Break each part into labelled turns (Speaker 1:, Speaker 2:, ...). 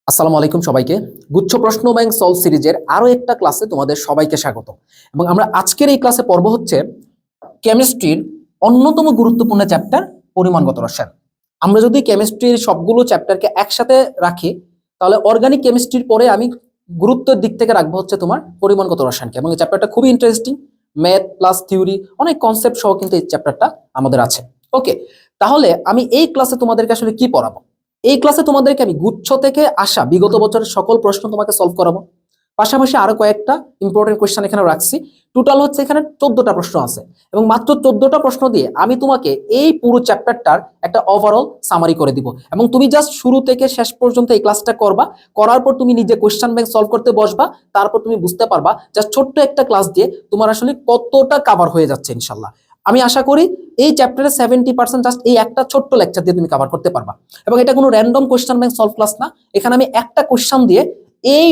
Speaker 1: আসসালামু আলাইকুম সবাইকে। গুচ্ছ প্রশ্ন ব্যাংক সলভ সিরিজের আরো একটা ক্লাসে তোমাদের সবাইকে স্বাগত। এবং আমরা আজকের এই ক্লাসে পড়ব হচ্ছে কেমিস্ট্রির অন্যতম গুরুত্বপূর্ণ চ্যাপ্টার পরিমাণগত রসায়ন। আমরা যদি কেমিস্ট্রির সবগুলো চ্যাপ্টারকে একসাথে রাখি তাহলে অর্গানিক কেমিস্ট্রির পরে আমি গুরুত্বের দিক থেকে রাখবো হচ্ছে তোমার পরিমাণগত রসায়নকে। এবং এই চ্যাপ্টারটা খুবই ইন্টারেস্টিং, ম্যাথ প্লাস থিওরি অনেক কনসেপ্ট সহ কিন্তু এই চ্যাপ্টারটা আমাদের আছে। ওকে, তাহলে আমি এই ক্লাসে তোমাদেরকে আসলে কি পড়াবো? এই ক্লাসে তোমাদেরকে আমি গুচ্ছ থেকে আসা বিগত বছরের সকল প্রশ্ন তোমাকে সলভ করাবো, পাশাপাশি আরো কয়েকটা ইম্পর্টেন্ট কোয়েশ্চেন এখানে রাখছি। টোটাল হচ্ছে এখানে 14টা প্রশ্ন আছে এবং মাত্র 14টা প্রশ্ন দিয়ে আমি তোমাকে এই পুরো চ্যাপ্টারটার একটা ওভারঅল সামারি করে দিব। এবং তুমি জাস্ট শুরু থেকে শেষ পর্যন্ত এই ক্লাসটা করবা, করার পর তুমি নিজে কোয়েশ্চেন ব্যাংক সলভ করতে বসবা, তারপর তুমি বুঝতে পারবা জাস্ট ছোট্ট একটা ক্লাস দিয়ে তোমার আসলে কতটা কভার হয়ে যাচ্ছে ইনশাল্লাহ। আমি আশা করি এই চ্যাপ্টারের 70% জাস্ট এই একটা ছোট্ট লেকচার দিয়ে তুমি কভার করতে পারবা। এবং এটা কোনো random question bank solve class না, এখানে আমি একটা কোয়েশ্চেন দিয়ে এই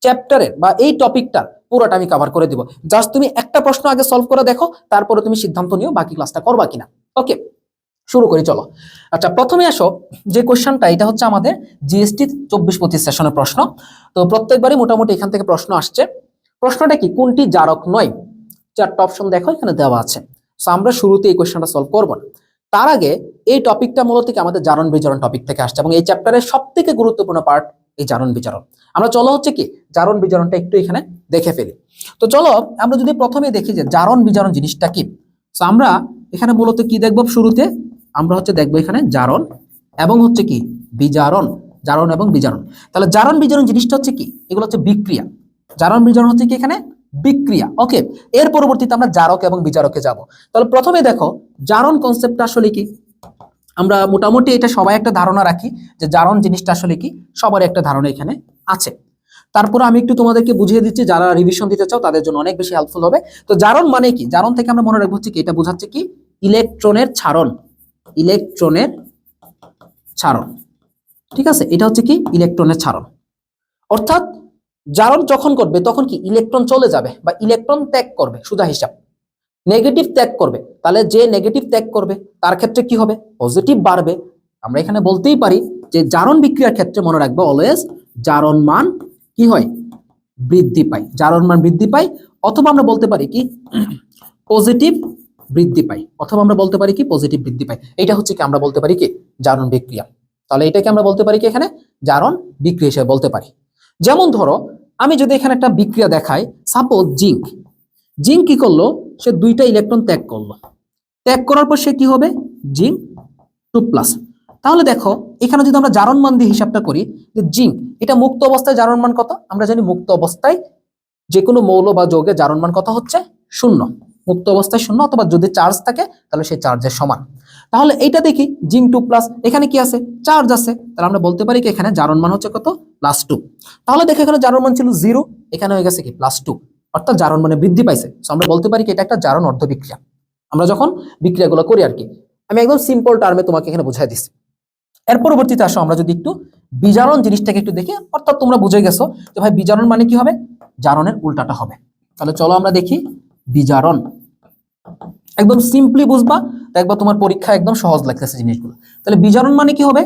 Speaker 1: চ্যাপ্টারের বা এই টপিকটার পুরোটা আমি কভার করে দিব। জাস্ট তুমি একটা প্রশ্ন আগে সলভ করে দেখো, তারপরে তুমি সিদ্ধান্ত নিও বাকি ক্লাসটা করবা কিনা। ওকে, শুরু করি চলো। আচ্ছা, প্রথমে আসো যে কোশ্চেনটা, এটা হচ্ছে আমাদের জিএসটি 24-25 সেশনের প্রশ্ন। তো প্রত্যেকবারই মোটামুটি এখান থেকে প্রশ্ন আসছে। প্রশ্নটা কি, কোনটি জারক নয়? চারটা অপশন দেখো এখানে দেওয়া আছে। সো আমরা শুরুতে এই কোশ্চেনটা সলভ করব না, তার আগে এই টপিকটা মূলত কি আমাদের জারণ বিজারণ টপিক থেকে আসছে এবং এই চ্যাপ্টারের সবথেকে গুরুত্বপূর্ণ পার্ট এই জারণ বিজারণ। আমরা চলো হচ্ছে কি জারণ বিজারণটা একটু এখানে দেখে ফেলি। তো চলো আমরা যদি প্রথমে দেখি যে জারণ বিজারণ জিনিসটা কি। সো আমরা এখানে মূলত কি দেখব, শুরুতে আমরা হচ্ছে দেখবো এখানে জারণ এবং হচ্ছে কি বিজারণ, জারণ এবং বিজারণ। তাহলে জারণ বিজারণ জিনিসটা হচ্ছে কি, এগুলো হচ্ছে বিক্রিয়া। জারণ বিজারণ হচ্ছে কি এখানে বিক্রিয়া। ওকে, এর পরবর্তীতে আমরা জারক এবং বিজারকে যাব। তাহলে প্রথমে দেখো জারণ কনসেপ্টটা আসলে কি। আমরা মোটামুটি এটা সবাই একটা ধারণা রাখি যে জারণ জিনিসটা আসলে কি, সবার একটা ধারণা এখানে আছে। তারপর আমি একটু তোমাদেরকে বুঝিয়ে দিচ্ছি, যারা রিভিশন দিতে চাও তাদের জন্য অনেক বেশি হেল্পফুল হবে। তো জারণ মানে কি, জারণ থেকে আমরা মনে রাখবো হচ্ছে কি, এটা বোঝাচ্ছে কি ইলেকট্রনের ছাড়ন, ইলেকট্রনের ছাড়ন। ঠিক আছে, এটা হচ্ছে কি ইলেকট্রনের ছাড়ন। অর্থাৎ জারণ যখন করবে তখন কি ইলেকট্রন চলে যাবে বা ইলেকট্রন ত্যাগ করবে, সোজা হিসাব নেগেটিভ ত্যাগ করবে। তাহলে যে নেগেটিভ ত্যাগ করবে তার ক্ষেত্রে কি হবে, পজিটিভ বাড়বে। আমরা এখানে বলতেই পারি যে জারণ বিক্রিয়ার ক্ষেত্রে মনে রাখবো অলওয়েজ জারণ মান কি হয়, বৃদ্ধি পায়, জারণ মান বৃদ্ধি পায়। অথবা আমরা বলতে পারি কি পজিটিভ বৃদ্ধি পায়, অথবা আমরা বলতে পারি কি পজিটিভ বৃদ্ধি পায়। এটা হচ্ছে কি আমরা বলতে পারি কি জারণ বিক্রিয়া। তাহলে এটাকে আমরা বলতে পারি কি এখানে জারণ বিক্রিয়া হিসেবে বলতে পারি। যেমন ধরো আমি যদি এখানে একটা বিক্রিয়া দেখাই, সাপোজ জিঙ্ক, জিঙ্ক কি করলো, সে দুইটা ইলেকট্রন ত্যাগ করলো, ত্যাগ করার পর সে কি হবে জিঙ্ক 2+। তাহলে দেখো এখানে যদি আমরা জারণ মান দিয়ে হিসাবটা করি যে জিঙ্ক এটা মুক্ত অবস্থায় জারণ মান কত, আমরা জানি মুক্ত অবস্থায় যে কোনো মৌল বা যৌগের জারণ মান কত হচ্ছে 0, মুক্ত অবস্থায় 0, অথবা যদি চার্জ থাকে তাহলে সেই চার্জের সমান। তাহলে এইটা দেখি জিঙ্ক 2+, এখানে কি আছে চার্জ আছে, তাহলে আমরা বলতে পারি কি এখানে জারণ মান হচ্ছে কত +2। তাহলে দেখো এখানে জারণ মান ছিল 0, এখানে হয়ে গেছে কি +2, অর্থাৎ জারণ মানে বৃদ্ধি পাইছে। সো আমরা বলতে পারি কি এটা একটা জারণ অর্ধ বিক্রিয়া। আমরা যখন বিক্রিয়াগুলো করি আর কি, আমি একদম সিম্পল টার্মে তোমাকে এখানে বুঝাই দিচ্ছি। এর পরবর্তীতে আসো আমরা যদি একটু বিজারণ জিনিসটাকে একটু দেখি, অর্থাৎ তোমরা বুঝে গেছো যে ভাই বিজারণ মানে কি হবে, জারণের উল্টাটা হবে। তাহলে চলো আমরা দেখি বিজারণ, একদম সিম্পলি বুঝবা, দেখবা তোমার পরীক্ষা একদম সহজ লাগতেছে জিনিসগুলো। তাহলে বিজারণ মানে কি হবে,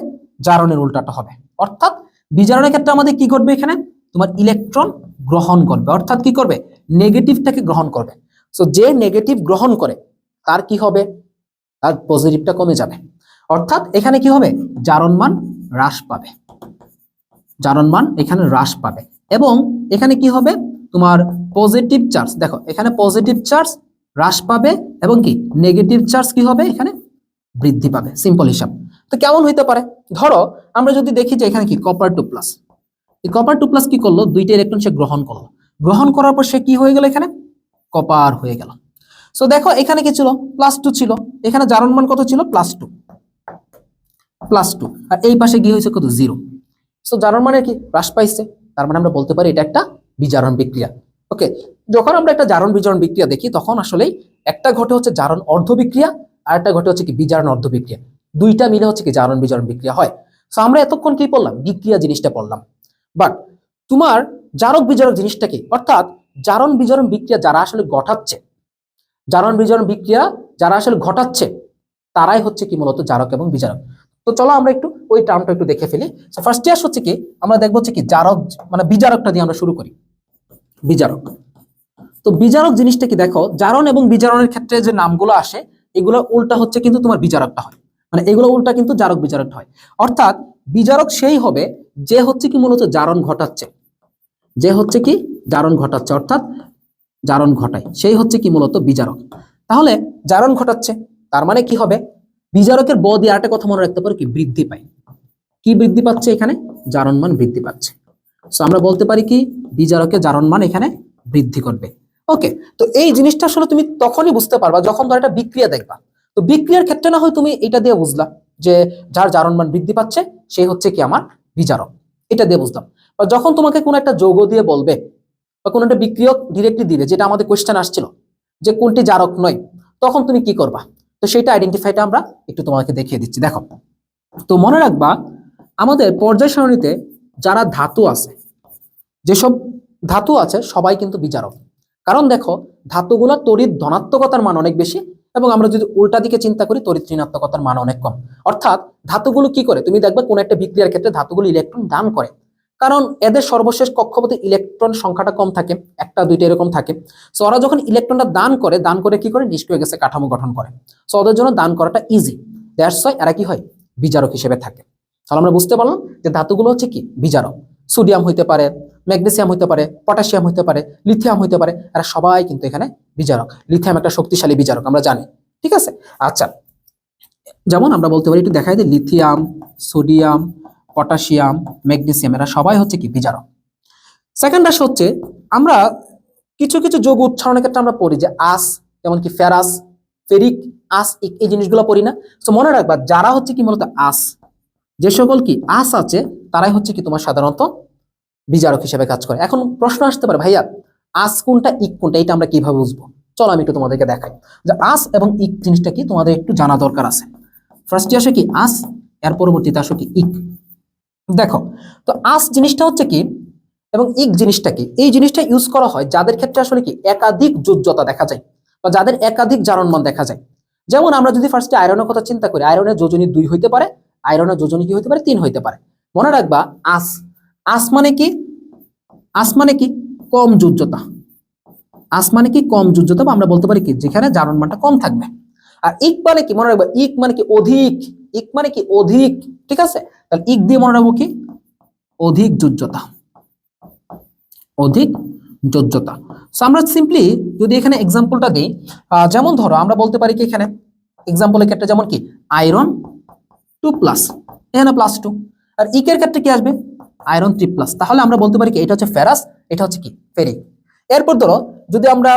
Speaker 1: জারণের উল্টাটা হবে। অর্থাৎ বিজারণের ক্ষেত্রে আমাদের কি করবে, এখানে তোমার ইলেকট্রন গ্রহণ করবে, অর্থাৎ কি করবে নেগেটিভটাকে গ্রহণ করবে। সো যে নেগেটিভ গ্রহণ করে তার কি হবে, তার পজিটিভটা কমে যাবে। অর্থাৎ এখানে কি হবে জারণ মান হ্রাস পাবে, জারণ মান এখানে হ্রাস পাবে। এবং এখানে কি হবে তোমার পজিটিভ চার্জ, দেখো এখানে পজিটিভ চার্জ হ্রাস পাবে এবং কি নেগেটিভ চার্জ কি হবে এখানে বৃদ্ধি পাবে। সিম্পল হিসাব। তো কেমন হইতে পারে, ধরো আমরা যদি দেখি যে এখানে কি কপার 2+, এই কপার 2+ কি করলো, দুইটা ইলেকট্রন সে গ্রহণ করলো, গ্রহণ করার পর সে কি হয়ে গেল, এখানে কপার হয়ে গেল। সো দেখো এখানে কি ছিল +2 ছিল, এখানে জারণ মান কত ছিল +2, আর এই পাশে কি হয়েছে কত 0। সো জারণ মানে কি হ্রাস পাইছে, তার মানে আমরা বলতে পারি এটা একটা বিজারণ বিক্রিয়া। ওকে, যখন আমরা একটা জারণ বিজারণ বিক্রিয়া দেখি তখন আসলে একটা ঘটে হচ্ছে জারণ অর্ধ বিক্রিয়া, আর একটা ঘটে হচ্ছে কি বিজারণ অর্ধ বিক্রিয়া, দুইটা মিলে হচ্ছে কি জারণ বিজারণ বিক্রিয়া হয়। সো আমরা এতক্ষণ কি পড়লাম, বিক্রিয়া জিনিসটা পড়লাম। বাট তোমার জারক বিজারক জিনিসটা কি, অর্থাৎ জারণ বিজারণ বিক্রিয়া যারা আসলে ঘটাচ্ছে, জারণ বিজারণ বিক্রিয়া যারা আসলে ঘটাচ্ছে তারাই হচ্ছে কি মূলত জারক এবং বিজারক। তো চলো আমরা একটু ওই টার্মটা একটু দেখে ফেলি। ফার্স্ট ইয়ার হচ্ছে কি, আমরা দেখবো হচ্ছে কি জারক, মানে বিজারকটা দিয়ে আমরা শুরু করি। বিজারক, তো বিজারক জিনিসটা কি দেখো, জারণ এবং বিজারণের ক্ষেত্রে যে নামগুলো আসে এগুলো উল্টা হচ্ছে কিন্তু তোমার বিজারকটা হয়, মানে এগুলো উল্টা কিন্তু জারক বিজারকটা হয়। অর্থাৎ বিজারক সেই হবে যে হচ্ছে কি মূলত জারণ ঘটাচ্ছে, যে হচ্ছে কি জারণ ঘটাচ্ছে, অর্থাৎ জারণ ঘটায়, সেই হচ্ছে কি মূলত বিজারক। তাহলে জারণ ঘটাচ্ছে, তার মানে কি হবে, বিজারকের ব দিয়ে আরেকটা কথা মনে রাখতে পারো, কি বৃদ্ধি পায়। কি বৃদ্ধি পাচ্ছে এখানে, জারণ মান বৃদ্ধি পাচ্ছে। সো আমরা বলতে পারি কি বিজারকের জারণ মান এখানে বৃদ্ধি করবে। ওকে, তো এই জিনিসটা আসলে তুমি তখনই বুঝতে পারবা যখন ধর একটা বিক্রিয়া দেখবা। তো বিক্রিয়ার ক্ষেত্রে না হয় তুমি এটা দিয়ে বুঝলা যে যার জারণ মান বৃদ্ধি পাচ্ছে সেই হচ্ছে কি আমার বিজারক, এটা দিয়ে বুঝলাম। বা যখন তোমাকে কোনো একটা যৌগ দিয়ে বলবে বা কোনো একটা বিক্রিয়ক ডিরেক্টলি দিবে, যেটা আমাদের কোয়েশ্চেন আসছিল যে কোনটি জারক নয়, তখন তুমি কি করবা, তো সেটা আইডেন্টিফাইটা আমরা একটু তোমাকে দেখিয়ে দিচ্ছি। দেখো, তো মনে রাখবা আমাদের পর্যায় সারণীতে যারা ধাতু আছে, যেসব ধাতু আছে সবাই কিন্তু বিজারক। কারণ দেখো ধাতুগুলো তড়িৎ ধনাত্মকতার মান অনেক বেশি, এবং আমরা যদি উল্টা দিকে চিন্তা করি তড়িৎ ঋণাত্মকতার মান অনেক কম। অর্থাৎ ধাতুগুলো কি করে, তুমি দেখবে কোন একটা বিক্রিয়ার ক্ষেত্রে ধাতুগুলো ইলেকট্রন দান করে, কারণ এদের সর্বশেষ কক্ষপথে ইলেকট্রন সংখ্যাটা কম থাকে, একটা দুইটা এরকম থাকে। সো ওরা যখন ইলেকট্রনটা দান করে কি করে, নিষ্ক্রিয় গ্যাসের কাঠামো গঠন করে। সো ওদের জন্য দান করাটা ইজি, দ্যাটস ওয়াই এরা কি হয়, বিজারক হিসেবে থাকে। তাহলে আমরা বুঝতে পারলাম যে ধাতুগুলো হচ্ছে কি বিজারক। সোডিয়াম হইতে পারে, ম্যাগনেসিয়াম হইতে পারে, পটাশিয়াম হইতে পারে, লিথিয়াম হইতে পারে, এরা সবাই কিন্তু এখানে বিজারক। লিথিয়াম একটা শক্তিশালী বিজারক আমরা জানি, ঠিক আছে। আচ্ছা, যেমন আমরা বলতে পারি, একটু দেখাই দিই, লিথিয়াম, সোডিয়াম, পটাশিয়াম, ম্যাগনেসিয়াম, এরা সবাই হচ্ছে কি বিজারক। সেকেন্ড রাশি হচ্ছে, আমরা কিছু কিছু যৌগ উচ্চারণের ক্ষেত্রে আমরা পড়ি যে আস, যেমন কি ফেরাস, ফেরিক, আস, এই জিনিসগুলো পড়ি না। তো মনে রাখবা যারা হচ্ছে কি মূলত আস, যে সকল কি আস আছে তারাই হচ্ছে কি তোমার সাধারণত বিজারক হিসেবে কাজ করে। এখন প্রশ্ন আসতে পারে, ভাইয়া আস কোনটা ইক কোনটা, এটা আমরা কিভাবে বুঝবো? চলো আমি একটু তোমাদেরকে দেখাই যে আস এবং ইক জিনিসটা কি তোমাদের একটু জানা দরকার আছে। ফার্স্টে আসে কি আস, এর পরবর্তীতে আসে কি ইক। দেখো, তো আস জিনিসটা হচ্ছে কি এবং ইক জিনিসটা কি, এই জিনিসটা ইউজ করা হয় যাদের ক্ষেত্রে আসলে কি একাধিক যোজ্যতা দেখা যায় বা যাদের একাধিক জারণমান দেখা যায়। যেমন আমরা যদি ফার্স্টে আয়রনের কথা চিন্তা করি, আয়রনের যোজনী 2 হইতে পারে, আয়রনের যোজনী কি হইতে পারে, 3 হইতে পারে। মনে রাখবা আস, আস মানে কি, আস মানে কি কম যোজ্যতা, আস মানে কি কম যোজ্যতা, বা আমরা বলতে পারি কি যেখানে জারণ মানটা কম থাকবে। আর ইক মানে কি, মনে রাখবা ইক মানে কি অধিক, ইক মানে কি অধিক, ঠিক আছে। তাহলে ইক দিয়ে মনে রাখবো কি অধিক যোজ্যতা, অধিক যোজ্যতা। সো আমরা সিম্পলি যদি এখানে এক্সাম্পলটা দিই, যেমন ধরো আমরা বলতে পারি কি এখানে এক্সাম্পলের ক্ষেত্রে যেমন কি আয়রন 2+, এখানে +2, আর ইকের ক্ষেত্রে কি আসবে আয়রন 3+। তাহলে আমরা বলতে পারি কি এটা হচ্ছে ফেরাস, এটা হচ্ছে কি ফেরিক। এরপর ধরো যদি আমরা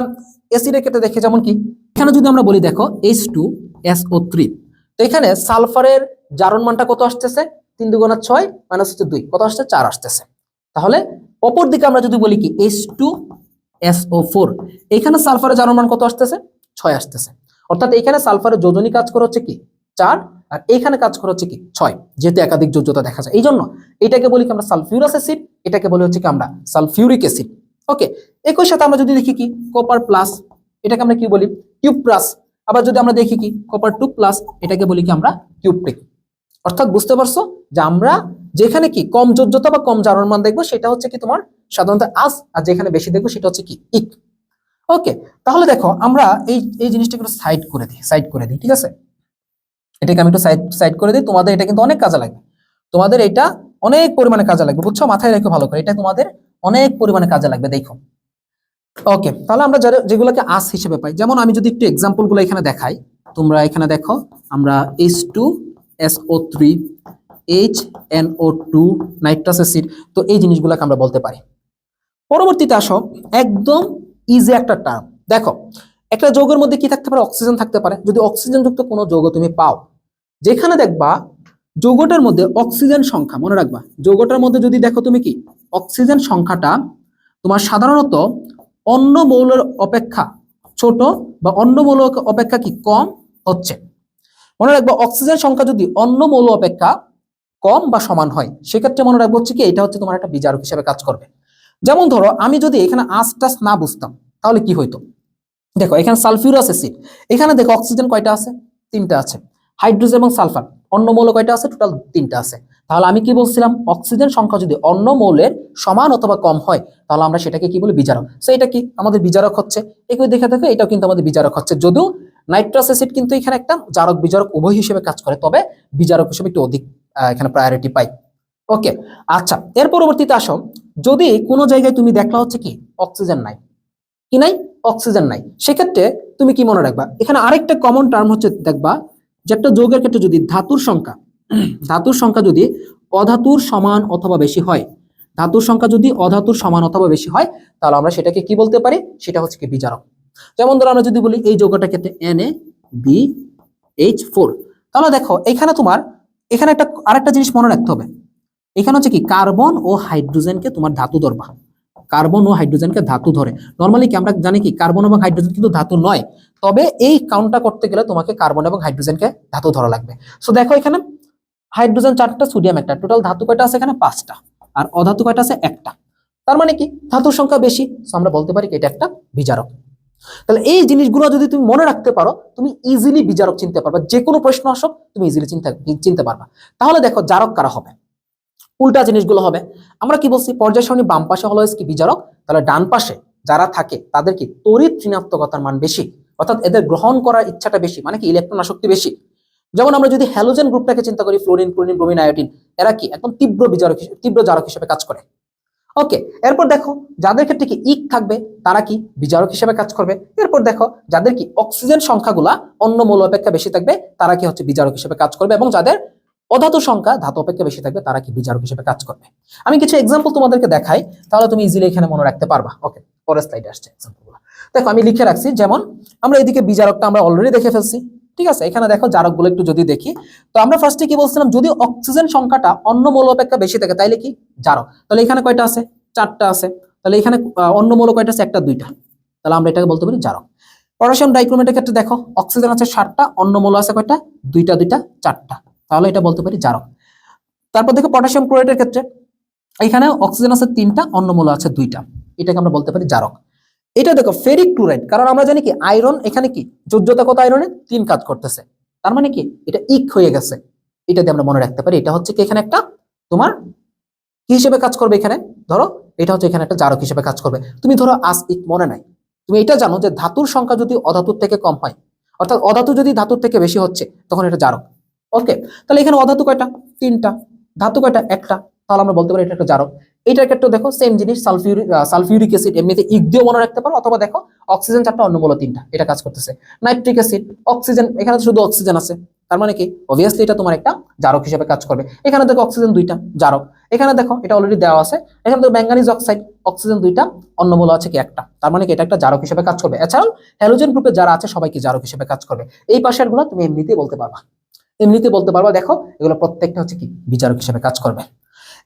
Speaker 1: অ্যাসিডের ক্ষেত্রে দেখি, যেমন কি এখানে যদি আমরা বলি দেখো H2SO3, তো এখানে সালফারের জারণ মানটা কত আসতেছে, 3 × 6 - 2, কত আসছে 4 আসতেছে। তাহলে অপর দিকে আমরা যদি বলি কি H2SO4, এখানে সালফারের জারণ মান কত আসতেছে, 6 আসতেছে। অর্থাৎ এখানে সালফারের যোজনী কাজ করে হচ্ছে কি 4, আর এইখানে কাজ করে হচ্ছে কি 6, যেহেতু একাধিক যোজ্যতা দেখা যায়। এই জন্য এটাকে বলি কি আমরা সালফিউরাস অ্যাসিড, এটাকে বলি হচ্ছে কি আমরা সালফিউরিক অ্যাসিড। ওকে, একই সাথে আমরা যদি দেখি কি কপার প্লাস, এটাকে আমরা কি বলি কিউপ্রাস। আবার যদি আমরা দেখি কি কপার 2+, এটাকে বলি কি আমরা কিউপ্রিক। অর্থাৎ বুঝতে পারছো যে আমরা যেখানে কি কম যোজ্যতা বা কম জারণ মান দেখবো সেটা হচ্ছে কি তোমার সাধারণত আস, আর যেখানে বেশি দেখবো সেটা হচ্ছে কি ইক। ওকে, তাহলে দেখো আমরা এই জিনিসটা একটু সাইড করে দিই, ঠিক আছে। এটাকে আমি একটু সাইড করে দিই, তোমাদের এটা কিন্তু অনেক কাজে লাগবে, তোমাদের এটা অনেক পরিমাণে কাজে লাগবে, বুঝছো, মাথায় রেখো ভালো করে, এটা তোমাদের অনেক পরিমাণে কাজে লাগবে, দেখো। ওকে, তাহলে আমরা যেগুলোকে আস হিসেবে পাই, যেমন আমি যদি একটু এক্সাম্পল গুলো এখানে দেখাই, তোমরা এখানে দেখো আমরা H2SO3, HNO2, নাইট্রাস অ্যাসিড, তো এই জিনিসগুলোকে আমরা বলতে পারি। পরবর্তীতে আসো একদম ইজি একটা টার্ম, দেখো একটা যৌগের মধ্যে কি থাকতে পারে, অক্সিজেন থাকতে পারে। যদি অক্সিজেন যুক্ত কোনো যৌগ তুমি পাও, যেখানে দেখবা যৌগটার মধ্যে অক্সিজেন সংখ্যা, মনে রাখবা যৌগটার মধ্যে যদি দেখো তুমি কি অক্সিজেন সংখ্যাটা তোমার সাধারণত অন্য মৌলের অপেক্ষা ছোট বা অন্য মৌল অপেক্ষা কি কম হচ্ছে, মনে রাখবো অক্সিজেন সংখ্যা যদি অন্য মৌল অপেক্ষা কম বা সমান হয়, সেক্ষেত্রে মনে রাখবো হচ্ছে কি এটা হচ্ছে তোমার একটা বিজারক হিসেবে কাজ করবে। যেমন ধরো আমি যদি এখানে আঁচটাস না বুঝতাম তাহলে কি হইতো, দেখো এখানে সালফিউরাস অ্যাসিড, এখানে দেখো অক্সিজেন কয়টা আছে, 3টা আছে। হাইড্রোজেন এবং সালফার অন্য মৌল কয়টা আছে? টোটাল 3টা আছে। তাহলে আমি কি বলছিলাম? অক্সিজেন সংখ্যা যদি অন্য মৌলের সমান অথবা কম হয় তাহলে আমরা সেটাকে কি বলি? বিজারক। সো এটা কি আমাদের বিজারক হচ্ছে। একই দেখে দেখো এটাও কিন্তু আমাদের বিজারক হচ্ছে, যদিও নাইট্রাস অ্যাসিড কিন্তু এখানে একটা জারক বিজারক উভয় হিসেবে কাজ করে, তবে বিজারক হিসেবে একটু অধিক এখানে প্রায়োরিটি পাই। ওকে, আচ্ছা, এর পরবর্তীতে আসো, যদি কোনো জায়গায় তুমি দেখলা হচ্ছে কি অক্সিজেন নাই, কি নাই? অক্সিজেন নাই, সেক্ষেত্রে তুমি কি মনে রাখবা? এখানে আরেকটা কমন টার্ম হচ্ছে, দেখবা যে একটা যৌগের ক্ষেত্রে যদি ধাতুর সংখ্যা যদি অধাতুর সমান অথবা বেশি হয়, ধাতুর সংখ্যা যদি অধাতুর সমান অথবা বেশি হয় তাহলে আমরা সেটাকে কি বলতে পারি? সেটা হচ্ছে কি বিজারক। যেমন ধরো আমরা যদি বলি এই যৌগটার ক্ষেত্রে NaBH4, তাহলে দেখো এখানে তোমার এখানে একটা আরেকটা জিনিস মনে রাখতে হবে, এখানে হচ্ছে কি কার্বন ও হাইড্রোজেনকে তোমার ধাতু ধরবা, কার্বন ও হাইড্রোজেনকে ধাতু ধরে। নরমালি কি আমরা জানি কি কার্বন এবং হাইড্রোজেন কিন্তু ধাতু নয়, তবে এই কাউন্টটা করতে গেলে তোমাকে কার্বন এবং হাইড্রোজেনকে ধাতু ধরা লাগবে। সো দেখো এখানে হাইড্রোজেন 4টা, সোডিয়াম 1টা, টোটাল ধাতু কয়টা আছে এখানে? 5টা, আর অধাতু কয়টা আছে? 1টা। তার মানে কি ধাতুর সংখ্যা বেশি, সো আমরা বলতে পারি কি এটা একটা বিজারক। তাহলে এই জিনিসগুলো যদি তুমি মনে রাখতে পারো তুমি ইজিলি বিজারক চিনতে পারবা, যে কোনো প্রশ্ন আসো তুমি ইজিলি চিনতে পারবা। তাহলে দেখো জারক কারা হবে? উল্টা জিনিসগুলো হবে। আমরা কি বলছি? পর্যায় সারণী বাম পাশে হলো কি বিজারক, তাহলে ডান পাশে যারা থাকে তাদের কি তড়িৎ ঋণাত্মকতার মান বেশি, অর্থাৎ এদের গ্রহণ করার ইচ্ছাটা বেশি, মানে কি ইলেকট্রন আসক্তি বেশি। যেমন আমরা যদি হ্যালোজেন গ্রুপটাকে চিন্তা করি, ফ্লোরিন, ক্লোরিন, ব্রোমিন, আয়োডিন, এরা কি একদম তীব্র জারক হিসেবে কাজ করে। ওকে, এরপর দেখো যাদের ক্ষেত্রে কি ইক থাকবে তারা কি বিজারক হিসেবে কাজ করবে। এরপর দেখো যাদের কি অক্সিজেন সংখ্যাগুলা অন্য মৌল অপেক্ষা বেশি থাকবে তারা কি হচ্ছে বিজারক হিসেবে কাজ করবে, এবং যাদের অধাতু সংখ্যা ধাতু অপেক্ষা বেশি থাকবে তারা কি বিজারক হিসেবে কাজ করবে। আমি কিছু এক্সাম্পল তোমাদেরকে দেখাই, তাহলে তুমি ইজিলি এখানে মনে রাখতে পারবা। ওকে, পরের স্লাইডে আসছে এক্সাম্পলগুলো। দেখো আমি লিখে রাখছি, যেমন আমরা এদিকে বিজারকটা আমরা অলরেডি দেখে ফেলছি, ঠিক আছে। এখানে দেখো জারকগুলো একটু যদি দেখি, তো আমরা ফার্স্টে কি বলছিলাম? যদি অক্সিজেন সংখ্যাটা অন্য মৌল অপেক্ষা বেশি থাকে তাইলে কি জারক। তাহলে এখানে কয়টা আছে? 4টা আছে। তাহলে এখানে অন্য মৌল কয়টা আছে? 1টা 2টা, তাহলে আমরা এটাকে বলতে পারি জারক। পটাশিয়াম ডাইক্রোমেটের ক্ষেত্রে দেখো অক্সিজেন আছে 7টা, অন্য মৌল আছে কয়টা? 2টা 2টা 4টা, তাহলে এটা বলতে পারি জারক। তারপর দেখো পটাশিয়াম ক্লোরাইডের ক্ষেত্রে এখানে অক্সিজেন আছে 3টা, অন্য মৌল আছে 2টা, এটাকে আমরা বলতে পারি জারক। এটা দেখো ফেরিক ক্লোরাইড, কারণ আমরা জানি কি আয়রন এখানে কি যোজ্যতা কত? আয়রনের 3 কাজ করতেছে, তার মানে কি এটা ইক হয়ে গেছে। এটা দিয়ে আমরা মনে রাখতে পারি এটা হচ্ছে কি এখানে একটা তোমার কি হিসেবে কাজ করবে? এখানে ধরো এটা হচ্ছে এখানে একটা জারক হিসেবে কাজ করবে। তুমি ধরো আস ইক মনে নাই, তুমি এটা জানো যে ধাতুর সংখ্যা যদি অধাতুর থেকে কম হয়, অর্থাৎ অধাতু যদি ধাতুর থেকে বেশি হচ্ছে তখন এটা জারক। ওকে, তাহলে এখানে অধাতু কয়টা? 3টা, ধাতু কয়টা? 1টা, তাহলে আমরা বলতে পারি এটা একটা জারক। এটার ক্ষেত্রে দেখো সেম জিনিস, সালফিউরিক অ্যাসিড এমনিতে ইক দিয়েও মনে রাখতে পারো, অথবা দেখো অক্সিজেন 4টা, অন্য মৌল 3টা, এটা কাজ করতেছে। নাইট্রিক অ্যাসিড, অক্সিজেন, এখানে শুধু অক্সিজেন আছে, তার মানে কি অবভিয়াসলি এটা তোমার একটা জারক হিসেবে কাজ করবে। এখানে দেখো অক্সিজেন 2টা, জারক। এখানে দেখো এটা অলরেডি দেওয়া আছে, এখানে দেখো ম্যাঙ্গানিজ অক্সাইড, অক্সিজেন 2টা, অন্য মৌল আছে কি 1টা, তার মানে কি এটা একটা জারক হিসেবে কাজ করবে। এছাড়াও হ্যালোজেন গ্রুপে যারা আছে সবাই কি জারক হিসেবে কাজ করবে। এই পাশের গুলো তুমি এমনিতেই বলতে পারবা, দেখো এগুলো প্রত্যেকটা হচ্ছে কি বিজারক হিসেবে কাজ করবে।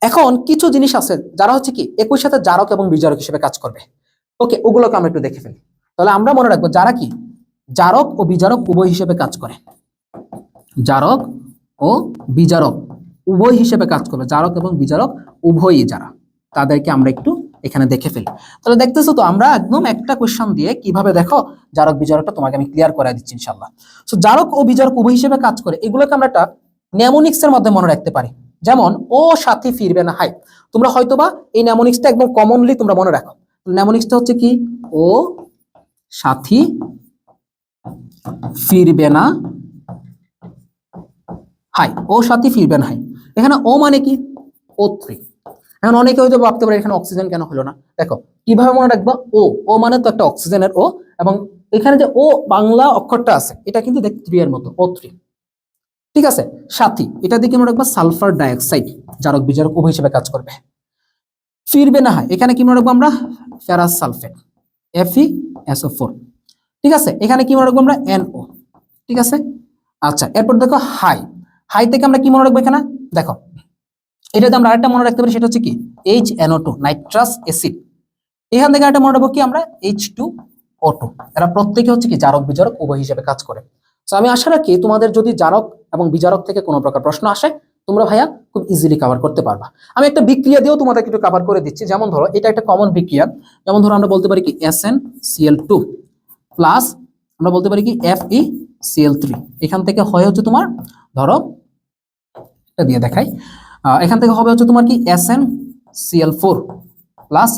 Speaker 1: এখন কিছু জিনিস আছে যারা হচ্ছে কি একই সাথে জারক এবং বিজারক হিসেবে কাজ করবে। ওকে, ওগুলোকে আমরা একটু দেখে ফেলি। তাহলে আমরা মনে রাখবো যারা কি জারক ও বিজারক উভয় হিসেবে কাজ করে, জারক ও বিজারক উভয় হিসেবে কাজ করবে, জারক এবং বিজারক উভয়ই যারা, তাদেরকে আমরা একটু এখানে দেখে ফেলি। তাহলে দেখতেছো তো আমরা একদম একটা কোশ্চেন দিয়ে কিভাবে দেখো জারক বিজারকটা তোমাকে আমি ক্লিয়ার করে দিচ্ছি ইনশাআল্লাহ। সো জারক ও বিজারক উভয় হিসেবে কাজ করে, এগুলোকে আমরা একটা নেমোনিক্স এর মধ্যে মনে রাখতে পারি। যেমন ও সাথী ফিরবে না হাই, তোমরা হয়তোবা এই নেমোনিক্সটা একদম কমনলি তোমরা মনে রাখো। নেমোনিক্সটা হচ্ছে কি ও সাথী ফিরবে না হাই, ও সাথী ফিরবে না হাই। এখানে ও মানে কি? O3। এখন অনেকে হয়তো ভাবতে পারে এখানে অক্সিজেন কেন হলো না। দেখো কিভাবে মনে রাখবা, ও মানে তো একটা অক্সিজেনের ও, এবং এখানে যে ও বাংলা অক্ষরটা আছে এটা কিন্তু দেখ 3 এর মতো, O3, ঠিক আছে। সাথী, এটা দিকে মনে রাখবা সালফার ডাইঅক্সাইড, জারক বিজারক উভয় হিসেবে কাজ করবে। ফিরবে না হয়, এখানে কি মনে রাখবো আমরা? ফেরাস সালফেট, FeSO4, ঠিক আছে। এখানে কি মনে রাখবো আমরা? NO, ঠিক আছে। আচ্ছা, এরপর দেখো হাই থেকে আমরা কি মনে রাখবো? এখানে দেখো এটাতে আমরা আরেকটা মনে রাখতে পারি, সেটা হচ্ছে কি HNO2, নাইট্রাস অ্যাসিড। এখান থেকে আরেকটা মনে রাখবো কি আমরা? H2O2। এরা প্রত্যেকে হচ্ছে কি জারক বিজারক উভয় হিসেবে কাজ করে। তো আমি আশা রাখি তোমাদের যদি জারক এবং বিজারক থেকে কোনো প্রকার প্রশ্ন আসে তোমরা ভাইয়া খুব ইজিলি কভার করতে পারবা। আমি একটা বিক্রিয়া দিয়েও তোমাদেরকে একটু কভার করে দিচ্ছি। যেমন ধরো এটা একটা কমন বিক্রিয়া, যেমন ধরো আমরা বলতে পারি কি SnCl2 প্লাস আমরা বলতে পারি কি FeCl3, এখান থেকে হয় হচ্ছে তোমার, ধরো এটা দিয়ে দেখাই, এখান থেকে হবে হচ্ছে তোমার কি SnCl4 প্লাস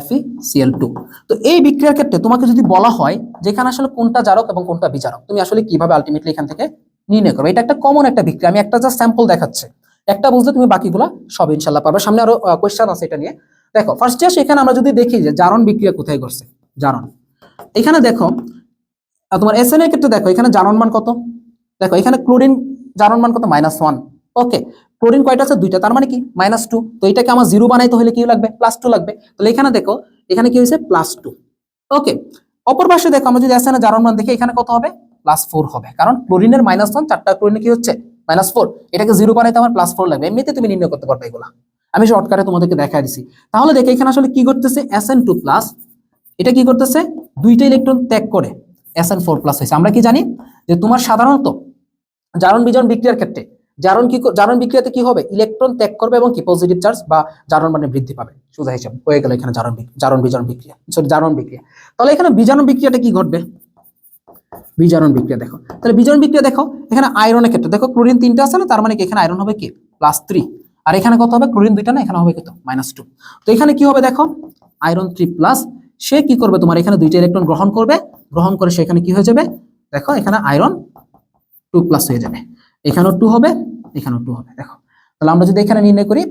Speaker 1: FeCl2। তো এই বিক্রিয়ার ক্ষেত্রে তোমাকে যদি বলা হয় যেখানে আসলে কোনটা জারক এবং কোনটা বিজারক, তুমি আসলে কিভাবে আলটিমেটলি এখান থেকে নির্ণয় করবে। এটা একটা কমন একটা বিক্রিয়া, আমি একটা জাস্ট স্যাম্পল দেখাচ্ছি, একটা বুঝলে তুমি বাকিগুলো সব ইনশাআল্লাহ পারবে। সামনে আরো কোশ্চেন আছে এটা নিয়ে। দেখো ফার্স্টে আসে এখানে আমরা যদি দেখি যে জারণ বিক্রিয়া কোথায় করছে, জারণ এখানে দেখো তোমার Sn এর ক্ষেত্রে দেখো এখানে জারণ মান কত, দেখো এখানে ক্লোরিন জারণ মান কত -1। ওকে, ক্লোরিন কয়টা আছে, দুইটা, তার মানে কি -2। তো এটাকে আমার 0 বানাইতে হলে কি লাগবে, +2 লাগবে। তাহলে এখানে দেখো এখানে কি হয়েছে +2। ওকে, অপর পাশে দেখো আমরা যদি Sn এর জারণ মান দেখি এখানে কত হবে, +4 হবে, কারণ ক্লোরিনের -1, চারটা ক্লোরিনে কি হচ্ছে -4, এটাকে 0 বানাইতে আমার +4 লাগবে। এমনিতে তুমি নির্ণয় করতে পারবে এগুলা, আমি শর্টকাটে তোমাদেরকে দেখাই দিছি। তাহলে দেখো এখানে আসলে কি করতেছে, Sn2+, এটা কি করতেছে, দুইটা ইলেকট্রন ত্যাগ করে Sn4+ হয়েছে। আমরা কি জানি যে তোমার সাধারণত জারণ বিজারণ বিক্রিয়ার ক্ষেত্রে জারণ বিক্রিয়াতে কি হবে, ইলেকট্রন ত্যাগ করবে এবং কি পজিটিভ চার্জ বা জারণ মানে বৃদ্ধি পাবে। সোজা হিসাব হয়ে গেল এখানে জারণ বিজারণ বিক্রিয়া, সরি জারণ বিক্রিয়া। তাহলে এখানে বিজারণ বিক্রিয়াটা কি ঘটবে, বিজারণ বিক্রিয়া দেখো, তাহলে বিজারণ বিক্রিয়া দেখো এখানে আয়রনের ক্ষেত্রে দেখো ক্লোরিন 3টা আছে না, তার মানে কি এখানে আয়রন হবে কি +3, আর এখানে কত হবে, ক্লোরিন 2টা না, এখানে হবে কত -2। তো এখানে কি হবে দেখো, আয়রন 3+, সে কি করবে তোমার এখানে দুইটা ইলেকট্রন গ্রহণ করবে, গ্রহণ করে সেখানে কি হয়ে যাবে, দেখো এখানে আয়রন 2+ হয়ে যাবে, এখানেও 2 হবে, এখানেও 2 হবে। দেখো তাহলে আমরা যদি এখানে নির্ণয় করি,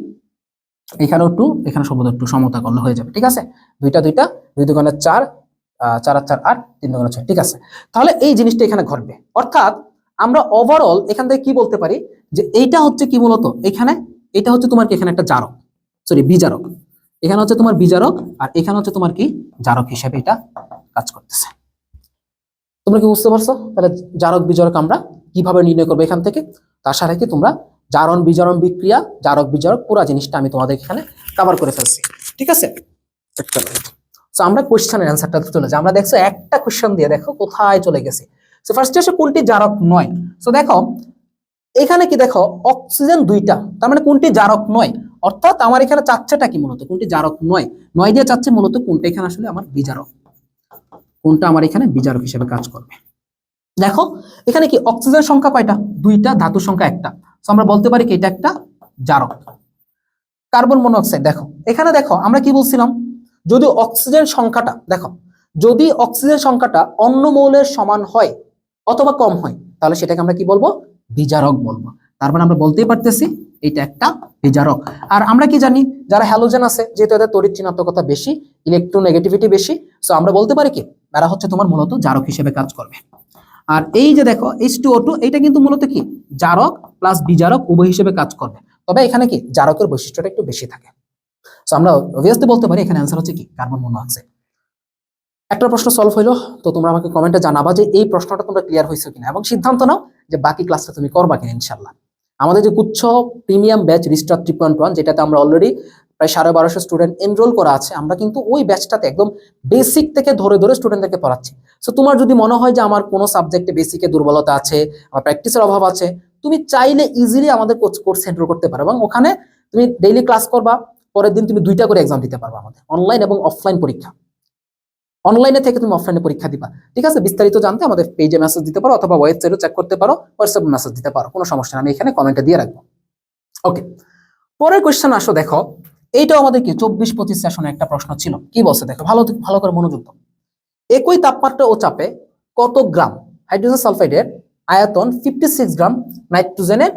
Speaker 1: এখানেও 2, এখানে সম্ভবত 2 সমতা করলে হয়ে যাবে, ঠিক আছে, দুইটা 2 2 4, 4 আর 4 8, 3 2 6, ঠিক আছে। তাহলে এই জিনিসটা এখানে ঘটবে, অর্থাৎ আমরা ওভারঅল এখান থেকে কি বলতে পারি যে এইটা হচ্ছে কি মূলত এখানে, এটা হচ্ছে তোমার কি এখানে একটা জারক, সরি বিজারক, এখানে হচ্ছে তোমার বিজারক, আর এখানে হচ্ছে তোমার কি জারক হিসেবে এটা কাজ করতেছে। তোমরা কি বুঝতে পারছো? তাহলে জারক বিজারক আমরা কিভাবে নির্ণয় করবো এখান থেকে, তার সাথে কি তোমরা জারণ বিজারণ বিক্রিয়া, জারক বিজারক পুরো জিনিসটা আমি তোমাদের এখানে কভার করে ফেলছি, ঠিক আছে। সো আমরা কোশ্চেনের অ্যানসারটা চলে যাই। আমরা দেখছো একটা কোশ্চেন দিয়ে দেখো কোথায় চলে গেছে। সো ফার্স্টে আসে কোনটি জারক নয়। সো দেখো এখানে কি দেখো অক্সিজেন 2টা, তার মানে কোনটি জারক নয়, অর্থাৎ আমার এখানে চাচ্ছেটা কি মূলত কোনটি জারক নয়, নয় দিয়ে চাচ্ছে মূলত কোনটা এখানে আসলে আমার বিজারক, কোনটা আমার এখানে বিজারক হিসেবে কাজ করবে। দেখো এখানে কি অক্সিজেন সংখ্যা কয়টা, 2টা, ধাতুর সংখ্যা 1টা, সো আমরা বলতে পারি কি এটা একটা জারক। কার্বন মনোক্সাইড দেখো এখানে দেখো আমরা কি বলছিলাম, যদি অক্সিজেন সংখ্যাটা দেখো, যদি অক্সিজেন সংখ্যাটা অন্য মৌলের সমান হয় অথবা কম হয়, তাহলে সেটাকে আমরা কি বলবো, বিজারক বলবো। তার মানে আমরা বলতেই পারতেছি এটা একটা বিজারক। আর আমরা কি জানি যারা হ্যালোজেন আছে, যেহেতু এদের তড়িৎ ঋণাত্মকতা বেশি, ইলেকট্রোনেগেটিভিটি বেশি, সো আমরা বলতে পারি কি এরা হচ্ছে তোমার মূলত জারক হিসেবে কাজ করবে। আর এই যে দেখো H2O2, এটা কিন্তু মূলত কি জারক প্লাস বিজারক উভয় হিসেবে কাজ করবে, তবে এখানে কি জারকের বৈশিষ্ট্যটা একটু বেশি থাকে। সো আমরা অবভিয়াসলি বলতে পারি এখানে অ্যান্সার হচ্ছে কি কার্বন মনোক্সাইড। একটা প্রশ্ন সলভ হইলো, তো তোমরা আমাকে কমেন্টে জানাবা যে এই প্রশ্নটা তোমরা ক্লিয়ার হয়েছে কিনা, এবং সিদ্ধান্ত নাও যে বাকি ক্লাসটা তুমি করবা কিনা ইনশাআল্লাহ। আমাদের যে গুচ্ছ প্রিমিয়াম ব্যাচ রিস্টার 3.1, যেটাতে আমরা অলরেডি প্রায় 1250 স্টুডেন্ট এনরোল করা আছে, আমরা কিন্তু ওই ব্যাচটাতে একদম বেসিক থেকে ধরে ধরে স্টুডেন্টদেরকে পড়াচ্ছি। সো তোমার যদি মনে হয় যে আমার কোনো সাবজেক্টে বেসিকে দুর্বলতা আছে, আমার প্র্যাকটিসের অভাব আছে, তুমি চাইলে ইজিলি আমাদের কোর্স এনরোল করতে পারো, এবং ওখানে তুমি ডেইলি ক্লাস করবা, পরের দিন তুমি 2টা করে এক্সাম দিতে পারবা, আমাদের অনলাইন এবং অফলাইন পরীক্ষা, অনলাইনে থেকে তুমি অফলাইনে পরীক্ষা দিবা, ঠিক আছে। বিস্তারিত জানতে আমাদের পেজে মেসেজ দিতে পারো, অথবা ওয়েবসাইটে চেক করতে পারো, হোয়াটসঅ্যাপে মেসেজ দিতে পারো, কোনো সমস্যা নেই, আমি এখানে কমেন্টে দিয়ে রাখবো। ওকে, পরের কোশ্চেন আসো, দেখো এইটাও আমাদের কি 24-25 সেশনে একটা প্রশ্ন ছিল। কি বলছে দেখো, ভালো ভালো করে মনোযোগ দাও। একই তাপমাত্রা ও চাপে কত গ্রাম হাইড্রোজেন সালফাইডের আয়তন 56 গ্রাম নাইট্রোজেনের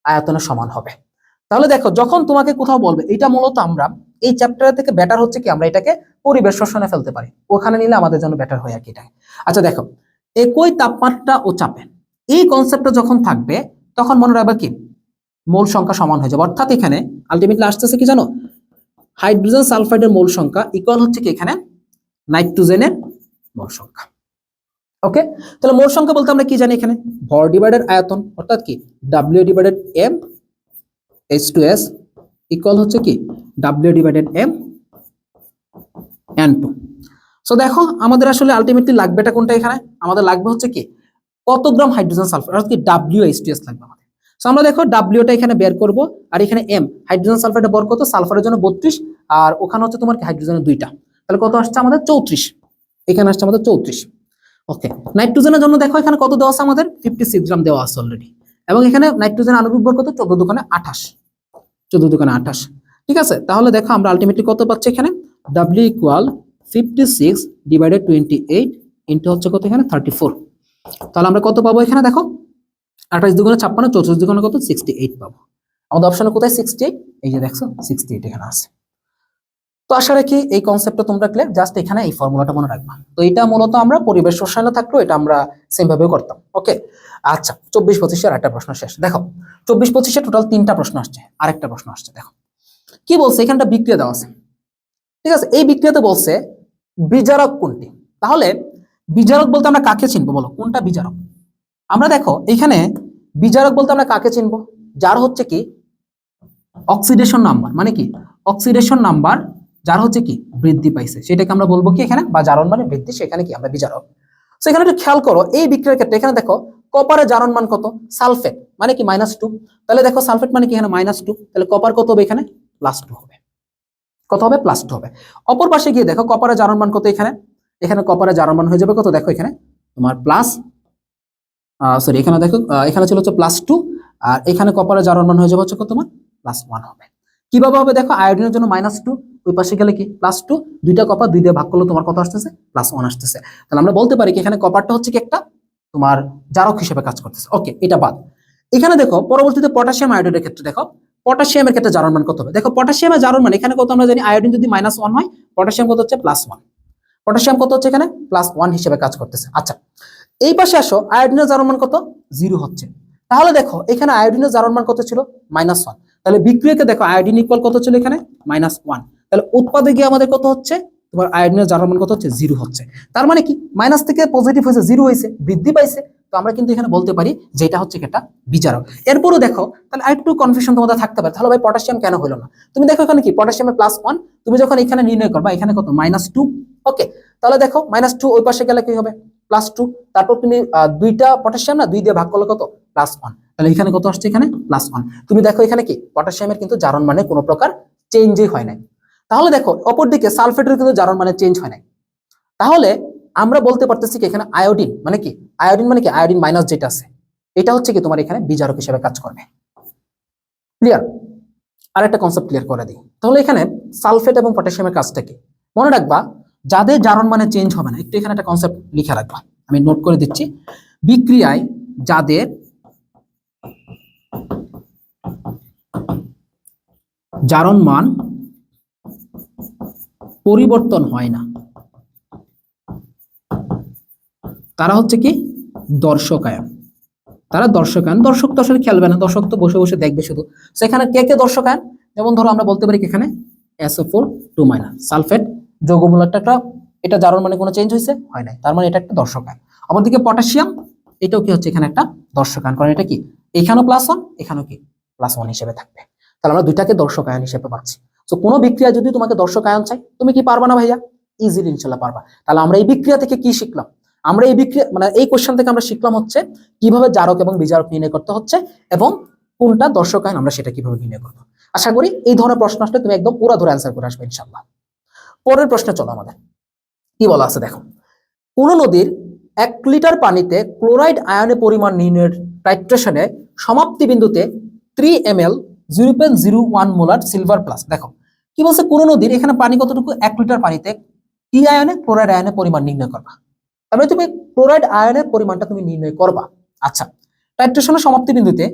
Speaker 1: আয়তনের সমান হবে। তাহলে দেখো যখন তোমাকে কোথাও বলবে, এটা মূলত আমরা এই চ্যাপ্টার থেকে বেটার হচ্ছে কি আমরা এটাকে পরিবেশ শোষণে ফেলতে পারি, ওখানে নিলে আমাদের জন্য বেটার হয় আর কি এটাকে। আচ্ছা দেখো একই তাপমাত্রা ও চাপে, এই কনসেপ্টটা যখন থাকবে তখন মনে রাখবা কি মোল সংখ্যা সমান হয়ে যাবে, অর্থাৎ এখানে আলটিমেটলি আসতেছে কি জানো, হাইড্রোজেন সালফাইডের মোল সংখ্যা ইকুয়াল হচ্ছে কি এখানে নাইট্রোজেনের মোল সংখ্যা। ওকে, তাহলে মোল সংখ্যা বলতে আমরা কি জানি, এখানে ভর ডিভাইডেড আয়তন, অর্থাৎ কি W divided M H2S equal হচ্ছে কি W divided M N2। So দেখো আমাদের আসলে আলটিমেটলি লাগবেটা কোনটা, এখানে আমাদের লাগবে হচ্ছে কি কত গ্রাম হাইড্রোজেন সালফাইড, অর্থাৎ কি WH2S লাগবে আমাদের। সো আমরা দেখো Wটা এখানে বের করব, আর এখানে M হাইড্রোজেন সালফাইডের বর কত, সালফারের জন্য 32, আর ওখানে হচ্ছে তোমার কি হাইড্রোজেনের 2টা, তাহলে কত আসছে আমাদের 34, এখানে আসছে আমাদের 34। ওকে, নাইট্রোজেনের জন্য দেখো এখানে কত দেওয়া আছে আমাদের 56 গ্রাম দেওয়া আছে অলরেডি, এবং এখানে নাইট্রোজেন আণবিক ভর কত 14 দুগুণে 28, 14 দুগুণে 28। ঠিক আছে, তাহলে দেখো আমরা আলটিমেটলি কত পাচ্ছি এখানে, W ইকুয়াল 56 ডিভাইডেড 28 ইন্টু হচ্ছে কত এখানে 34। তাহলে আমরা কত পাবো এখানে দেখো, 28 দুগুণে 56, 34 দুগুণে কত 68 পাবো। আমাদের অপশনে কোথায় 68, এই যে দেখছো 68 এখানে আছে। তো আশা রাখি এই কনসেপ্টটা তোমরা ক্লিয়ার, জাস্ট এখানে এই ফর্মুলাটা মনে রাখবা। তো এটা মূলত আমরা পরিবেশ রসায়নে থাকলেও এটা আমরা সেম ভাবেও করতাম। ওকে, আচ্ছা 24-25 একটা প্রশ্ন শেষ। দেখো 24-25 টোটাল 3টা প্রশ্ন আসছে, আরেকটা প্রশ্ন আসছে। দেখো কি বলছে, এখানটা বিক্রিয়া দেওয়া আছে। ঠিক আছে, এই বিক্রিয়াতে বলছে বিজারক কোনটি। তাহলে বিজারক বলতে আমরা কাকে চিনবো বলো, কোনটা বিজারক? আমরা দেখো এখানে বিজারক বলতে আমরা কাকে চিনবো, যার হচ্ছে কি অক্সিডেশন নাম্বার, মানে কি অক্সিডেশন নাম্বার যার হচ্ছে কি বৃদ্ধি পাইছে, সেটাকে আমরা বলবো কি এখানে, বা জারণ মানে বৃদ্ধি, সেখানে কি আমরা বিজারক। তো এখানে একটু খেয়াল করো এই বিক্রিয়ার ক্ষেত্রে, এখানে দেখো কপারের জারণ মান কত, সালফেট মানে কি -2, তাহলে দেখো সালফেট মানে কি এখানে -2, তাহলে কপার কত হবে এখানে +2 হবে, কত হবে +2 হবে। অপর পাশে গিয়ে দেখো কপারের জারণ মান কত এখানে, এখানে কপারের জারণ মান হয়ে যাবে কত, দেখো এখানে তোমার সরি এখানে দেখো এখানে ছিল হচ্ছে +2, আর এখানে কপারের জারণ মান হয়ে যাবে হচ্ছে কত তোমার +1 হবে। কিভাবে হবে দেখো, আয়োডিনের জন্য -2, ওই পাশে গেলে কি +2, দুইটা কপার 2 দিয়ে ভাগ করলে তোমার কত আসতেছে +1 আসতেছে। তাহলে আমরা বলতে পারি কি এখানে কপারটা হচ্ছে কি একটা তোমার জারক হিসেবে কাজ করতেছে। ওকে, এটা বাদ। এখানে দেখো পরবর্তীতে পটাশিয়াম আয়োডাইডের ক্ষেত্রে দেখো পটাশিয়ামের ক্ষেত্রে জারণ মান কত হবে, দেখো পটাশিয়ামের জারণ মান এখানে কত আমরা জানি, আয়োডিন যদি -1 হয়, পটাশিয়াম কত হচ্ছে +1, পটাশিয়াম কত হচ্ছে এখানে +1 হিসেবে কাজ করতেছে। আচ্ছা এই পাশে আসো, আয়োডিনের জারণ মান কত 0 হচ্ছে। তাহলে দেখো এখানে আয়োডিনের জারণ মান কত ছিল -1, তাহলে বিক্রিয়াকে দেখো আয়োডিন ইকুয়াল কত ছিল এখানে -1, তাহলে উৎপাদে গিয়ে আমাদের কত হচ্ছে তোমার আয়োডিনের জারণ মান কত হচ্ছে 0 হচ্ছে। তার মানে কি মাইনাস থেকে পজিটিভ হয়েছে, 0 হয়েছে, বৃদ্ধি পাইছে। তো আমরা কিন্তু এখানে বলতে পারি যে এটা হচ্ছে একটা বিজারক। এরপরও দেখো তাহলে আরেকটু কনফিউশন তোমাদের থাকতে পারে, তাহলে ভাই পটাশিয়াম কেন হলো না? তুমি দেখো এখানে কি পটাশিয়ামের +1, তুমি যখন এখানে নির্ণয় করবা এখানে কত -2। ওকে, তাহলে দেখো -2 ওই পাশে গেলে কি হবে +2, তারপর তুমি দুইটা পটাশিয়াম না 2 দিয়ে ভাগ করলে কত +1, তাহলে এখানে কত আসছে এখানে +1। তুমি দেখো এখানে কি পটাশিয়ামের কিন্তু জারণ মানে কোনো প্রকার চেঞ্জই হয় নাই। তাহলে দেখো অপরদিকে সালফেটের কিন্তু জারণ মানে চেঞ্জ হয় নাই। তাহলে আমরা বলতে পারতেছি কি এখানে আয়োডিন মানে কি, আয়োডিন মানে কি আয়োডিন মাইনাস যেটা আছে এটা হচ্ছে কি তোমার এখানে বিজারক হিসেবে কাজ করবে। ক্লিয়ার? আর একটা কনসেপ্ট ক্লিয়ার করে দিই, তাহলে এখানে সালফেট এবং পটাশিয়ামের কাজটা কি মনে রাখবা, যাদের জারণ মানে চেঞ্জ হবে না, একটু এখানে একটা কনসেপ্ট লিখে রাখবা, আমি নোট করে দিচ্ছি। বিক্রিয়ায় যাদের জারণ মান পরিবর্তন হয় না তারা হচ্ছে কি দর্শকায়ন, তারা দর্শকায়ন। দর্শক তো আসলে খেলবে না, দর্শক তো বসে বসে দেখবে শুধু। সেখানে কে কে দর্শকায়ন, যেমন ধরো আমরা বলতে পারি এখানে SO4 সালফেট যৌগমূলকটা একটা, এটা জারণ মানে কোনো চেঞ্জ হয়েছে হয় নাই, তার মানে এটা একটা দর্শকায়ন। অপরদিকে পটাশিয়াম এটাও কি হচ্ছে এখানে একটা দর্শকায়ন, কারণ এটা কি এখানেও +1 এখানেও কি +1 হিসেবে থাকবে। তাহলে আমরা দুইটাকে দর্শকায়ন হিসেবে পাচ্ছি। তো কোনো বিক্রিয়া যদি তোমাকে দর্শকায়ন চাই, তুমি কি পারবা না ভাইয়া? ইজিলি ইনশাল্লাহ পারবা। তাহলে আমরা এই বিক্রিয়া থেকে কি শিখলাম, আমরা এই বিক্রিয়া মানে এই কোশ্চেন থেকে আমরা শিখলাম হচ্ছে কিভাবে জারক এবং বিজারক নির্ণয় করতে হচ্ছে, এবং কোনটা দর্শকায়ন আমরা সেটা কিভাবে নির্ণয় করবো। আশা করি এই ধরনের প্রশ্ন আসলে তুমি একদম পুরো ধরে অ্যান্সার করে আসবে ইনশাল্লাহ। পরের প্রশ্নে চলো, আমাদের কি বলা আছে দেখো, কোন নদীর 1 লিটার পানিতে ক্লোরাইড আয়নের পরিমাণ নির্ণয়ের টাইট্রেশনে সমাপ্তি বিন্দুতে 3 ml 0.01 মোলার সিলভার প্লাস। দেখো কি বলছে, কোন নদীর এখানে পানি কতটুকু, 1 লিটার পানিতে কি আয়নে, ক্লোরাইড আয়নের পরিমাণ নির্ণয় করবা। তারপরে তুমি ক্লোরাইড আয়নের পরিমাণটা তুমি নির্ণয় করবা। আচ্ছা, টাইট্রেশনের সমাপ্তি বিন্দুতে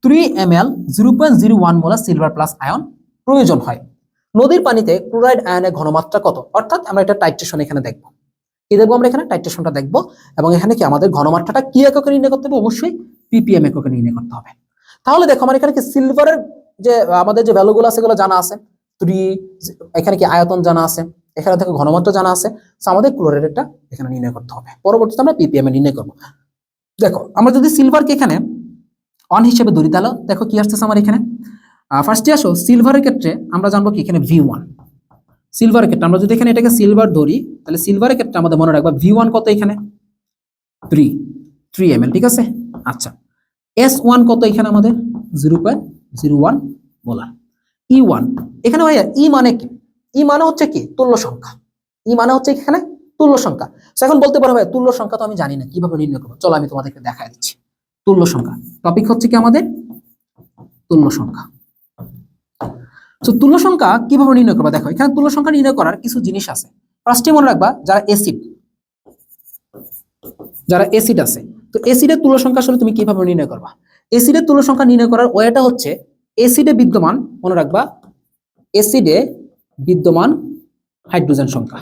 Speaker 1: 3 ml 0.01 molar silver plus ion প্রয়োজন হয়। নদীর পানিতে ক্লোরাইড আয়নের ঘনমাত্রা কত, অর্থাৎ আমরা এটা টাইট্রেশন এখানে দেখব। কি দেখবো আমরা এখানে টাইট্রেশনটা দেখবো, এবং এখানে কি আমাদের ঘনমাত্রাটা কি এককে নির্ণয় করতে হবে, অবশ্যই ppm এককে নির্ণয় করতে হবে। তাহলে দেখো আমার এখানে কি সিলভারের যে আমাদের যে ভ্যালুগুলো আছে সেগুলো জানা আছে, 3, এখানে কি আয়তন জানা আছে, এখানে দেখো ঘনমাত্রা জানা আছে। আমাদের ক্লোরাইডটা এখানে নির্ণয় করতে হবে, পরবর্তীতে আমরা ppm এ নির্ণয় করব। দেখো আমরা যদি সিলভারকে এখানে 1 হিসেবে ধরি, তাহলে দেখো কি আসতেছে আমার এখানে। ফার্স্টে আসো সিলভারের ক্ষেত্রে আমরা জানবো কি এখানে V1, সিলভারের ক্ষেত্রে আমরা যদি এখানে এটাকে সিলভার ধরি, তাহলে সিলভারের ক্ষেত্রে আমাদের মনে রাখবা V1 কত এখানে 3 ml, ঠিক আছে। আচ্ছা S1 কত এখানে আমাদের 0.01 মোলার। E1 এখানে ভাইয়া ই মানে কি, ই মানে হচ্ছে কি তুল্য সংখ্যা, ই মানে হচ্ছে এখানে তুল্য সংখ্যা। এখন বলতে পারো ভাই তুল্য সংখ্যা তো আমি জানি না, কিভাবে নির্ণয় করবো? চলো আমি তোমাদেরকে দেখাই দিচ্ছি। তুল্য সংখ্যা টপিক হচ্ছে কি আমাদের তুল্য সংখ্যা। তো তুল্য সংখ্যা কিভাবে নির্ণয় করবা? দেখো এখানে তুল্য সংখ্যা নির্ণয় করার কিছু জিনিস আছে। ফার্স্টে মনে রাখবা যারা অ্যাসিড আছে, তো অ্যাসিডের তুল্য সংখ্যা আসলে তুমি কিভাবে নির্ণয় করবা? অ্যাসিডের তুল্য সংখ্যা নির্ণয় করার ওয়েটা হচ্ছে অ্যাসিডে বিদ্যমান, মনে রাখবা অ্যাসিডে বিদ্যমান হাইড্রোজেন সংখ্যা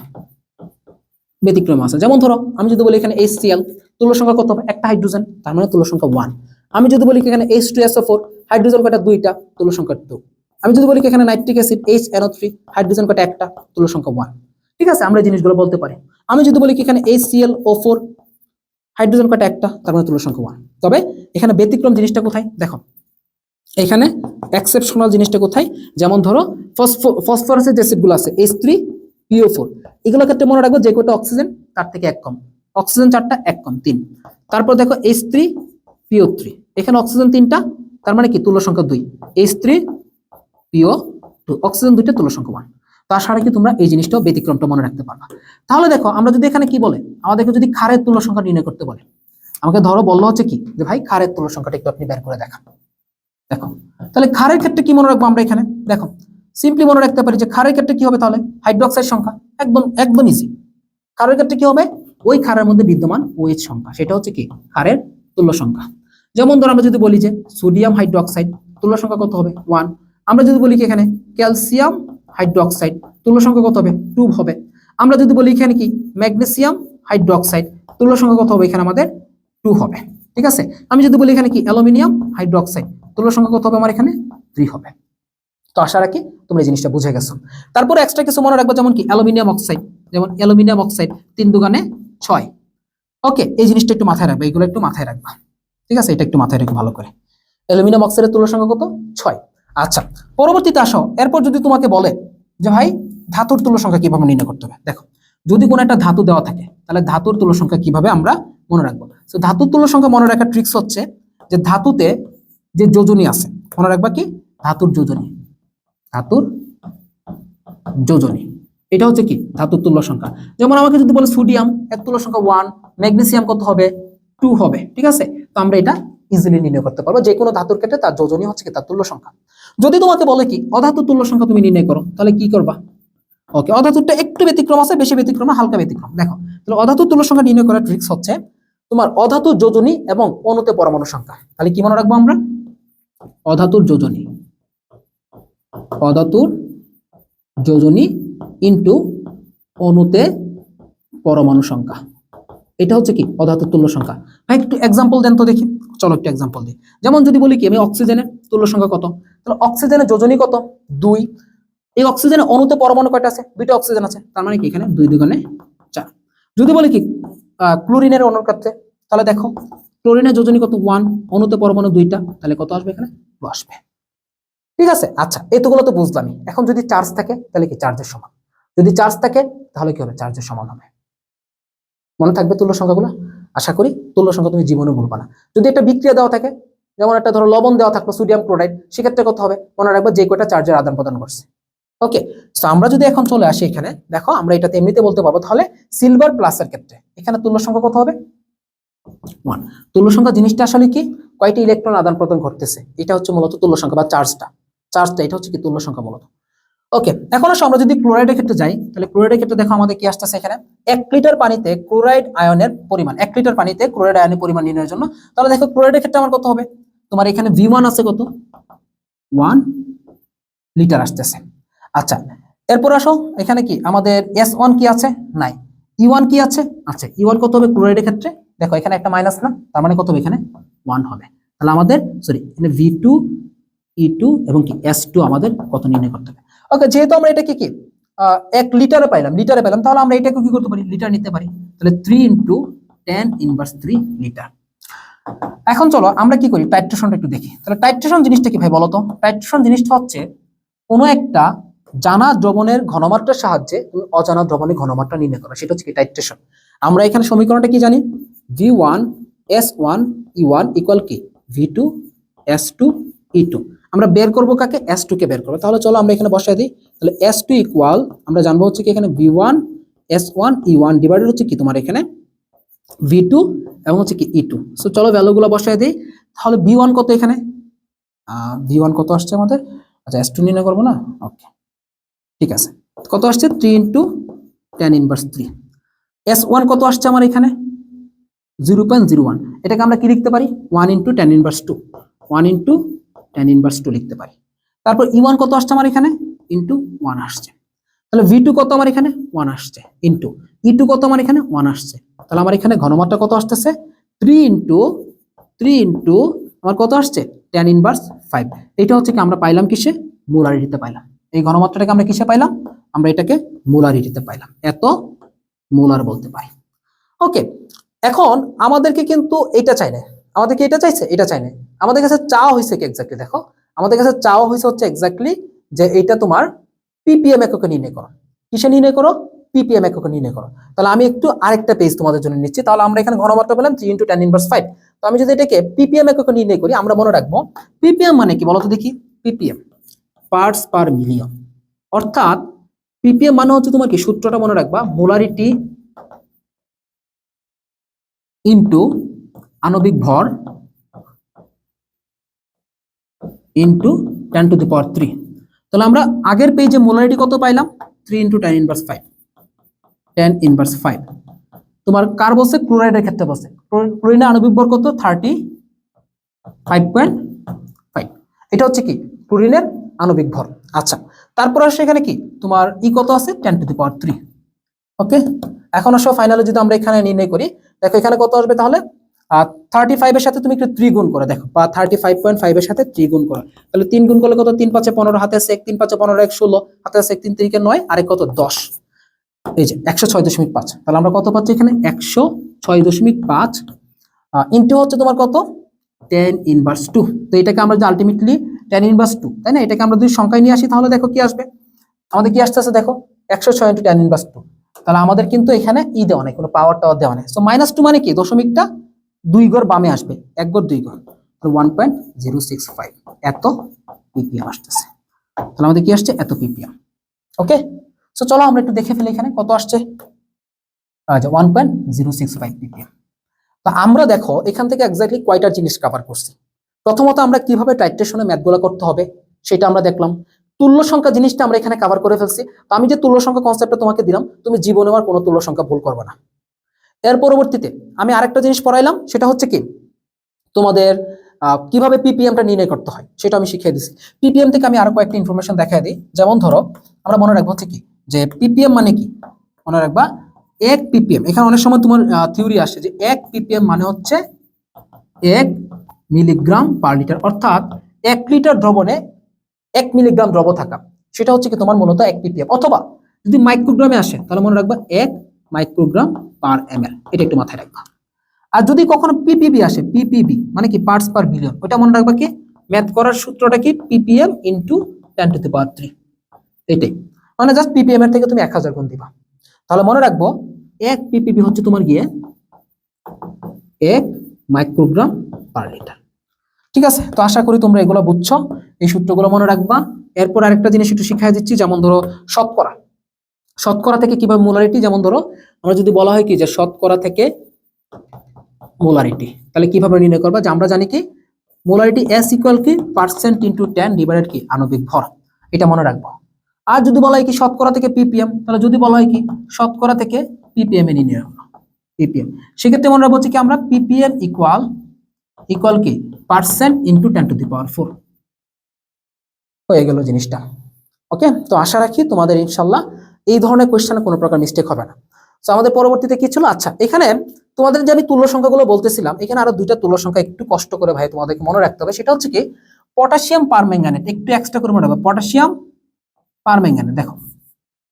Speaker 1: ব্যতিক্রম আছে। যেমন ধরো আমি যদি বলি এখানে HCl, তুল্য সংখ্যা কত হবে? একটা হাইড্রোজেন, তার মানে তুল্য সংখ্যা 1। আমি যদি বলি এখানে H2SO4, হাইড্রোজেন কয়টা? দুইটা, তুল্য সংখ্যা 2। আমি যদি বলি এখানে নাইট্রিক অ্যাসিড HNO3, হাইড্রোজেন কয়টা? একটা, তুল্য সংখ্যা 1। ঠিক আছে, আমরা এই জিনিসগুলো বলতে পারি। আমি যদি বলি এখানে HClO4, হাইড্রোজেন কয়টা? একটা, তার মানে তুল্য সংখ্যা 1। তবে এখানে ব্যতিক্রম জিনিসটা কোথায়? দেখো এখানে এক্সেপশনাল জিনিসটা কোথায়? যেমন ধরো ফসফরাসের যে অ্যাসিডগুলো আছে H3PO4, এগুলোর ক্ষেত্রে মনে রাখবো যে কয়টা অক্সিজেন তার থেকে এক কম, অক্সিজেন 4টা, এক কম 3। তারপর দেখো H3PO3, এখানে অক্সিজেন 3টা, তার মানে কি তুল্য সংখ্যা 2। H3PO2, অক্সিজেন 2টা, তুল্য সংখ্যা 1। তার সাথে কি তোমরা এই জিনিসটাও ব্যতিক্রমটা মনে রাখতে পারবা। তাহলে দেখো আমরা যদি এখানে কি বলে, আমাদেরকে যদি ক্ষারের তুল্য সংখ্যা নির্ণয় করতে বলে, আমাকে ধরো বললো হচ্ছে কি যে ভাই ক্ষারের তুল্য সংখ্যাটা একটু আপনি বের করে দেখান। দেখো তাহলে ক্ষারের ক্ষেত্রে কি মনে রাখবো আমরা? এখানে দেখো সিম্পলি মনে রাখতে পারি যে ক্ষারের ক্ষেত্রে কি হবে? তাহলে হাইড্রোক্সাইড সংখ্যা, একদম একদম ইজি। ক্ষারের ক্ষেত্রে কি হবে? ওই ক্ষারের মধ্যে বিদ্যমান OH সংখ্যা, সেটা হচ্ছে কি ক্ষারের তুল্য সংখ্যা। যেমন ধরো আমরা যদি বলি যে সোডিয়াম হাইড্রোক্সাইড, তুল্য সংখ্যা কত হবে? 1। আমরা যদি বলি কি এখানে ক্যালসিয়াম হাইড্রোক্সাইড, তুল্য সংখ্যা কত হবে? 2 হবে। আমরা যদি বলি এখানে কি ম্যাগনেসিয়াম হাইড্রোক্সাইড, তুল্য সংখ্যা কত হবে? এখানে আমাদের 2 হবে। ঠিক আছে, আমি যদি বলি এখানে কি অ্যালুমিনিয়াম হাইড্রোক্সাইড, তুল্য সংখ্যা কত হবে? আমার এখানে 3 হবে। তো আশা রাখি তোমরা এই জিনিসটা বুঝে গেছো। তারপরে এক্সট্রা কিছু মনে রাখবো, যেমন কি অ্যালুমিনিয়াম অক্সাইড, যেমন অ্যালুমিনিয়াম অক্সাইড 3 দুগুণে 6। ওকে, এই জিনিসটা একটু মাথায় রাখবে, এগুলো একটু মাথায় রাখবা। ঠিক আছে, এটা একটু মাথায় রেখে ভালো করে। অ্যালুমিনিয়াম অক্সাইডের তুল্য সংখ্যা কত? 6। আচ্ছা, পরবর্তীতে আসো, এরপর যদি তোমাকে বলে যে ভাই ধাতুর তুল্য সংখ্যা কিভাবে নির্ণয় করতে হবে? দেখো যদি কোনো একটা ধাতু দেওয়া থাকে, তাহলে ধাতুর তুল্য সংখ্যা কিভাবে আমরা মনে রাখবো? তো ধাতুর তুল্য সংখ্যা মনে রাখার ট্রিক্স হচ্ছে যে ধাতুতে যে যোজনী আছে, মনে রাখবা কি ধাতুর যোজনী, ধাতুর যোজনী, এটা হচ্ছে কি ধাতুর তুল্য সংখ্যা। যেমন আমাকে যদি বলে সোডিয়াম এর তুল্য সংখ্যা 1, ম্যাগনেসিয়াম কত হবে? 2 হবে। ঠিক আছে, তো আমরা এটা ইজিলি নির্ণয় করতে পারবো, যে কোনো ধাতুর ক্ষেত্রে তার যোজনী হচ্ছে কি তার তুল্য সংখ্যা। যদি তোমাকে বলে কি অধাতুর তুল্য সংখ্যা তুমি নির্ণয় করো, তাহলে কি করবা? ওকে, অধাতুরটা একটু ব্যতিক্রম আছে, বেশি ব্যতিক্রম না, হালকা ব্যতিক্রম। দেখো তাহলে অধাতুর তুল্য সংখ্যা নির্ণয় করার ট্রিক্স হচ্ছে তোমার অধাতুর যোজনী এবং অণুতে পরমাণু সংখ্যা। তাহলে কি মনে রাখবো আমরা? অধাতুর যোজনী, অধাতুর যোজনী ইনটু অণুতে পরমাণু সংখ্যা, এটা হচ্ছে কি অধাতুর তুল্য সংখ্যা। ভাই একটু এক্সাম্পল দেন তো দেখি। চলো একটু এক্সাম্পল দিই। যেমন যদি বলি কি আমি অক্সিজেনের তুল্য সংখ্যা কত, তাহলে অক্সিজেনের যোজনী কত? 2। এই অক্সিজেনের অণুতে পরমাণু কয়টা আছে? 2টা অক্সিজেন আছে, তার মানে কি এখানে 2 দুগুণে 4। যদি বলি কি ক্লোরিনের অণুর ক্ষেত্রে, তাহলে দেখো ক্লোরিনের যোজনী কত? 1, অণুতে পরমাণু 2টা, তাহলে কত আসবে? এখানে 2 আসবে। ঠিক আছে, আচ্ছা এতগুলো তো বুঝলামই। এখন যদি চার্জ থাকে তাহলে কি চার্জের সমান, যদি চার্জ থাকে তাহলে কি হবে? চার্জের সমান হবে। মনে থাকবে তুল্য সংখ্যাগুলো? আশা করি তুল্য সংখ্যা তুমি জীবনে ভুলবা না। যদি একটা বিক্রিয়া দেওয়া থাকে, যেমন একটা ধরো লবণ দেওয়া থাকলো সোডিয়াম ক্লোরাইড, সেক্ষেত্রে কত হবে? মনে রাখবে যে কয়টা চার্জের আদান প্রদান করছে। ওকে, তো আমরা যদি এখন চলে আসি এখানে, দেখো আমরা এটাতে এমনিতে বলতে পারবো। তাহলে সিলভার প্লাসের ক্ষেত্রে এখানে তুল্য সংখ্যা কত হবে? 1। তুল্য সংখ্যা জিনিসটা আসলে কি কয়টি ইলেকট্রন আদান প্রদান করতেছে, এটা হচ্ছে মূলত তুল্য সংখ্যা, বা চার্জটা এটা হচ্ছে কি তুল্য সংখ্যা মূলত। ওকে, এখন আসলে আমরা যদি ক্লোরাইডের ক্ষেত্রে যাই, তাহলে ক্লোরাইডের ক্ষেত্রে দেখো আমাদের কি আসতেছে এখানে 1 লিটার পানিতে ক্লোরাইড আয়নের পরিমাণ, 1 লিটার পানিতে ক্লোরাইড আয়নের পরিমাণ নির্ণয়ের জন্য। তাহলে দেখো ক্লোরাইডের ক্ষেত্রে আমার কত হবে? তোমার এখানে V1 আছে কত? 1 লিটার আসতেছে। আচ্ছা, এরপর আসো এখানে কি আমাদের S1 কি আছে? নাই। E1 কি আছে? আচ্ছা, E1 কত হবে ক্লোরাইডের ক্ষেত্রে? দেখো এখানে একটা মাইনাস না, তার মানে কত হবে? এখানে 1 হবে। তাহলে আমাদের সরি এখানে V2 E2 এবং কি S2 আমাদের কত নির্ণয় করতে হবে। ওকে, যেহেতু আমরা এটা কি 1 লিটারে পাইলাম, তাহলে আমরা এটাকে কি করতে পারি? লিটার নিতে পারি। তাহলে 3 × 10⁻³ লিটার। এখন চলো আমরা কি করি, টাইট্রেশনটা একটু দেখি। তাহলে টাইট্রেশন জিনিসটা কি ভাই বলো তো? টাইট্রেশন জিনিসটা হচ্ছে কোনো একটা জানা দ্রবণের ঘনমাত্রার সাহায্যে তুমি অজানা দ্রবণের ঘনমাত্রা নির্ণয় করা, সেটা হচ্ছে কি টাইট্রেশন। আমরা এখানে সমীকরণটা কি জানি? V1 S1 E1 ইকুয়াল কি V2 S2 E2। আমরা বের করবো কাকে? S2 কে বের করবো। তাহলে চলো আমরা এখানে বসাই দিই। তাহলে S2 ইকুয়াল আমরা জানবো হচ্ছে কি এখানে V1 S1 E1 ডিভাইডেড হচ্ছে কি তোমার এখানে V2 এবং হচ্ছে কি E2। সো চলো ভ্যালুগুলো বসায় দিই। তাহলে V1 কত এখানে, V1 কত আসছে আমাদের, আচ্ছা S2 নির্ণয় করবো না, ওকে ঠিক আছে, কত আসছে 3 ইন্টু tan ইনভার্স 3। S1 কত আসছে আমার এখানে 0.01, এটাকে আমরা কি লিখতে পারি 1 into tan inverse 2, 1 into tan inverse 2 লিখতে পারি। তারপর E1 কত আসছে আমার এখানে ইন্টু 1 আসছে, তাহলে V2 কত আমার এখানে 1 আসছে, ইন্টু E2 কত আমার এখানে 1 আসছে, তাহলে আমার এখানে ঘনমাত্রা কত আসতেছে 3 ইন্টু আমার কত আসছে tan ইনভার্স 5। এটা হচ্ছে কি আমরা পাইলাম কিসে, মোলারিটিতে পাইলাম। এই ঘনমাত্রাটাকে আমরা কিসে পাইলাম, আমরা এটাকে মোলারিটিতে পাইলাম, এত মোলার বলতে পারি। ওকে, এখন আমাদেরকে কিন্তু এটা চাই না, আমাদেরকে এটা চাইছে, এটা চাই না, আমাদের কাছে চাওয়া হয়েছে কি এক্স্যাক্টলি দেখো, আমাদের কাছে চাওয়া হয়েছে হচ্ছে এক্স্যাক্টলি যে এটা তোমার পিপিএম এককে নির্ণয় করো। কিসে নির্ণয় করো, পিপিএম এককে নির্ণয় করো। তাহলে আমি একটু আরেকটা পেজ তোমাদের জন্য নিচ্ছি। তাহলে আমরা এখানে ঘনমাত্রা পেলাম 3 ইন্টু tan ইনভার্স 5। তো আমি যদি এটাকে পিপিএম এককে নির্ণয় করি, আমরা মনে রাখবো পিপিএম মানে কি বলতো দেখি, পিপিএম পার্টস পার মিলিয়ন, অর্থাৎ পিপিএম মানে হচ্ছে তোমার কি, সূত্রটা মনে রাখবা, মোলারিটি ইন্টু আণবিক ভর ইন্টু 10 টু দি পাওয়ার 3। তাহলে আমরা আগের পেজে মোলারিটি কত পাইলাম 3 into tan inverse 5, tan inverse 5। তোমার কার বসে, ক্লোরাইডের ক্ষেত্রে বসে, ক্লোরিনের আণবিক ভর কত 35.5। এটা হচ্ছে কি ক্লোরিনের আণবিক ভর। আচ্ছা, তারপর আসে এখানে কি তোমার ই কত আছে 10 টু দি পাওয়ার 3। ওকে, এখন আসো ফাইনালি যদি আমরা এখানে নির্ণয় করি, দেখো এখানে কত আসবে তাহলে 35 এর সাথে তুমি একটু 3 গুণ করো, দেখো বা 35.5 এর সাথে 3 গুণ করো, তাহলে 3 গুণ করলে কত 3 5 15, হাতে আছে 1, 3 5 15 1 16, হাতে আছে 1 3 3 9, আর কত 10, এই যে 106.5। তাহলে আমরা কত পাচ্ছি এখানে 106.5 ইনটু হচ্ছে তোমার কত tan ইনভার্স 2। তো এটাকে আমরা যে আলটিমেটলি tan ইনভার্স 2, তাই না, এটাকে আমরা যদি সংখ্যায় নিয়ে আসি তাহলে দেখো কি আসবে, আমাদের কি আসতেছে দেখো 106 ইনটু tan ইনভার্স 2। তাহলে আমাদের কিন্তু এখানে ই দেওয়া নেই, কোনো পাওয়ার টাওয়ার দেওয়া নেই। সো -2 মানে কি, দশমিকটা 2 ঘর বামে আসবে, 1 ঘর 2 ঘর, 1.065 এত পিপিএম আসতেছে। তাহলে আমাদের কি আসছে এত পিপিএম। ওকে, সো চলো আমরা একটু দেখে ফেলি এখানে কত আসছে, আচ্ছা 1.065 পিপিএম। তো আমরা দেখো এখান থেকে এক্স্যাক্টলি কয়টা জিনিস কভার করছি। প্রথমত আমরা কিভাবে টাইট্রেশনে ম্যাথগুলো করতে হবে সেটা আমরা দেখলাম। তুল্য সংখ্যা জিনিসটা আমরা এখানে কভার করে ফেলছি। তো আমি যে তুল্য সংখ্যা কনসেপ্টটা তোমাকে দিলাম, তুমি জীবনে আর কোনো তুল্য সংখ্যা ভুল করবে না। এর পরবর্তীতে আমি আরেকটা জিনিস পড়াইলাম, সেটা হচ্ছে কি তোমাদের কিভাবে পিপিএমটা নির্ণয় করতে হয় সেটা আমি শিখিয়ে দিচ্ছি। পিপিএম থেকে আমি আরো কয়েকটা ইনফরমেশন দেখাই দিই। যেমন ধরো আমরা মনে রাখবো হচ্ছে কি যে পিপিএম মানে কি, মনে রাখবা 1 পিপিএম, এখানে অনেক সময় তোমার থিওরি আসে যে 1 পিপিএম মানে হচ্ছে 1 মিলিগ্রাম পার লিটার, অর্থাৎ 1 লিটার দ্রবণে 1 মিলিগ্রাম দ্রব থাকা, সেটা হচ্ছে কি তোমার মূলত 1 পিপিএম। অথবা যদি মাইক্রোগ্রামে আসে তাহলে মনে রাখবা 1 মাইক্রোগ্রাম পার এমএল, এটা একটু মাথায় রাখবা। আর যদি কখনো পিপিবি আসে, পিপিবি মানে কি পার্টস পার বিলিয়ন, ওটা মনে রাখবা কি ম্যাথ করার সূত্রটা কি পিপিএম ইনটু 10 টু দি পাওয়ার 3, এটাই মানে জাস্ট পিপিএম এর থেকে তুমি 1000 গুণ দিবা। তাহলে মনে রাখবো 1 পিপিবি হচ্ছে তোমার গিয়ে 1 মাইক্রোগ্রাম পার লিটার। ঠিক আছে, তো আশা করি তোমরা এগুলো বুঝছো, এই সূত্রগুলো মনে রাখবা। এরপর আরেকটা জিনিস একটু শিখিয়ে দিচ্ছি, যেমন ধরো শতকরা, শতকরা থেকে কিভাবে মোলারিটি, যেমন ধরো আমরা যদি বলা হয় কি যে শতকরা থেকে মোলারিটি, তাহলে কিভাবে নির্ণয় করবা, যে আমরা জানি কি মোলারিটি এস ইকুয়াল কি পার্সেন্ট ইনটু 10 ডিভাইডেড কি আণবিক ভর, এটা মনে রাখবো। আর যদি বলা হয় কি শতকরা থেকে পিপিএম, তাহলে যদি বলা হয় কি শতকরা থেকে পিপিএম এ নির্ণয় হলো পিপিএম, সেক্ষেত্রে মনে রাখবো কি আমরা পিপিএম ইকুয়াল কি পার্সেন্ট ইনটু 10 টু দি পাওয়ার 4 হয়ে গেল জিনিসটা। ওকে, তো আশা রাখি তোমাদের ইনশাল্লাহ এই ধরনের কোয়েশ্চেনে কোনো প্রকার মিস্টেক হবে না। তো আমাদের পরবর্তীতে কি ছিল, আচ্ছা এখানে তোমাদের যে আমি তুল্য সংখ্যাগুলো বলতেছিলাম, এখানে আরো দুইটা তুল্য সংখ্যা একটু কষ্ট করে ভাই তোমাদেরকে মনে রাখতে হবে। সেটা হচ্ছে কি পটাশিয়াম পার ম্যাঙ্গানেট, একটু এক্সট্রা করে মনে রাখবে পটাশিয়াম পার ম্যাঙ্গানেট। দেখো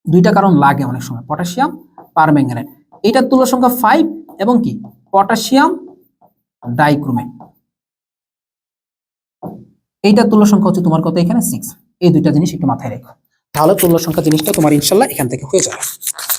Speaker 1: দুইটা কারণ লাগে অনেক সময়, পটাশিয়াম পার ম্যাঙ্গানেট এটার তুল্য সংখ্যা 5 এবং কি পটাশিয়াম ডাইক্রোমেট এইটার তুল্য সংখ্যা হচ্ছে তোমার কত এখানে 6। এই দুইটা জিনিস একটু মাথায় রেখো, তাহলে তুল্য সংখ্যা জিনিসটা তোমার ইনশাল্লাহ এখান থেকে হয়ে যাবে।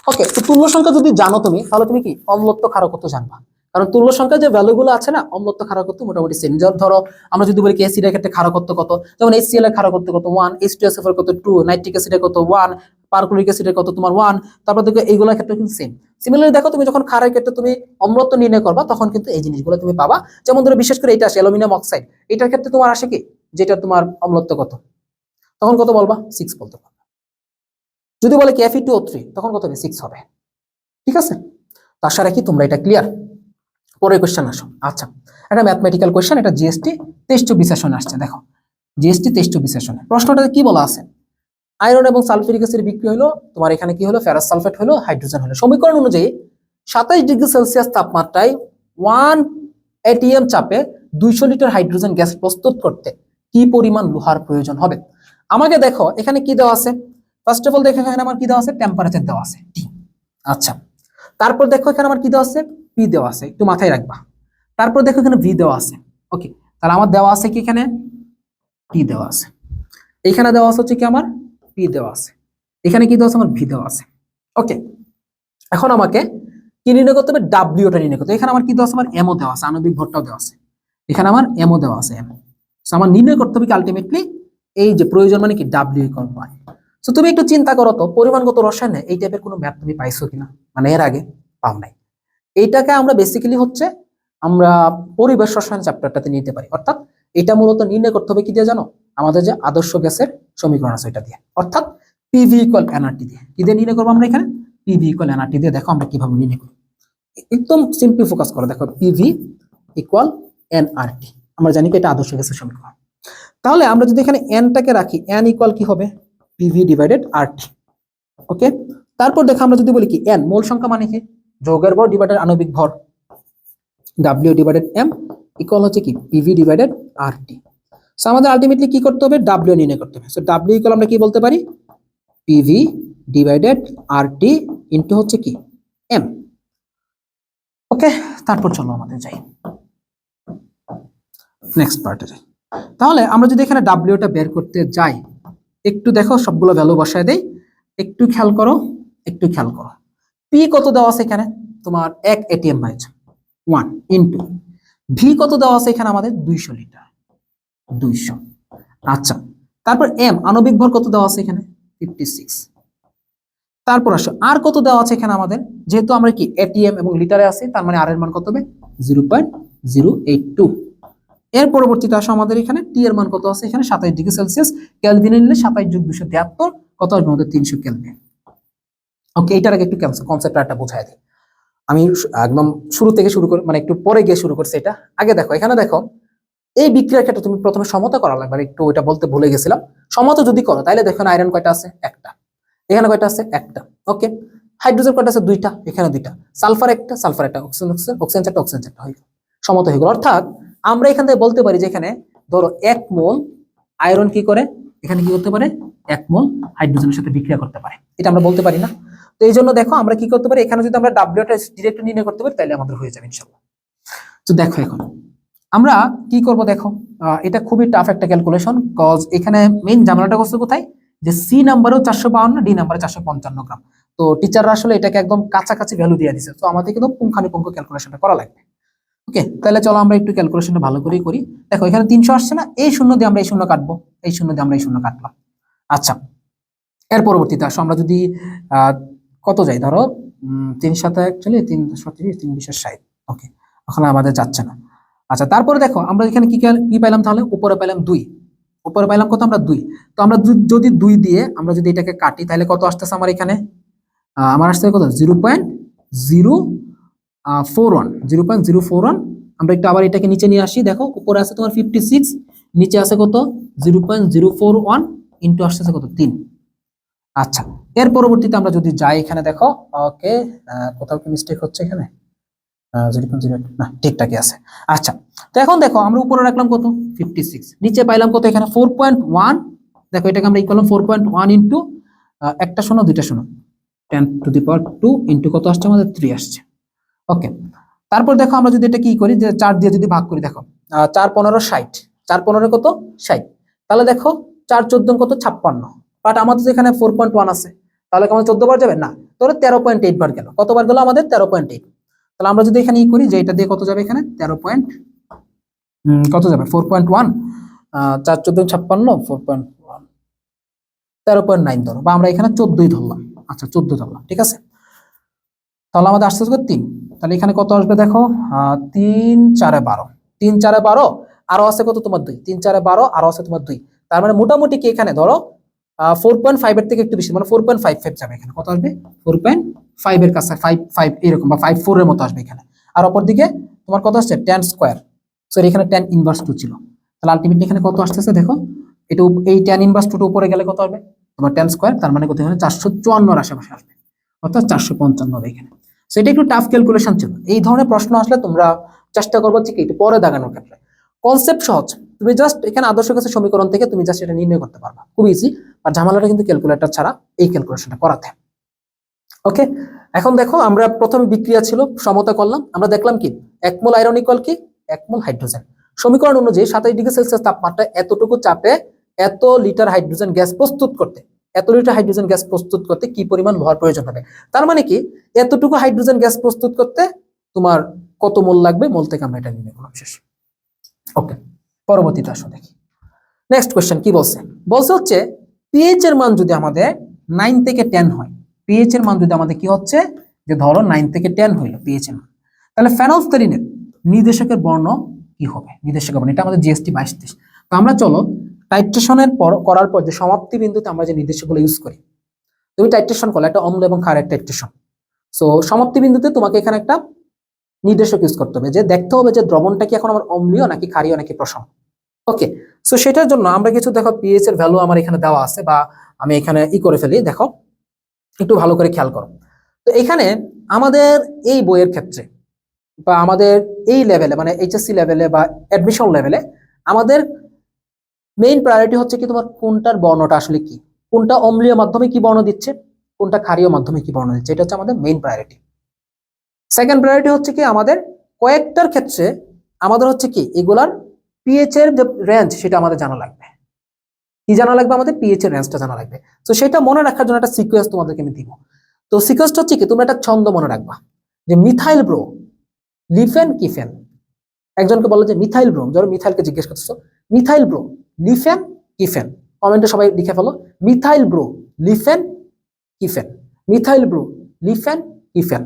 Speaker 1: ওকে, তো তুল্য সংখ্যা যদি জানো তুমি, তাহলে তুমি কি অম্লত্ব ক্ষারকত্ব জানবা, কারণ তুল্য সংখ্যা যে ভ্যালুগুলো আছে না, অম্লত্ব ক্ষারকত্ব মোটামুটি সেম। যেমন ধরো আমরা যদি বলি কি অ্যাসিডের ক্ষেত্রে ক্ষারকত্ব কত, যেমন HCl এর ক্ষারকত্ব কত 1, H2SO4 কত 2, নাইট্রিক অ্যাসিডের কত 1, পারক্লোরিক অ্যাসিডের কত তোমার 1। তারপর দেখো এইগুলোর ক্ষেত্রে কিন্তু সেম। সিমিলারলি দেখো তুমি যখন ক্ষারের ক্ষেত্রে তুমি অম্লত্ব নির্ণয় করবা তখন কিন্তু এই জিনিসগুলো তুমি পাবা। যেমন ধরো বিশেষ করে এটা আসে অ্যালুমিনিয়াম অক্সাইড, এটার ক্ষেত্রে তোমার আসে কি, যেটা তোমার অম্লত্ব কত, তখন কত বলবা, 6 বলতে পারবা। যদি বলে কি Fe2O3 তখন কত হবে, 6 হবে। ঠিক আছে, তো আশা রাখি তোমরা এটা ক্লিয়ার। পরের কোশ্চেন আসো। আচ্ছা, একটা ম্যাথমেটিক্যাল কোশ্চেন, এটা জিএসটি 23-24 সেশনে আসছে। দেখো জিএসটি 23-24 সেশনে প্রশ্নটাতে কি বলা আছে, আয়রন এবং সালফিউরিক অ্যাসিড বিক্রিয়া হলো, তোমার এখানে কি হলো, ফেরাস সালফেট হলো, হাইড্রোজেন হলো। সমীকরণ অনুযায়ী 27 ডিগ্রি সেলসিয়াস তাপমাত্রায় 1 atm চাপে 200 লিটার হাইড্রোজেন গ্যাস প্রস্তুত করতে কি পরিমাণ লোহার প্রয়োজন হবে। আমাকে দেখো এখানে কি দেওয়া আছে, ফার্স্ট অফ অল দেখো এখানে আমার কি দেওয়া আছে, টেম্পারেচার দেওয়া আছে T। আচ্ছা, তারপর দেখো এখানে আমার কি দেওয়া আছে, P দেওয়া আছে, একটু মাথায় রাখবা। তারপর দেখো এখানে V দেওয়া আছে। ওকে, তাহলে আমার দেওয়া আছে কি, এখানে P দেওয়া আছে, এখানে দেওয়া আছে হচ্ছে কি আমার P দেওয়া আছে, এখানে কি দেওয়া আছে আমার V দেওয়া আছে। ওকে, এখন আমাকে কি নির্ণয় করতে হবে, ডাব্লিউটা নির্ণয় করতে হবে। এখানে আমার কি দেওয়া আছে, আমার এমও দেওয়া আছে, আণবিক ভরটাও দেওয়া আছে, এখানে আমার এমও দেওয়া আছে এম। সো আমার নির্ণয় করতে হবে কি আলটিমেটলি এই যে প্রয়োজন মানে কি ডাব্লিউ ইকুয়াল 1। সো তুমি একটু চিন্তা করো তো, পরিমাণগত রসায়নে এই টাইপের কোনো ম্যাথ তুমি পাইছো কিনা, মানে এর আগে পাও নাই। এইটাকে আমরা বেসিক্যালি হচ্ছে আমরা পরিবেশ রসায়ন চ্যাপ্টারটাতে নিতে পারি। অর্থাৎ এটা মূলত নির্ণয় করতে হবে কি দিয়ে জানো, আমাদের যে আদর্শ গ্যাসের সমীকরণ আছে ওইটা দিয়ে, অর্থাৎ পিভি ইকুয়াল এনআরটি দিয়ে। কি দিয়ে নির্ণয় করবো আমরা এখানে, পিভি ইকুয়াল এনআরটি দিয়ে। দেখো আমরা কিভাবে নির্ণয় করি, একদম সিম্পলি ফোকাস করো। দেখো পিভি ইকুয়াল এনআরটি, আমরা জানি কি এটা আদর্শ গ্যাসের সমীকরণ। তাহলে আমরা যদি এখানে এনটাকে রাখি, এন ইকুয়াল কি হবে, পিভি ডিভাইডেড আরটি। ওকে, তারপর দেখো আমরা যদি বলি কি এন মোল সংখ্যা মানে কি, যৌগের ভর ডিভাইডেড আণবিক ভর, ডাব্লিউ ডিভাইডেড এম ইকুয়াল হচ্ছে কি পিভি ডিভাইডেড আরটি। সো আমাদের আলটিমেটলি কি করতে হবে, ডাব্লিউ নির্ণয় করতে হবে। সো ডাব্লিউ ইকুয়াল আমরা কি বলতে পারি, পিভি ডিভাইডেড আরটি ইনটু হচ্ছে কি এম। ওকে, তারপর চলো আমাদের যাই নেক্সট পার্টে যাই। তাহলে আমরা যদি এখানে ডাব্লিউটা বের করতে যাই, একটু দেখো সবগুলো ভ্যালু বসায় দেই, একটু খেয়াল করো, একটু খেয়াল করো। পি কত দেওয়া আছে এখানে, তোমার 1 এটিএম বাইজ 1 ইনটু ভি কত দেওয়া আছে এখানে আমাদের 200 লিটার 200। আচ্ছা, তারপর এম আণবিক ভর কত দেওয়া আছে এখানে 56। তারপর আসো আর কত দেওয়া আছে এখানে আমাদের, যেহেতু আমরা কি এটিএম এবং লিটারে আছি তার মানে আর এর মান কত হবে 0.082। এর পরবর্তীতে আসো আমাদের এখানে টি এর মান কত আছে এখানে 27 ডিগ্রি সেলসিয়াস, কেলভিনে নিলে 27 যোগ 273 কত আসবে আমাদের 300 কেলভিন। ওকে, এটার আগে একটু কনসেপ্ট একটা বোঝায় দিই। আমি একদম শুরু থেকে শুরু করে মানে একটু পরে গিয়ে শুরু করছি এটা। আগে দেখো এখানে দেখো এই বিক্রিয়ার ক্ষেত্রে তুমি প্রথমে সমতা করা লাগবে, একটু ওইটা বলতে ভুলে গেছিলাম। সমতা যদি করো তাহলে দেখো আয়রন কয়টা আছে, একটা, এখানে কয়টা আছে, একটা। ওকে, হাইড্রোজেন কয়টা আছে, দুইটা, এখানে দুইটা, সালফার একটা, সালফার একটা, অক্সিজেন অক্সিজেন চারটা, অক্সিজেন চারটা, হয়ে গেল, সমতা হয়ে গেল। অর্থাৎ আমরা এখান থেকে বলতে পারি যে এখানে ধরো 1 মোল আয়রন কি করে, এখানে কি করতে পারে, 1 মোল হাইড্রোজেনের সাথে বিক্রিয়া করতে পারে, এটা আমরা বলতে পারি না। তো এই জন্য দেখো আমরা কি করতে পারি, এখানে যদি আমরা ডাব্লিউটা ডিরেক্ট নির্ণয় করতে পারি তাহলে আমাদের হয়ে যাবে ইনশাআল্লাহ। তো দেখো এখন আমরা কি করব, দেখো এটা খুবই টাফ একটা ক্যালকুলেশন, কজ এখানে মেইন ঝামেলাটা করছে কোথায়, যে সি নাম্বারেও 452, ডি নাম্বারে 455 গ্রাম। তো টিচাররা আসলে এটাকে একদম কাছাকাছি ভ্যালু দিয়ে দিছে, তো আমাদের কিন্তু পুঙ্খানুপুঙ্খ ক্যালকুলেশনটা করা লাগবে। ওকে, তাহলে চলো আমরা একটু ক্যালকুলেশনটা ভালো করেই করি। দেখো এখানে 300 আসছে না, এই শূন্য দিয়ে আমরা এই শূন্য কাটবো, এই শূন্য দিয়ে আমরা এই শূন্য কাটলাম। আচ্ছা, এর পরবর্তীতে আসো আমরা যদি কত যাই, ধরো 3 7 অ্যাকচুয়ালি 3 37 3 20 60। ওকে, ওখানে আমাদের যাচ্ছে না। আচ্ছা, তারপরে দেখো আমরা এখানে কি পাইলাম, তাহলে উপরে পাইলাম 2, উপরে পাইলাম কত আমরা 2। তো আমরা যদি 2 দিয়ে আমরা যদি এটাকে কাটি তাহলে কত আসতেছে আমার এখানে, আমার আসছে কত 0.041 0.041। আমরা একটু আবার এটাকে নিচে নিয়ে আসি, দেখো উপরে আছে তোমার 56, নিচে আছে কত 0.041 ইনটু আসতেছে কত 3। আচ্ছা, এর পরবর্তীতে আমরা যদি যাই এখানে দেখো, ওকে কোথাও কি মিস্টেক হচ্ছে এখানে, 0.0 না ঠিকঠাকই আছে। আচ্ছা, তো এখন দেখো আমরা উপরে রাখলাম কত 56, নিচে পাইলাম কত এখানে 4.1। দেখো এটাকে আমরা ইকুয়াল 4.1 ইনটু একটা শূন্য দুইটা শূন্য 10⁻² ইনটু কত আসছে আমাদের 3 আসছে। ওকে, তারপর দেখো আমরা যদি এটা কি করি, যে 4 দিয়ে যদি ভাগ করি, দেখো 4 15 60, 4 15 কত 60, তাহলে দেখো 4 14 কত 56, বাট আমাদের তো এখানে 4.1 আছে, তাহলে আমাদের 14 বার যাবে না, তাহলে 13.8 বার গেল। কতবার গেল আমাদের 13.8। তাহলে আমরা যদি এখানে ই করি যে এটা দিয়ে কত যাবে এখানে 13 পয়েন্ট কত যাবে 4.1, 4 14 56, 4.1 13.9 ধরো, বা আমরা এখানে 14ই ধরলাম। আচ্ছা 14 ধরলাম, ঠিক আছে। তাহলে আমাদের আসছে 3। তাহলে এখানে কত আসবে দেখো, 3 4 12, 3 4 12, আরো আছে কত তোমার 2, 3 4 12, আরো আছে তোমার 2। তার মানে মোটামুটি কি এখানে ধরো 4.5 এর থেকে একটু বেশি, মানে 4.55 যাবে। এখানে কত আসবে, 4.5 এর কাছে, 5 এরকম, বা 5.4 এর মতো আসবে এখানে। আর অপর দিকে তোমার কত আসছে, tan স্কয়ার, সরি এখানে tan ইনভার্স 2 ছিল। তাহলে আলটিমেটলি এখানে কত আসতেছে দেখো, এটা এই tan ইনভার্স 2 উপরে গেলে কত হবে তোমার tan স্কয়ার, তার মানে কত, এখানে 454 এর আশেপাশে আসবে, অর্থাৎ 455 হবে এখানে। সো এটা একটু টাফ ক্যালকুলেশন ছিল। এই ধরনের প্রশ্ন আসলে তোমরা চেষ্টা করবো যে একটু পরে দাগানোর ক্ষেত্রে। কনসেপ্ট সহজ, তুমি জাস্ট এখানে আদর্শ গাছের সমীকরণ থেকে তুমি জাস্ট এটা নির্ণয় করতে পারবা, খুব ইজি। আর ঝামেলাটা কিন্তু ক্যালকুলেটর ছাড়া এই ক্যালকুলেশনটা করাতে। ওকে, এখন দেখো আমরা প্রথমে বিক্রিয়া ছিল, সমতা করলাম, আমরা দেখলাম কি 1 মোল আয়রন ইকুয়াল কি 1 মোল হাইড্রোজেন। সমীকরণ অনুযায়ী 27 ডিগ্রি সেলসিয়াস তাপমাত্রায় এতটুকু চাপে এত লিটার হাইড্রোজেন গ্যাস প্রস্তুত করতে, এত লিটার হাইড্রোজেন গ্যাস প্রস্তুত করতে কি পরিমাণ ভর প্রয়োজন হবে। তার মানে কি এতটুকু হাইড্রোজেন গ্যাস প্রস্তুত করতে তোমার কত মোল লাগবে, মোল থেকে আমরা এটা নির্ণয় করলাম, শেষ। ওকে, পরবর্তীতে আসো দেখি। নেক্সট কোশ্চেন কি বলছে, বলছে হচ্ছে পিএইচ এর মান যদি আমাদের 9 থেকে 10 হয়, পিএইচ এর মান যদি আমাদের কি হচ্ছে, যে ধরো 9 থেকে 10 হইলো পিএইচ এর মান, তাহলে ফেনলফথেলিনের নির্দেশকের বর্ণ কি হবে, নির্দেশকের বর্ণ, এটা আমাদের জিএসটি 22-23। তো আমরা চলো টাইট্রেশনের পর করার পর যে সমাপ্তি বিন্দুতে আমরা যে নির্দেশকগুলো ইউজ করি, তুমি টাইট্রেশন করলে একটা অম্ল এবং ক্ষারের টাইট্রেশন। সো সমাপ্তি বিন্দুতে তোমাকে এখানে একটা নির্দেশক ইউজ করতে হবে, যে দেখতে হবে যে দ্রবণটা কি এখন আমার অম্লীয় নাকি ক্ষারীয় নাকি প্রশম। ওকে, সো সেটার জন্য আমরা কিছু দেখো পিএইচ এর ভ্যালু আমার এখানে দেওয়া আছে, বা আমি এখানে করে ফেলি, দেখো একটু ভালো করে খেয়াল করো। তো এখানে আমাদের এই বইয়ের ক্ষেত্রে বা আমাদের এই লেভেলে, মানে এইচএসসি লেভেলে বা অ্যাডমিশন লেভেলে, আমাদের মেইন প্রায়োরিটি হচ্ছে কি তোমার কোনটার বর্ণটা আসলে কি, কোনটা অম্লীয় মাধ্যমে কি বর্ণ দিচ্ছে, কোনটা ক্ষারীয় মাধ্যমে কি বর্ণ দিচ্ছে, এটা হচ্ছে আমাদের মেইন প্রায়োরিটি। সেকেন্ড প্রায়োরিটি হচ্ছে কি আমাদের কয়েকটার ক্ষেত্রে আমাদের হচ্ছে কি এগুলার পিএইচ এর যে রেঞ্জ সেটা আমাদের জানা লাগবে। কি জানা লাগবে, আমাদের পিএইচ এর রেঞ্জটা জানা লাগবে। তো সেটা মনে রাখার জন্য একটা সিকোয়েন্স তোমাদেরকে আমি দিব। তো সিকোয়েন্সটা হচ্ছে কি, তোমরা একটা ছন্দ মনে রাখবা, যে মিথাইল ব্রো লিফেন কিফেন। একজনকে বলো যে মিথাইল ব্রো, ধরো মিথাইলকে জিজ্ঞেস করতেছো মিথাইল ব্রো লিফেন কিফেন, কমেন্টে সবাই লিখে ফেলো মিথাইল ব্রো লিফেন কিফেন, মিথাইল ব্রো লিফেন কিফেন।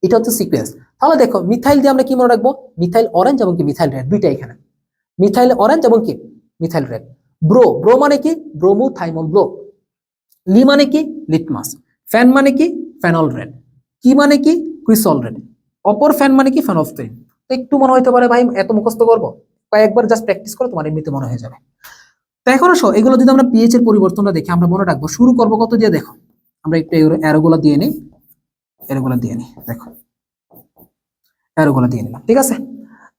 Speaker 1: এটা হচ্ছে সিকোয়েন্স। তাহলে দেখো মিথাইল দিয়ে আমরা কি মনে রাখবো, মিথাইল অরেঞ্জ এবং কি মিথাইল রেড, দুইটা এখানে মিথাইল অরেঞ্জ এবং কি মিথাইল রেড। ব্রো, ব্রো মানে কি ব্রোমো থাইমল ব্রো। লি মানে কি লিটমাস। ফ্যান মানে কি ফেনল রেড। কি মানে কি ক্রিসল রেড। অপর ফ্যান মানে কি ফেনলফথেলিন। একটু মনে হইতে পারে ভাই এত মুখস্থ করবো, কয়েকবার জাস্ট প্র্যাকটিস করো, তোমার এমনিতে মনে হয়ে যাবে। তো এখন আসো এগুলো যদি আমরা পিএইচ এর পরিবর্তনটা দেখি, আমরা মনে রাখবো শুরু করবো কত দিয়ে, দেখো আমরা একটু অ্যারোগুলো দিয়ে নিই, এরগুলো দিয়ে নিই, দেখো অ্যারোগুলো দিয়ে নিলাম, ঠিক আছে।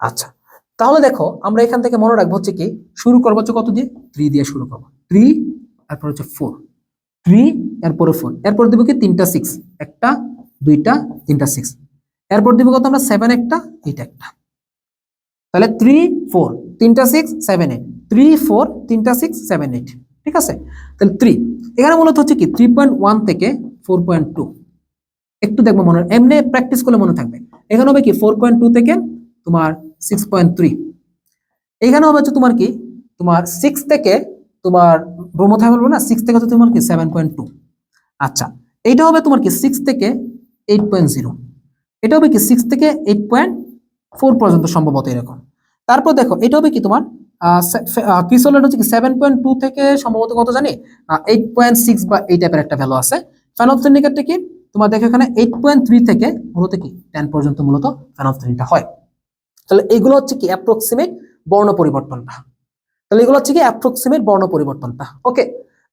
Speaker 1: আচ্ছা তাহলে দেখো আমরা এখান থেকে মনে রাখবো হচ্ছে কি শুরু করবো হচ্ছে কত দিয়ে, 3 দিয়ে শুরু করবো, 3, তারপর হচ্ছে 4, 3, এরপরে 4, এরপর দিব কি 3টা 6, একটা 2টা 3টা 6, এরপর দিব কত আমরা 7 একটা 8 একটা, তাহলে 3 4 3টা 6 7 8, 3 4 3টা 6 7 8, ঠিক আছে। তাহলে 3 এখানে মূলত হচ্ছে কি 3.1 থেকে 4.2, একটু দেখবো মনে, এমনি প্র্যাকটিস করলে মনে থাকবে। এখানে হবে কি 4.2 থেকে তোমার 6.3, এখানে হবে হচ্ছে তোমার কি তোমার 6 থেকে তোমার ব্রহ্মথাই বলবো না, 6 থেকে হচ্ছে তোমার কি 7.2। আচ্ছা এইটা হবে তোমার কি 6 থেকে 8.0, এটা হবে কি 6 থেকে 8.4 পর্যন্ত সম্ভবত এরকম। তারপর দেখো এটা হবে কি তোমার ক্রিসলের হচ্ছে কি 7.2 থেকে সম্ভবত কত জানি 8.6 বা এই টাইপের একটা ভ্যালু আছে। ফেনলফথেলিনটা কি তোমার দেখো এখানে 8.3 থেকে মূলত কি 10 পর্যন্ত মূলত ফেনলফথেলিনটা হয়। তাহলে এগুলো হচ্ছে কি অ্যাপ্রক্সিমেট বর্ণ পরিবর্তনটা, তাহলে এগুলো হচ্ছে কি অ্যাপ্রক্সিমেট বর্ণ পরিবর্তনটা। ওকে,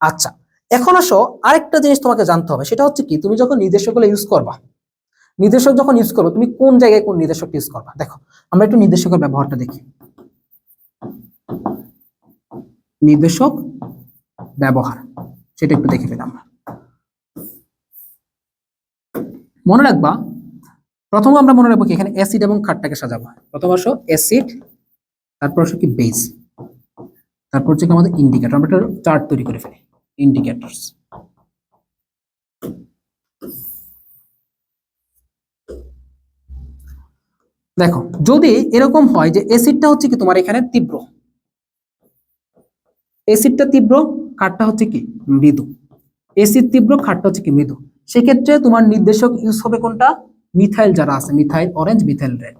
Speaker 1: আচ্ছা এখন আসো আরেকটা জিনিস তোমাকে জানতে হবে, সেটা হচ্ছে কি তুমি যখন নির্দেশকগুলো ইউজ করবা, নির্দেশক যখন ইউজ করবে তুমি কোন জায়গায় কোন নির্দেশক ইউজ করবা। দেখো আমরা একটু নির্দেশকের ব্যবহারটা দেখি, নির্দেশক ব্যবহার সেটা একটু দেখে পেলাম। মনে রাখবা প্রথমে আমরা মনে রাখবো কি এখানে অ্যাসিড এবং ক্ষারটাকে সাজাবো। প্রথম আসো অ্যাসিড, তারপর আসো কি বেস, তারপর হচ্ছে কি আমাদের ইন্ডিকেটর, আমরা একটা চার্ট তৈরি করে ফেলি ইন্ডিকেটরস। দেখো যদি এরকম হয় যে অ্যাসিডটা হচ্ছে কি তোমার এখানে তীব্র, অ্যাসিডটা তীব্র, ক্ষারটা হচ্ছে কি মৃদু, এসিড তীব্র, ক্ষারটা হচ্ছে কি মৃদু। সেক্ষেত্রে তোমার নির্দেশক ইউজ হবে কোনটা? মিথাইল যারা আছে, methyl orange, methyl red,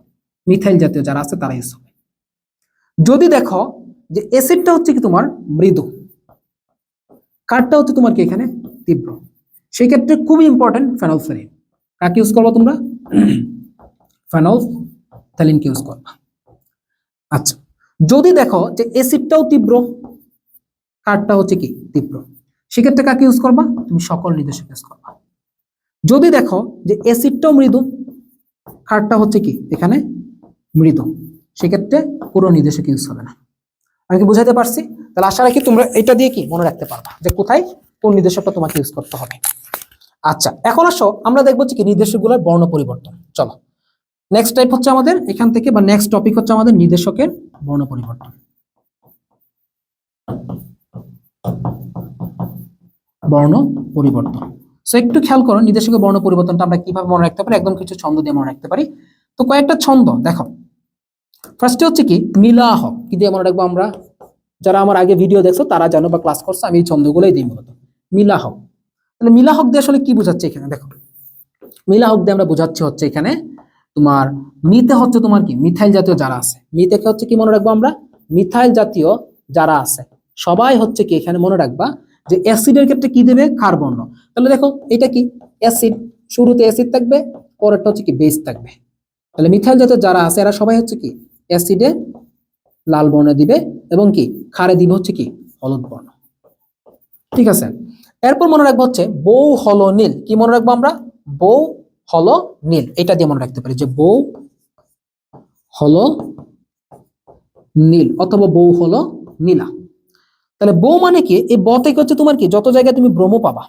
Speaker 1: methyl জাতীয় যারা আছে তারা ইউজ হবে। যদি দেখো যে অ্যাসিডটা হচ্ছে কি তোমার মৃদু, কারটা হচ্ছে তোমার কি এখানে তীব্র, সেই ক্ষেত্রে খুবই ইম্পর্টেন্ট ফেনলফথেলিন। কাকে ইউজ করবা তোমরা? ফেনলফথেলিনকে ইউজ করবা। আচ্ছা, যদি দেখো যে অ্যাসিডটাও তীব্র, কারটা হচ্ছে কি তীব্র, সেক্ষেত্রে কাকে ইউজ করবা? তুমি সকল নির্দেশক ইউজ করবা। যদি দেখো যে অ্যাসিডটাও মৃদু, কারটা হচ্ছে কি এখানে মৃদু, সেক্ষেত্রে পুরো নির্দেশক ইউজ হবে না। আমি কি বুঝাতে পারছি? তাহলে আশা রাখি তোমরা এটা দিয়ে কি মনে রাখতে পারবা যে কোথায় কোন নির্দেশকটা তোমাকে ইউজ করতে হবে। আচ্ছা, এখন আসো আমরা দেখবো যে কি নির্দেশকগুলোর বর্ণ পরিবর্তন। চলো, নেক্সট টাইপ হচ্ছে আমাদের এখান থেকে, বা নেক্সট টপিক হচ্ছে আমাদের নির্দেশকের বর্ণ পরিবর্তন। বর্ণ পরিবর্তন। সো একটু খেয়াল করো নির্দেশকের বর্ণ পরিবর্তনটা আমরা কিভাবে মনে রাখতে পারি। একদম কিছু ছন্দ দিয়ে মনে রাখতে পারি। তো কয়েকটা ছন্দ দেখো। ফার্স্টে হচ্ছে কি মিলাহ, কি দিয়ে মনে রাখবো আমরা? যারা আমার আগে ভিডিও দেখছো তারা জানো বা ক্লাস করছো, আমি এই ছন্দগুলোই দিই মূলত। মিলাহ, তাহলে মিলাহক দিয়ে আসলে কি বোঝাচ্ছে এখানে? দেখো, মিলাহক দিয়ে আমরা বোঝাচ্ছি হচ্ছে এখানে তোমার মিতে হচ্ছে তোমার কি মিথাইল জাতীয় যারা আছে, মিতে হচ্ছে কি মনে রাখবো আমরা? মিথাইল জাতীয় যারা আছে সবাই হচ্ছে কি এখানে মনে রাখবা যে অ্যাসিডের ক্ষেত্রে কি দেবে? ক্ষার বর্ণ। তাহলে দেখো এটা কি অ্যাসিড, শুরুতে অ্যাসিড থাকবে, পরেরটা হচ্ছে কি বেস থাকবে। তাহলে মিথাইল জাতীয় যারা আছে এরা সবাই হচ্ছে কি অ্যাসিডে লাল বর্ণ দিবে, এবং কি ক্ষারে দিবে হচ্ছে কি হলুদ বর্ণ। ঠিক আছে, এরপর মনে রাখবো হচ্ছে বউ হলো নীল। কি মনে রাখবো আমরা? বউ হলো নীল, এটা দিয়ে মনে রাখতে পারি যে বউ হলো নীল অথবা বউ হলো নীলা। তাহলে বউ মানে কি? এই ব থেকে হচ্ছে তোমার কি যত জায়গায় তুমি ব্রোমো পাবা,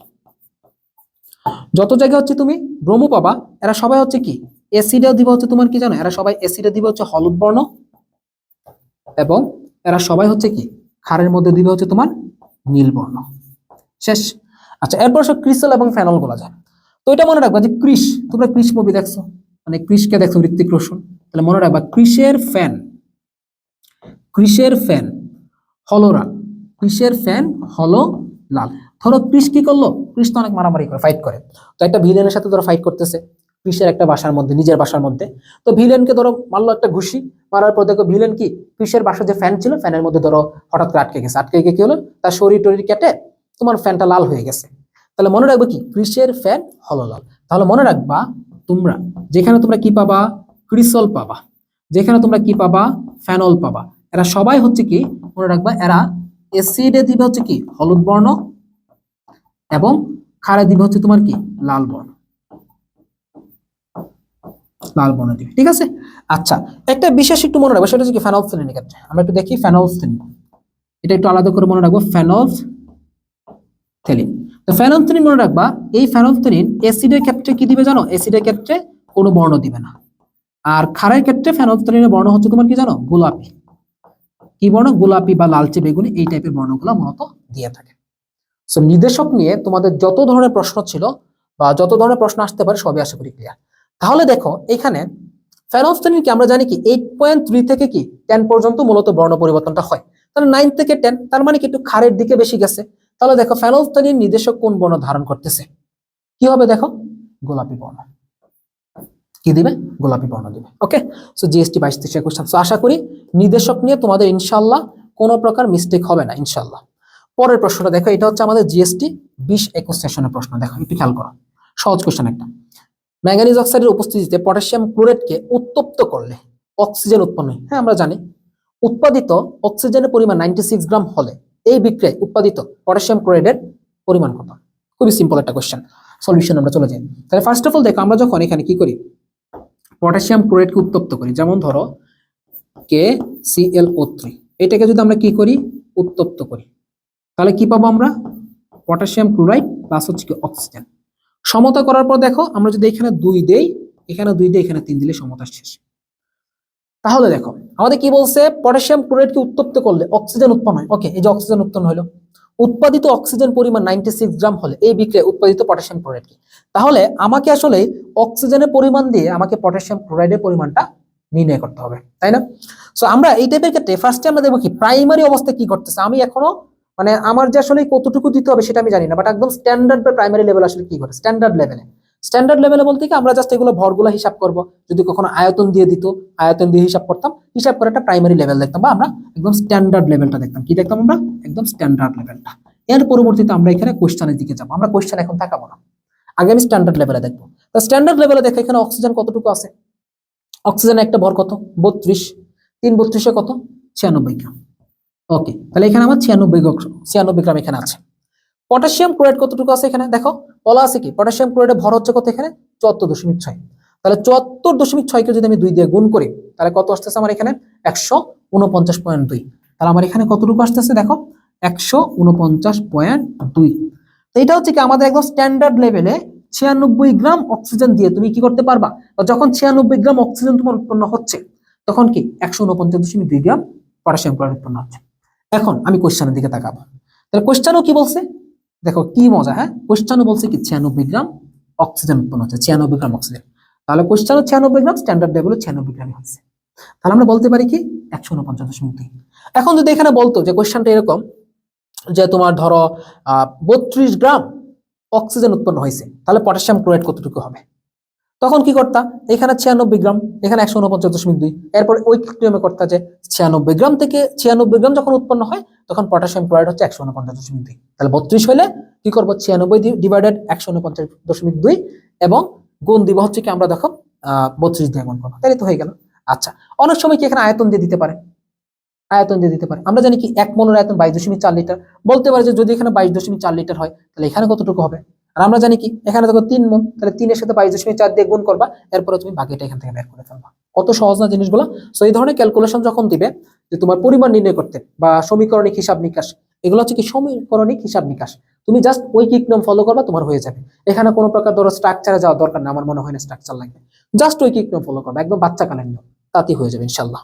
Speaker 1: যত জায়গায় হচ্ছে তুমি ব্রোমো পাবা, এরা সবাই হচ্ছে কি অ্যাসিডেও দিবে হচ্ছে তোমার কি জানো? এরা সবাই অ্যাসিডে দিবে হচ্ছে হলুদ বর্ণ, এবং এরা সবাই হচ্ছে কি ক্ষারের মধ্যে দিবে হচ্ছে তোমার নীল বর্ণ। শেষ। আচ্ছা, এরপর সব ক্রিস্টাল এবং ফেনল গুলা যায়। তো এটা মনে রাখবা যে ক্রিস, তোমরা ক্রিস মুভি দেখছো, মানে ক্রিসকে দেখছো, ঋত্বিক রোশন। তাহলে মনে রাখবা ক্রিসের ফ্যান, ক্রিসের ফ্যান হলো লাল, ক্রিসের ফ্যান হলো লাল। ধরো ক্রিস কি করলো? ক্রিস তো অনেক মারামারি করে, ফাইট করে। তো একটা ভিলেনের সাথে ধরো ফাইট করতেছে ক্রিসের একটা বাসার মধ্যে, নিজের বাসার মধ্যে। তো ভিলেনকে ধরো মারলো একটা ঘুষি, মারার পর দেখো ভিলেন কি ক্রিসের বাসার যে ফ্যান ছিল, ফ্যানের মধ্যে ধরো হঠাৎ করে আটকে গেছে। আটকে গিয়ে কি হলো? তার শরীর টরীর কেটে তোমার ফ্যানটা লাল হয়ে গেছে। তাহলে মনে রাখবো কি ক্রিসের ফ্যান হলো লাল। তাহলে মনে রাখবা তোমরা যেখানে তোমরা কি পাবা? ক্রিসল পাবা, যেখানে তোমরা কি পাবা? ফেনল পাবা। এরা সবাই হচ্ছে কি মনে রাখবা, এরা অ্যাসিডে দিবে হচ্ছে কি হলুদ বর্ণ, এবং ক্ষারে দিবে হচ্ছে তোমার কি লাল বর্ণ, লাল বর্ণ দিবে। ঠিক আছে। আচ্ছা, একটা বিশেষ একটু মনে রাখবো, সেটা হচ্ছে কি ফেনলফথেলিনের ক্ষেত্রে। আমরা একটু দেখি ফেনলফথেলিন, এটা একটু আলাদা করে মনে রাখবো। ফেনলফথেলিন, তো ফেনলফথেলিন মনে রাখবা, এই ফেনলফথেলিন অ্যাসিডের ক্ষেত্রে কি দিবে জানো? অ্যাসিডের ক্ষেত্রে কোনো বর্ণ দিবে না। আর ক্ষারের ক্ষেত্রে ফেনলফথেলিনের বর্ণ হচ্ছে তোমার কি জানো? গোলাপি। কি বর্ণ? গোলাপি বা লালচে বেগুনি, এই টাইপের বর্ণগুলো মূলত দিয়ে থাকে। সো নির্দেশক নিয়ে তোমাদের যত ধরনের প্রশ্ন ছিল বা যত ধরনের প্রশ্ন আসতে পারে সবই আশা করি ক্লিয়ার। তাহলে দেখো এখানে ফেনলফথেলিনকে আমরা জানি কি 8.3 থেকে কি 10 পর্যন্ত মূলত বর্ণ পরিবর্তনটা হয়। তাহলে 9 থেকে 10, তার মানে কি একটু ক্ষারের দিকে বেশি গেছে। তাহলে দেখো ফেনলফথেলিন নির্দেশক কোন বর্ণ ধারণ করতেছে? কি হবে দেখো? গোলাপি বর্ণ। কি দিবে? গোলাপি বর্ণ দিবে। ওকে, সো জিএসটি 22-23 কোশ্চেন। সো আশা করি নির্দেশক নিয়ে তোমাদের ইনশাআল্লাহ কোনো প্রকার মিস্টেক হবে না ইনশাআল্লাহ। পরের প্রশ্নটা দেখো, এটা হচ্ছে আমাদের জিএসটি 20-21 সেশনের প্রশ্ন। দেখো একটু খেয়াল করো, সহজ কোশ্চেন একটা। ম্যাঙ্গানিজ অক্সাইডের উপস্থিতিতে পটাশিয়াম ক্লোরাইডকে উত্তপ্ত করলে অক্সিজেন উৎপন্ন হয়। হ্যাঁ, আমরা জানি উৎপাদিত অক্সিজেনের পরিমাণ 96 গ্রাম হলে এই বিক্রিয়ায় উৎপাদিত পটাশিয়াম ক্লোরাইডের পরিমাণ কত? খুবই সিম্পল একটা কোশ্চেন। সলিউশন আমরা চলে যাই। তাহলে ফার্স্ট অফ অল দেখো, আমরা যখন এখানে কি করি, পটাশিয়াম ক্লোরাইডকে উত্তপ্ত করি, যেমন ধরো KClO3, এটাকে যদি আমরা কি করি? উত্তপ্ত করি, তাহলে কি পাবো আমরা? পটাশিয়াম ক্লোরাইড প্লাস হচ্ছে কি অক্সিজেন। সমতা করার পর দেখো, আমরা যদি এখানে 2 দেই, এখানে 2 দেই, এখানে 3 দিলে সমতা শেষ। তাহলে দেখো আমাদের কি বলছে? পটাশিয়াম ক্লোরাইডকে উত্তপ্ত করলে অক্সিজেন উৎপন্ন হয়। ওকে, এই যে অক্সিজেন উৎপন্ন হলো, উৎপাদিত অক্সিজেন পরিমাণ 96 গ্রাম হলে এই বিক্রিয়ায় উৎপাদিত পটাশিয়াম ক্লোরাইড কি? তাহলে আমাকে আসলে অক্সিজেনের পরিমাণ দিয়ে আমাকে পটাশিয়াম ক্লোরাইডের পরিমাণটা নির্ণয় করতে হবে, তাই না? সো আমরা এই টাইপের ক্ষেত্রে ফার্স্টে আমরা দেখব কি প্রাইমারি অবস্থায় কি করতেছে। আমি এখনো মানে আমার যে আসলে কতটুকু দিতে হবে সেটা আমি জানি না, বাট একদম স্ট্যান্ডার্ড বা প্রাইমারি লেভেল আসলে কি করে স্ট্যান্ডার্ড লেভেলে বলতে কি আমরা জাস্ট এগুলো ভরগুলো হিসাব করব, যদি কখনো আয়তন দিয়ে দিত আয়তন দিয়ে হিসাব করতাম, হিসাব করে একটা প্রাইমারি লেভেল দেখতাম, বা আমরা একদম স্ট্যান্ডার্ড লেভেলটা দেখতাম। কি দেখতাম আমরা? একদম স্ট্যান্ডার্ড লেভেলটা। এর পরবর্তীতে আমরা এখানে কোশ্চেনের দিকে যাবো, আমরা কোশ্চেন এখন তাকাবো না, আগে আমি স্ট্যান্ডার্ড লেভেলে দেখবো। তো স্ট্যান্ডার্ড লেভেলে দেখো এখানে অক্সিজেন কতটুকু আছে, অক্সিজেনের একটা ভর কত 32, 3 32 কত 96 গ্রাম। ওকে, তাহলে এখানে আমার 96 গ্রাম এখানে আছে। পটাশিয়াম ক্লোরাইড কতটুকু আছে এখানে দেখো, বলা আছে কি পটাশিয়াম ক্লোরাইডের ভর হচ্ছে কত এখানে 74.6। তাহলে 74.6 কে যদি আমি 2 দিয়ে গুণ করি তাহলে কত আসতেছে আমার এখানে 149.2। তাহলে আমার এখানে কতটুকু আসতেছে দেখো 149.2। তো এটা হচ্ছে কি আমাদের একদম স্ট্যান্ডার্ড লেভেলে 96 গ্রাম অক্সিজেন দিয়ে তুমি কি করতে পারবা, যখন 96 গ্রাম অক্সিজেন তোমার উৎপন্ন হচ্ছে তখন কি 149.2 গ্রাম পটাশিয়াম ক্লোরাইড উৎপন্ন হচ্ছে। এখন আমি কোশ্চেনের দিকে তাকাবো, তাহলে কোশ্চেনও কি বলছে দেখো কি মজা, হ্যাঁ কোশ্চেনও বলছে কি 96 গ্রাম অক্সিজেন উৎপন্ন হচ্ছে, 96 গ্রাম অক্সিজেন। তাহলে কোশ্চেনও 96 গ্রাম, স্ট্যান্ডার্ড লেভেলে 96 গ্রামই হচ্ছে। তাহলে আমরা বলতে পারি কি 149.2। এখন যদি এখানে বলতো যে কোশ্চেনটা এরকম যে তোমার ধরো 32 গ্রাম অক্সিজেন উৎপন্ন হয়েছে, তাহলে পটাশিয়াম ক্লোরাইড কতটুকু হবে, তখন কি করতা এখানে 96 গ্রাম এখানে 149.2, এরপর ওই নিয়মে করতা যে 96 গ্রাম থেকে 96 গ্রাম যখন উৎপন্ন হয় তখন পটাশিয়াম ক্লোরাইড হচ্ছে 149.2। তাহলে 32 হলে কি করবো 96 ডিভাইডেড 149.2 এবং গুণ দিব হচ্ছে কি আমরা দেখো 32 দিয়ে গুণ করবো, তাহলে তো হয়ে গেল। আচ্ছা, অনেক সময় কি এখানে আয়তন দিয়ে দিতে পারে, আয়তন দিয়ে দিতে পারে। আমরা জানি কি 1 মোলের আয়তন 22.4 লিটার, বলতে পারে যে যদি এখানে 22.4 লিটার হয় তাহলে এখানে কতটুকু হবে। আর আমরা জানি কি এখানে দেখো 3 মোল, তাহলে 3 এর সাথে 22.4 দিয়ে গুণ করবা, এরপরে তুমি বাকিটা এখান থেকে বের করে ফেলবা। কত সহজ না জিনিসগুলো। সো এই ধরনের ক্যালকুলেশন যখন দিবে যে তোমার পরিমাণ নির্ণয় করতে বা সমীকরণিক হিসাব নিকাশ, এগুলো হচ্ছে কি সমীকরণিক হিসাব নিকাশ, তুমি জাস্ট ঐকিক নিয়ম ফলো করবা তোমার হয়ে যাবে। এখানে কোনো প্রকার ধরো স্ট্রাকচারে যাওয়ার দরকার না, আমার মনে হয় না স্ট্রাকচার লাগবে, জাস্ট ঐকিক নিয়ম ফলো করবা, একদম বাচ্চাকালীন নিয়ম, তাতেই হয়ে যাবে ইনশাল্লাহ।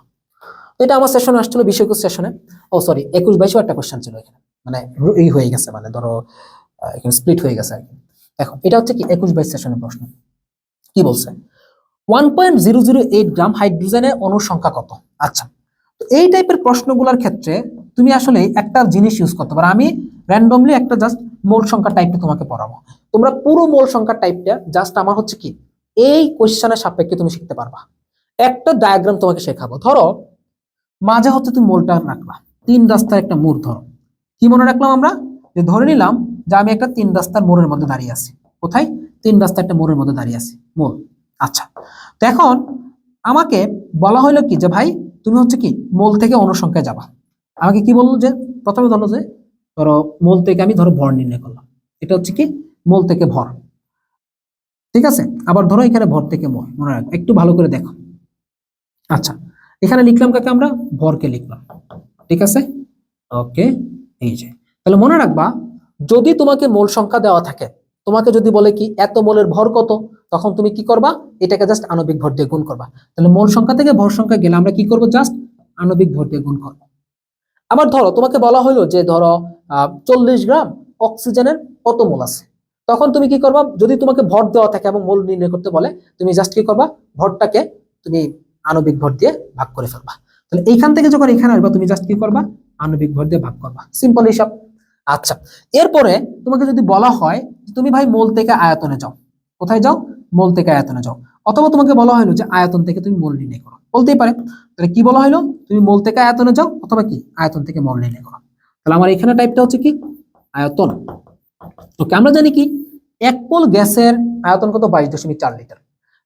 Speaker 1: এটা আমার সেশনে আসছিল 20-21 সেশনে, ও সরি 21-22 একটা কোশ্চেন ছিল এখানে, মানে এই হয়ে গেছে, মানে ধরো এখানে স্প্লিট হয়ে গেছে আর কি। দেখো এটা হচ্ছে কি 21-22 সেশনের প্রশ্ন, কি বলছে 1.008 গ্রাম হাইড্রোজেনের অণুর সংখ্যা কত। আচ্ছা, তো এই টাইপের প্রশ্নগুলোর ক্ষেত্রে তুমি আসলে একটা জিনিস ইউজ করতে পারো, আমি র্যান্ডমলি একটা জাস্ট মোল সংখ্যা টাইপটা তোমাকে পড়াবো, তোমরা পুরো মোল সংখ্যা টাইপটা জাস্ট আমার হচ্ছে কি এই কোশ্চেনের সাপেক্ষে তুমি শিখতে পারবা। একটা ডায়াগ্রাম তোমাকে শেখাবো, ধরো মাঝে হচ্ছে তুমি মোলটা রাখলা, 3 রাস্তার একটা মোড় ধরো, কি মনে রাখলাম আমরা, যে ধরে নিলাম যে আমি একটা 3 রাস্তার মোড়ের মধ্যে দাঁড়িয়ে আছি। কোথায়? 3 রাস্তার একটা মোড়ের মধ্যে দাঁড়িয়ে আছি, মোড়। আচ্ছা, তো এখন আমাকে বলা হইলো কি যে ভাই তুমি হচ্ছে কি মোল থেকে অনুসংখ্যায় যাবা। আমাকে কি বললো যে প্রথমে ধরো যে ধরো মোল থেকে আমি ধরো ভর নির্ণয় করলাম, এটা হচ্ছে কি মোল থেকে ভর, ঠিক আছে। আবার ধরো এখানে ভর থেকে মোল, মনে রাখো একটু ভালো করে দেখো। আচ্ছা, এখানে লিখলাম কাকে আমরা ভরকে লিখলাম, ঠিক আছে। ওকে, এই যে তাহলে মনে রাখবা যদি তোমাকে মোল সংখ্যা দেওয়া থাকে, তোমাকে যদি বলে কি এত মোলের ভর কত, তখন তুমি কি করবা এটাকে জাস্ট আণবিক ভর দিয়ে গুণ করবা। তাহলে মোল সংখ্যা থেকে ভর সংখ্যা গেলে আমরা কি করব জাস্ট আণবিক ভর দিয়ে গুণ করব। আবার ধরো তোমাকে বলা হলো যে ধরো 40 গ্রাম অক্সিজেনের কত মোল আছে, তখন তুমি কি করবা যদি তোমাকে ভর দেওয়া থাকে এবং মোল নির্ণয় করতে বলে তুমি জাস্ট কি করবা ভরটাকে তুমি আণবিক ভর দিয়ে ভাগ করে ফেলবা। তাহলে এইখান থেকে যখন এখানে আসবা তুমি জাস্ট কি করবা আণবিক ভর দিয়ে ভাগ করবা, সিম্পল হিসাব। আচ্ছা, এরপরে তোমাকে যদি বলা হয় তুমি ভাই মোল থেকে আয়তনে যাও, কোথায় যাও মোল থেকে আয়তনে যাও, অথবা তোমাকে বলা হলো যে আয়তন থেকে তুমি মোল নির্ণয় করো, বলতেই পারে। তাহলে কি বলা হলো তুমি মোল থেকে আয়তনে যাও অথবা কি আয়তন থেকে মোল নির্ণয় করো। তাহলে আমার এখানে টাইপটা হচ্ছে কি আয়তন। ওকে, আমরা জানি কি 1 মোল গ্যাসের আয়তন কত 22.4 লিটার।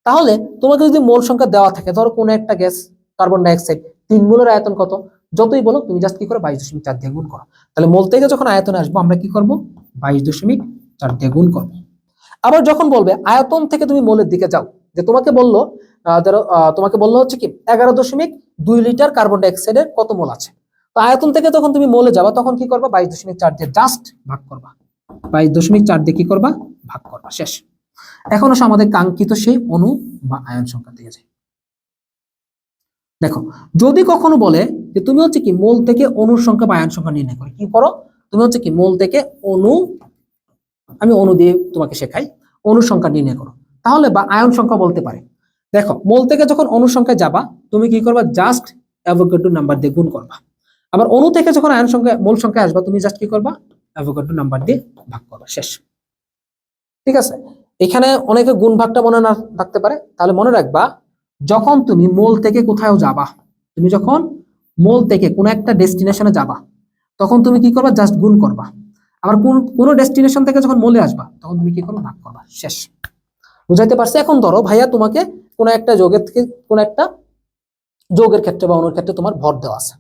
Speaker 1: তাহলে তোমাকে যদি মোল সংখ্যা দেওয়া থাকে, ধরো কোনো একটা গ্যাস কার্বন ডাইঅক্সাইড 3 মোলের আয়তন কত, যতই বলো তুমি জাস্ট কি করো 22.4 দিয়ে গুণ করো। তাহলে মোল থেকে যখন আয়তনে আসবো আমরা কি করব 22.4 দিয়ে গুণ করব। আবার যখন বলবে আয়তন থেকে তুমি মোলের দিকে যাও, যে তোমাকে বললো ধরো তোমাকে বললো হচ্ছে কি 11.2 লিটার কার্বন ডাইঅক্সাইডের কত মোল আছে, তো আয়তন থেকে যখন তুমি মোলে যাবা তখন কি করবা 22.4 দিয়ে জাস্ট ভাগ করবা, 22.4 দিয়ে কি করবা ভাগ করবা, শেষ। এখন আসলে আমাদের কাঙ্ক্ষিত সেই অণু বা আয়ন সংখ্যা দিয়ে যায়। দেখো যদি কখনো বলে যে তুমি হচ্ছে কি মোল থেকে অণুর সংখ্যা বা আয়ন সংখ্যা নির্ণয় করে, কি করো তুমি হচ্ছে কি মোল থেকে অণু, আমি অণু দিয়ে তোমাকে শেখাই, অণুর সংখ্যা নির্ণয় করো, তাহলে বা আয়ন সংখ্যা বলতে পারে। দেখো মোল থেকে যখন অণুর সংখ্যায় যাবা তুমি কি করবা জাস্ট অ্যাভোগাড্রো নাম্বার দিয়ে গুণ করবা। আবার অণু থেকে যখন আয়ন সংখ্যা মোল সংখ্যা আসবে তুমি জাস্ট কি করবা, অ্যাভোগাড্রো নাম্বার দিয়ে ভাগ করবা, শেষ। ঠিক আছে, এখানে অনেকে গুণ ভাগটা মনে না রাখতে পারে, তাহলে মনে রাখবা যখন তুমি মোল থেকে কোথাও যাবা, তুমি যখন মোল থেকে কোন একটা ডেস্টিনেশনে যাবা, তখন তুমি কি করবা, জাস্ট গুণ করবা। আবার কোন ডেস্টিনেশন থেকে যখন মোলে আসবা, তখন তুমি কি করবা, ভাগ করবা, শেষ। বুঝাইতে পারছি? এখন ধরো ভাইয়া তোমাকে কোন একটা যোগের থেকে কোন একটা যোগের ক্ষেত্রে বা অণুর ক্ষেত্রে তোমার ভর দেওয়া আছে,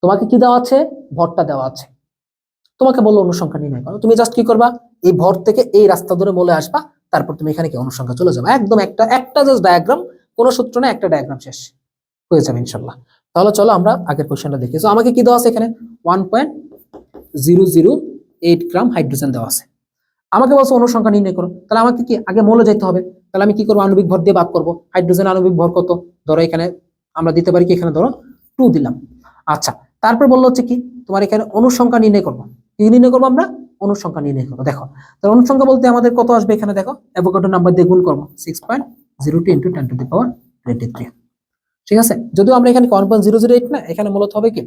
Speaker 1: তোমাকে কি দেওয়া আছে, ভরটা দেওয়া আছে, তোমাকে বললো অনুসংখ্যা নির্ণয় করো, তুমি জাস্ট কি করবা, এই ভর থেকে এই রাস্তা ধরে মোলে আসবা, তারপর তুমি এখানে কি অনুসংখ্যা চলে যাবে, একদম একটা একটা জাস্ট ডায়াগ্রাম, কোনো সূত্র না, একটা ডায়াগ্রাম, শেষ হয়ে যাবে ইনশাল্লাহ। তাহলে চলো আমরা আগের কোশ্চেনটা দেখি। তো আমাকে কি দেওয়া আছে এখানে, 1.008 গ্রাম হাইড্রোজেন দেওয়া আছে, আমাকে বলছে অনুসংখ্যা নির্ণয় করো, তাহলে আমাকে কি আগে মোলে যেতে হবে, তাহলে আমি কি করবো, আণবিক ভর দিয়ে ভাগ করবো, হাইড্রোজেন আণবিক ভর কত, ধরো এখানে আমরা দিতে পারি কি, এখানে ধরো 2 দিলাম। আচ্ছা, তারপর বললো হচ্ছে কি, তোমার এখানে অনুসংখ্যা নির্ণয় করবো, কি নির্ণয় করবো আমরা, অনুসংখ্যা নির্ণয় করবো। দেখো তাহলে অনুসংখ্যা বলতে আমাদের কত আসবে, এখানে দেখো অ্যাভোগাড্রো নাম্বার দিয়ে গুণ করবো, 6.02 ইন্টু 10⁻23। ঠিক আছে, যদিও আমরা এখানে 1.008 না, এখানে মূলত হবে কি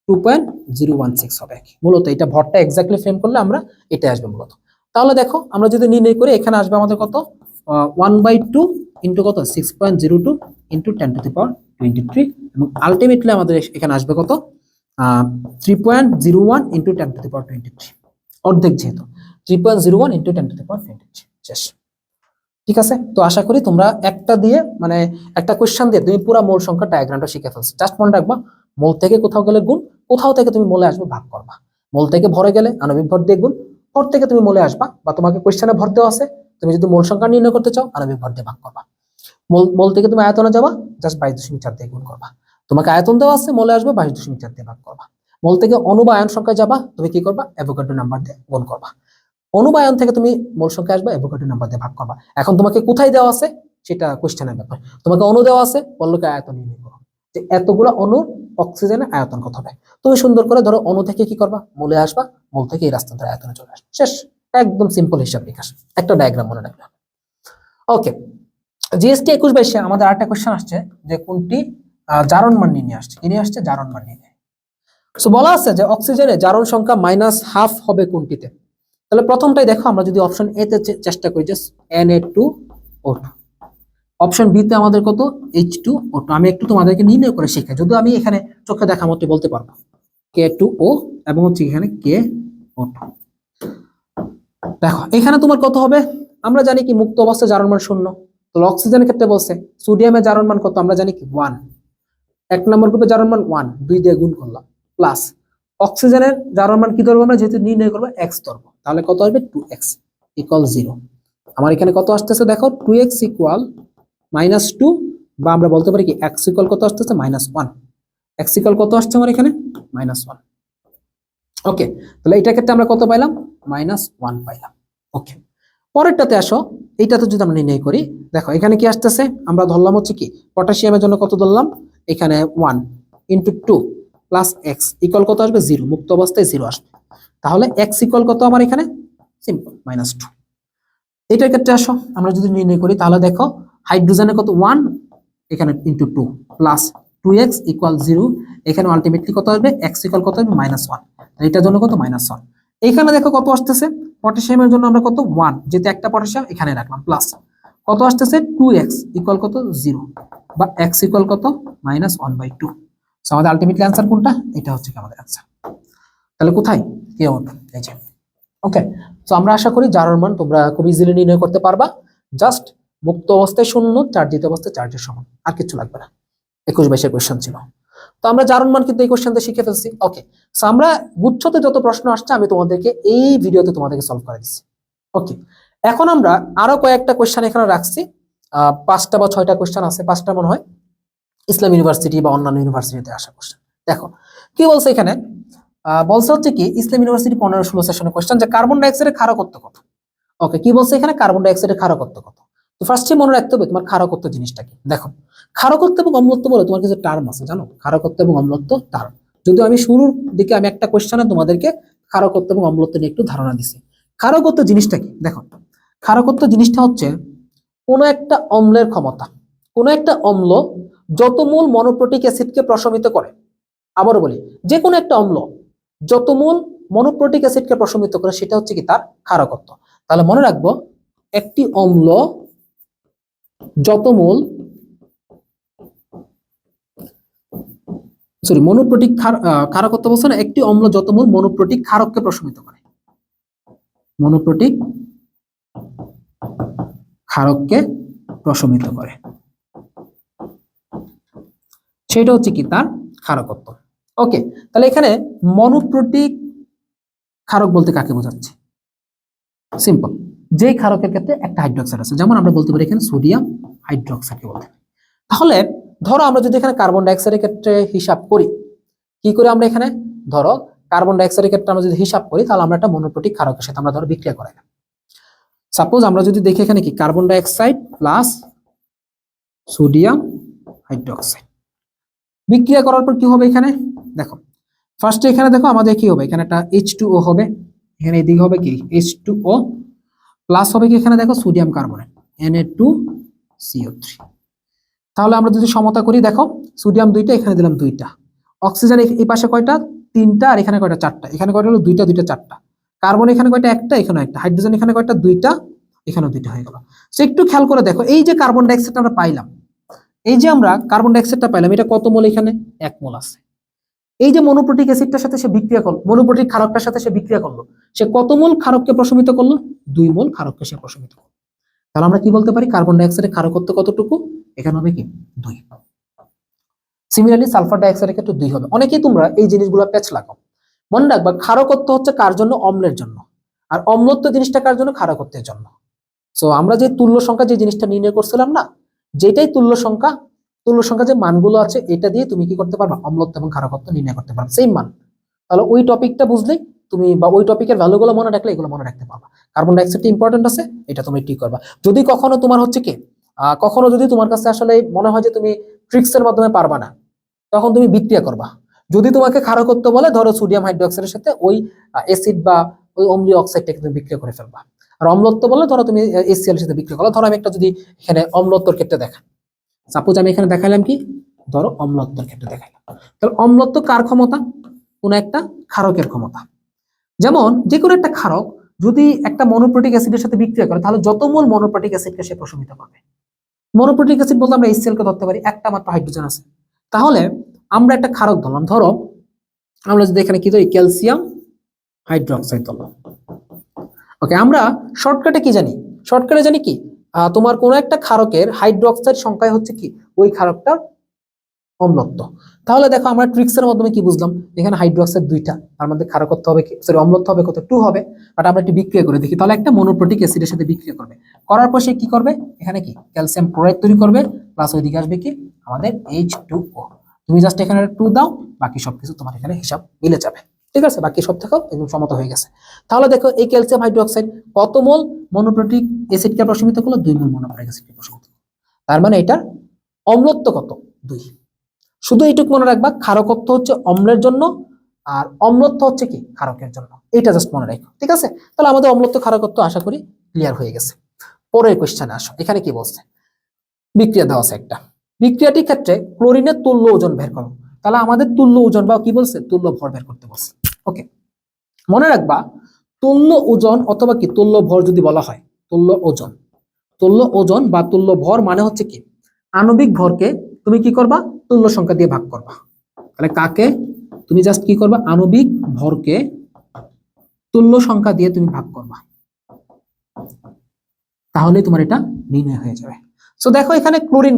Speaker 1: 2.016 হবে, মূলত এটা ভরটা এক্স্যাক্টলি ফ্রেম করলে আমরা এটা আসবে মূলত। তাহলে দেখো আমরা যদি নির্ণয় করি, এখানে আসবে আমাদের কত, 1/2 ইন্টু কত, 6.02 ইন্টু 10⁻23, এবং আলটিমেটলি আমাদের এখানে আসবে কত, 3.01 ইন্টু 10⁻23, অর্ধেক যেহেতু 3.01 ইন্টু 10⁻23, শেষ। ঠিক আছে, তো আশা করি তোমরা একটা দিয়ে মানে একটা কোশ্চেন দিয়ে তুমি পুরো মোল সংখ্যা ডায়াগ্রামটা শিখে ফেলছো। জাস্ট মনে রাখবা, মোল থেকে কোথাও গেলে গুণ, কোথাও থেকে তুমি মোলে আসবে ভাগ করবা, মোল থেকে ভরে গেলে আণবিক ভর দিয়ে গুণ, ভর থেকে তুমি মোলে আসবা, বা তোমাকে কোশ্চেনে ভর দেওয়া আছে, তুমি যদি মোল সংখ্যা নির্ণয় করতে চাও আণবিক ভর দিয়ে ভাগ করবা। মোল থেকে তুমি আয়তনে যাবা, জাস্ট 22.4 দিয়ে গুণ করবা, তোমাকে আয়তন দেওয়া আছে, মোলে আসবে 22.4 দিয়ে ভাগ করবা। মোল থেকে অণু বা আয়ন সংখ্যা যাবা, তুমি কি করবা, অ্যাভোগাড্রো নাম্বার দিয়ে গুণ করবা। অনুবায়ন থেকে তুমি মোল সংখ্যা আসবে, অ্যাভোগাড্রো নাম্বার দিয়ে ভাগ করবা। এখন তোমাকে কোথায় দেওয়া আছে সেটা কোশ্চেনের ব্যাপার, তোমাকে অণু দেওয়া আছে, বললো কি আয়তন নির্ণয় করো, যে এতগুলো অণু অক্সিজেনের আয়তন কত হবে, তুমি সুন্দর করে ধরো অণু থেকে কি করবা, মোলে আসবা, মোল থেকে এই রাস্তা ধরে আয়তনে চলে আসবে, শেষ। একদম সিম্পল হিসাব নিকাশ, একটা ডায়াগ্রাম মনে রাখবে। ওকে, জিএসটি 21-22 আমাদের আরেকটা কোশ্চেন আসছে, যে কোনটি জারণ মান নিয়ে আসছে, কি নিয়ে আসছে, জারণ মান নিয়ে। সো বলা আছে যে অক্সিজেনের জারণ সংখ্যা -½ হবে কোনটিতে, তাহলে প্রথমটাই দেখো, আমরা যদি অপশন এ তে চেষ্টা করি, যে Na2O2, অপশন বি তে আমাদের কত, H2O2। আমি একটু তোমাদেরকে নির্ণয় করে শেখাই, যদিও আমি এখানে চোখে দেখা মতো বলতে পারবো, K2O এবং হচ্ছে এখানে KO2। দেখো এখানে তোমার কত হবে, আমরা জানি কি মুক্ত অবস্থায় জারণ মান 0, তাহলে অক্সিজেনের ক্ষেত্রে বলছে সোডিয়ামের জারণ মান কত, আমরা জানি কি 1, এক নম্বর গ্রুপে জারণ মান 1, 2 দিয়ে গুণ করলাম, প্লাস অক্সিজেনের জারণ মান কি ধরবো আমরা, যেহেতু নির্ণয় করবো এক্স ধরবো, তাহলে কত আসবে, 2x = 0। আমার এখানে কত আসতেছে দেখো, 2x = -2, বা আমরা বলতে পারি কি x = কত আসতেছে, -1, x = কত আসছে আমার এখানে, -1। ওকে, তাহলে এটার ক্ষেত্রে আমরা কত পাইলাম, -1 পাইলাম। ওকে, পরেরটাতে আসো, এইটাতে যদি আমরা নির্ণয় করি, দেখো এখানে কি আসতেছে, আমরা ধরলাম হচ্ছে কি পটাশিয়ামের জন্য কত ধরলাম, এখানে 1 × 2 + x = কত আসবে, 0, মুক্ত অবস্থায় 0 আসবে, তাহলে x = কত আমার এখানে, সিম্পল -2। এটার ক্ষেত্রে আসো, আমরা যদি নির্ণয় করি, তাহলে দেখো হাইড্রোজেনের কত 1, এখানে × 2 + 2x = 0, এখানে আলটিমেটলি কত আসবে, x = কত হবে, -1, এটার জন্য কত, -1। এখানে দেখো কত আসতেছে, পটাশিয়ামের জন্য আমরা কত 1, যেহেতু একটা পটাশিয়াম এখানে রাখলাম, প্লাস কত আসতেছে 2x = কত, 0, বা x = কত, -1/2। সো আমাদের আলটিমেটলি आंसर কোনটা, এটা হচ্ছে কি আমাদের आंसर। তাহলে কোথায়, KO2, এই যে। ওকে, সো আমরা আশা করি জারণ মান তোমরা খুব ইজিলি নির্ণয় করতে পারবা, জাস্ট মুক্ত অবস্থায় 0, চার্জিত অবস্থায় চার্জের সমান, আর কিছু লাগবে না। 21-22 কোশ্চেন ছিল। তো আমরা জারণ মান কিন্তু এই কোশ্চেনটা শিখে ফেলছি। ওকে, সো আমরা গুচ্ছতে যত প্রশ্ন আসছে আমি তোমাদেরকে এই ভিডিওতে তোমাদেরকে সলভ করে দিচ্ছি। ওকে, এখন আমরা আরো কয়েকটা কোশ্চেন এখানে রাখছি, 5টা বা 6টা কোশ্চেন আছে, 5টা মনে হয় ইসলাম ইউনিভার্সিটি বা অন্যান্য ইউনিভার্সিটিতে আসা কোশ্চেন। দেখো কি বলছে এখানে, বলছে হচ্ছে কি ইসলাম ইউনিভার্সিটি 15-16 সেশনের কোশ্চেন, যে কার্বন ডাই অক্সাইডের ক্ষারকত্ব কত। ওকে, কি বলছে এখানে, কার্বন ডাই অক্সাইডের ক্ষারকত্ব কত। তো ফার্স্টে মনে রাখতে হবে তোমার ক্ষারকত্ব জিনিসটা কি। দেখো ক্ষারকত্ব এবং অম্লত্ব বলে তোমার কিছু টার্ম আছে, জানো, ক্ষারকত্ব এবং অম্লত্ব টার্ম। যদিও আমি শুরুর দিকে আমি একটা কোশ্চেনে তোমাদেরকে ক্ষারকত্ব এবং অম্লত্ব নিয়ে একটু ধারণা দিছি। ক্ষারকত্ব জিনিসটা কি, দেখো ক্ষারকত্ব জিনিসটা হচ্ছে কোন একটা অম্লের ক্ষমতা, কোন একটা অম্ল যত মোল মনোপ্রোটিক অ্যাসিডকে প্রশমিত করে, আবারও বলি, যে কোনো একটা অম্ল যত মোল মনোপ্রোটিক অ্যাসিডকে প্রশমিত করে সেটা হচ্ছে কি তার ক্ষারকত্ব। তাহলে মনে রাখবো, একটি অম্ল যত মোল মনোপ্রোটিক ক্ষারকত্ব বলছে না, একটি অম্ল যত মোল মনোপ্রোটিক ক্ষারককে প্রশমিত করে, মনোপ্রোটিক ক্ষারককে প্রশমিত করে, সেটা হচ্ছে কি তার ক্ষারকত্ব। ওকে, তাহলে এখানে মনোপ্রোটিক ক্ষারক বলতে কাকে বোঝাচ্ছে? সিম্পল, যে ক্ষারকের ক্ষেত্রে একটা হাইড্রোক্সাইড আছে, যেমন আমরা বলতে পারি এখানে সোডিয়াম হাইড্রোক্সাইডকে বলতে পারি। তাহলে ধরো আমরা যদি এখানে কার্বন ডাইঅক্সাইডের ক্ষেত্রে হিসাব করি, কি করে আমরা এখানে ধরো কার্বন ডাইঅক্সাইডের ক্ষেত্রে আমরা যদি হিসাব করি, তাহলে আমরা একটা মনোপ্রোটিক ক্ষারকের সাথে আমরা ধরো বিক্রিয়া করাই। সাপোজ আমরা যদি দেখি এখানে কি carbon dioxide plus sodium hydroxide বিক্রিয়া করার পর কি হবে এখানে দেখো, ফার্স্টে এখানে দেখো আমাদের কি হবে, এখানে একটা H2O হবে, এখানে এদিকে হবে কি H2O প্লাস হবে কি এখানে দেখো সোডিয়াম কার্বনেট Na2CO3। তাহলে আমরা যদি সমতা করি, দেখো সোডিয়াম দুইটা, এখানে দিলাম দুইটা, অক্সিজেন এই পাশে কয়টা তিনটা, আর এখানে কয়টা চারটা, এখানে কয়টা হলো দুইটা দুইটা চারটা, কার্বন এখানে কয়টা একটা, এখানে একটা, হাইড্রোজেন এখানে কয়টা দুইটা, এখানেও দুইটা হয়ে গেল। সো একটু খেয়াল করে দেখো, এই যে কার্বন ডাইঅক্সাইড আমরা পাইলাম, এই যে আমরা কার্বন ডাইঅক্সাইডটা পাইলাম, এটা কত মোল? এখানে 1 মোল আছে। এই যে মনোপ্রোটিক অ্যাসিডটার সাথে সে বিক্রিয়া করলো, মনোপ্রোটিক ক্ষারকটার সাথে সে বিক্রিয়া করলো, সে কত মোল ক্ষারককে প্রশমিত করলো? 2 মোল ক্ষারককে সে প্রশমিত করলো। তাহলে আমরা কি বলতে পারি, কার্বন ডাইঅক্সাইডের ক্ষারকত্ব কতটুকু? এখানে হবে কি 2। সিমিলারলি সালফার ডাইঅক্সাইডের ক্ষেত্রে 2 হবে। অনেকেই তোমরা এই জিনিসগুলো প্যাচ লাগাও, মনে রাখবা ক্ষারকত্ব হচ্ছে কার জন্য? অম্লের জন্য, আর অম্লত্ব জিনিসটা কার জন্য? ক্ষারকত্বের জন্য। সো আমরা যে তুল্য সংখ্যা যে জিনিসটা নির্ণয় করছিলাম না, যেটাই তুল্য সংখ্যা যে মানগুলো আছে, এটা দিয়ে তুমি কি করতে পারবা? অম্লত্ব এবং ক্ষারকত্ব নির্ণয় করতে পারবে, সেম মান। তাহলে ওই টপিকটা বুঝলেই তুমি, বা ওই টপিকের ভ্যালুগুলো মনে রাখলে এগুলো মনে রাখতে পারবা। কার্বন ডাইঅক্সাইডটা ইম্পর্টেন্ট আছে, এটা তুমি ঠিক করবা। যদি কখনো তোমার হচ্ছে কি কখনো যদি তোমার কাছে আসলে মনে হয় যে তুমি ট্রিক্সের মাধ্যমে পারবা না, তখন তুমি বিক্রিয়া করবা। যদি তোমাকে ক্ষারকত্ব বলে, ধরো সোডিয়াম হাইড্রোক্সাইডের সাথে ওই অ্যাসিড বা ওই অম্লীয় অক্সাইডটাকে তুমি বিক্রিয়া করে ফেলবা। আর অম্লত্ব বলে ধরো তুমি HCl এর সাথে বিক্রিয়া করো। ধরো আমি একটা যদি এখানে অম্লত্বর ক্ষেত্রে দেখাই, সাপোজ আমি এখানে দেখালাম কি, ধরো অম্লত্বের ক্ষেত্রে দেখাইলাম, তাহলে অম্লত্ব কার ক্ষমতা? কোন একটা ক্ষারকের ক্ষমতা। যেমন যে কোনো একটা ক্ষারক যদি একটা মনোপ্রোটিক অ্যাসিডের সাথে বিক্রিয়া করে, তাহলে যত মোল মনোপ্রোটিক অ্যাসিডকে সে প্রশমিত করবে। মনোপ্রোটিক অ্যাসিড বলতে আমরা HCl কে ধরতে পারি, একটা মাত্র হাইড্রোজেন আছে। তাহলে আমরা একটা ক্ষারক ধরলাম, ধরো আমরা যদি এখানে কি ধরি, ক্যালসিয়াম হাইড্রোক্সাইড ধরলাম। ওকে, আমরা শর্টকাটে কি জানি? শর্টকাটে জানি কি, তোমার কোন একটা ক্ষারকের হাইড্রোক্সাইড সংখ্যা হচ্ছে কি ওই ক্ষারকটার অম্লত্ব। তাহলে দেখো আমরা ট্রিক্সের মাধ্যমে কি বুঝলাম, এখানে হাইড্রোক্সাইড দুইটা, তার মধ্যে ক্ষারকত্ব হবে কি, সরি অম্লত্ব হবে কত? 2 হবে। বাট আমরা একটি বিক্রিয়া করে দেখি, তাহলে একটা মনোপ্রোটিক অ্যাসিডের সাথে বিক্রিয়া করবে, করার পর সে কি করবে, এখানে কি ক্যালসিয়াম ক্লোরাইড তৈরি করবে, প্লাস ওইদিকে আসবে কি আমাদের H2O। তুমি জাস্ট এখানে 2 দাও, বাকি সবকিছু তোমার এখানে হিসাব মিলে যাবে। ঠিক আছে, বাকি সব থেকেও একদম সমতা হয়ে গেছে। তাহলে দেখো এই ক্যালসিয়াম হাইড্রোক্সাইড কত মোল মনোপ্রোটিক অ্যাসিডকে প্রশমিত করলো? 2 মোল মনোপ্রোটিক অ্যাসিডকে প্রশমিত করলো। তার মানে এটার অম্লত্ব কত? 2। শুধু এইটুকু মনে রাখবা, ক্ষারকত্ব হচ্ছে অম্লের জন্য, আর অম্লত্ব হচ্ছে কি ক্ষারকের জন্য। এটা জাস্ট মনে রাখো, ঠিক আছে? তাহলে আমাদের অম্লত্ব ক্ষারকত্ব আশা করি ক্লিয়ার হয়ে গেছে। পরের কোশ্চেনে আসো, এখানে কি বলছে, বিক্রিয়া দেওয়া আছে একটা, বিক্রিয়াটির ক্ষেত্রে ক্লোরিনের তুল্য ওজন বের করো। তাহলে আমাদের তুল্য ওজন বা কি বলছে, তুল্য ভর বের করতে বলছে। ওকে, মনে রাখবা তুল্য ওজন অথবা কি তুল্য ভর যদি বলা হয়, তুল্য ওজন বা তুল্য ভর মানে হচ্ছে কি আণবিক ভরকে তুমি কি করবা, তুল্য সংখ্যা দিয়ে ভাগ করবা। তাহলে কাকে তুমি জাস্ট কি করবা, আণবিক ভরকে তুল্য সংখ্যা দিয়ে তুমি ভাগ করবা, তাহলে তোমার এটা নির্ণয় হয়ে যাবে। সো দেখো এখানে ক্লোরিন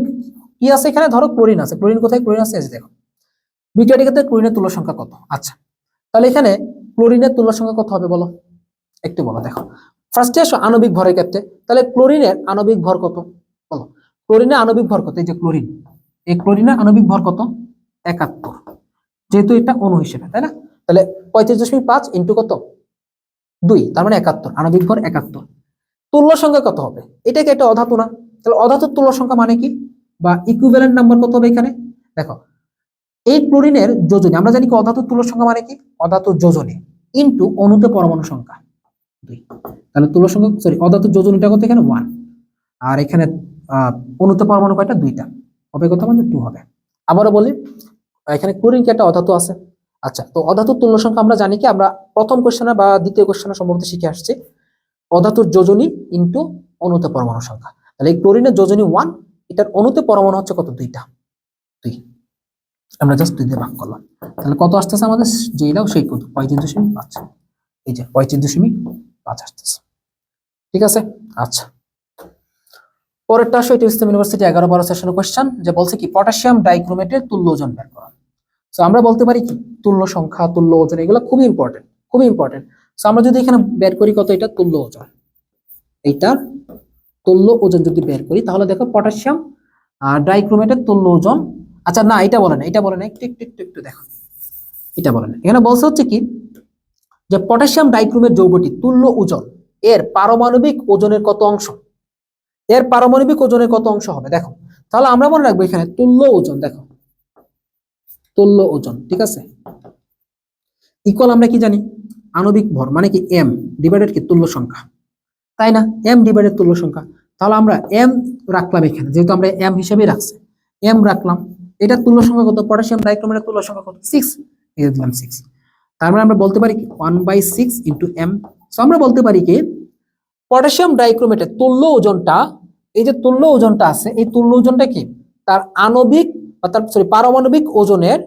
Speaker 1: কি আছে, এখানে ধরো ক্লোরিন আছে, ক্লোরিন কোথায়? ক্লোরিন আছে, দেখো বিক্রিয়াটির ক্ষেত্রে ক্লোরিনের তুল্য সংখ্যা কত? আচ্ছা, তাহলে এখানে ক্লোরিনের তুল্য সংখ্যা কত হবে বলো, একটু বলো। দেখো ফার্স্টে আসো আণবিক ভরের ক্ষেত্রে, তাহলে ক্লোরিনের আণবিক ভর কত বলো? ক্লোরিনের আণবিক ভর কত? এই যে ক্লোরিন, এই ক্লোরিনের আণবিক ভর কত? 71, যেহেতু এটা অণু হিসেবে, তাই না? তাহলে 35.5 ইন্টু কত? 2, তার মানে 71, আণবিক ভর 71। তুল্য সংখ্যা কত হবে? এটা কি একটা অধাতু না? তাহলে অধাতুর তুল্য সংখ্যা মানে কি, বা ইকুইভ্যালেন্ট নাম্বার কত হবে এখানে? দেখো এই ক্লোরিনের যোজনী, আমরা জানি কি অধাতুর তুল্য সংখ্যা মানে কি, অধাতুর যোজনী ইন্টু অণুতে পরমাণু সংখ্যা 2। তাহলে তুল্য সংখ্যা, সরি অধাতুর যোজনীটা কত? এখানে 1, আর এখানে অণুতে পরমাণু কয়টা? 2টা, হবে কত? মানে 2 হবে। আবারও বলি, এখানে ক্লোরিন কি একটা অধাতু আছে? আচ্ছা, তো অধাতুর তুল্য সংখ্যা আমরা জানি কি, আমরা প্রথম কোশ্চেনে বা দ্বিতীয় কোশ্চেনে সম্ভবত শিখে আসছি, অধাতুর যোজনী ইনটু অণুতে পরমাণু সংখ্যা। তাহলে এই ক্লোরিনের যোজনী 1, এটার অণুতে পরমাণু হচ্ছে কত? 2টা, 2। আমরা জাস্ট 2 দিয়ে ভাগ করলাম, তাহলে কত আসতেছে আমাদের? যেইটাও সেই কত, 35.5। এই যে 35.5 আসতেছে, ঠিক আছে। আচ্ছা, পরেরটা আসো, এটা ইসলাম ইউনিভার্সিটি 11-12 সেশনের কোশ্চেন, যে বলছে কি পটাশিয়াম ডাইক্রোমেটের তুল্য ওজন বের করা। সো আমরা বলতে পারি কি তুল্য সংখ্যা, তুল্য ওজন, এগুলো খুবই ইম্পর্টেন্ট, খুবই ইম্পর্টেন্ট। সো আমরা যদি এখানে বের করি কত, এটা তুল্য ওজন, এইটার তুল্য ওজন যদি বের করি, তাহলে দেখো পটাশিয়াম ডাইক্রোমেটের তুল্য ওজন, আচ্ছা না এটা বলে না, এটা বলে না, একটু একটু একটু একটু দেখো, এটা বলে না। এখানে বলছে হচ্ছে কি যে পটাশিয়াম ডাইক্রোমেট যৌগটি তুল্য ওজন এর পারমাণবিক ওজনের কত অংশ, এর পারমাণবিক ওজনের কত অংশ হবে দেখো। তাহলে আমরা মনে রাখবো এখানে তুল্য ওজন, দেখো তুল্য ওজন, ঠিক আছে, ইকুয়াল আমরা কি জানি, আণবিক ভর মানে কি এম ডিভাইডেড কি তুল্য সংখ্যা, তাই না? এম ডিভাইডেড তুল্য সংখ্যা। তাহলে আমরা এম রাখলাম এখানে, যেহেতু আমরা এম হিসেবে রাখছি, এম রাখলাম। এটা তুল্য সংখ্যা কত? পটাশিয়াম ডাইক্রোমেটের তুল্য সংখ্যা কত? 6, এই দিলাম 6। তার মানে আমরা বলতে পারি কি 1/6 ইন্টু এম। সো আমরা বলতে পারি কি পটাশিয়াম ডাইক্রোমেটের তুল্য ওজনটা, এই যে তুল্য ওজনটা আছে, এই তুল্য ওজনটা কি তার আণবিক বা তার পারমাণবিক ওজনের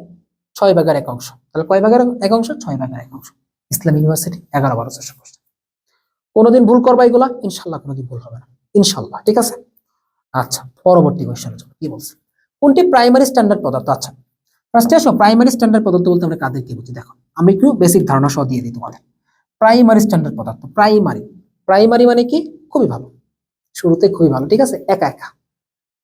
Speaker 1: 6/1 তাহলে কয় ভাগের 1? 6/1। ইসলাম ইউনিভার্সিটি 11-12 সেশন কোশ্চেন। কোনোদিন ভুল করবা এগুলা? ইনশাল্লাহ কোনোদিন ভুল হবে না, ইনশাল্লাহ, ঠিক আছে। আচ্ছা, পরবর্তী কোশ্চেনের জন্য কি বলছে, কোনটি প্রাইমারি স্ট্যান্ডার্ড পদার্থ? আচ্ছা, ফার্স্টে আসো, প্রাইমারি স্ট্যান্ডার্ড পদার্থ বলতে আমরা কাদেরকে বুঝি দেখো, আমি একটু বেসিক ধারণা সহ দিয়ে দিই তোমাদের। প্রাইমারি স্ট্যান্ডার্ড পদার্থ, প্রাইমারি, প্রাইমারি মানে কি খুবই ভালো, শুরুতে খুবই ভালো, ঠিক আছে, একা একা।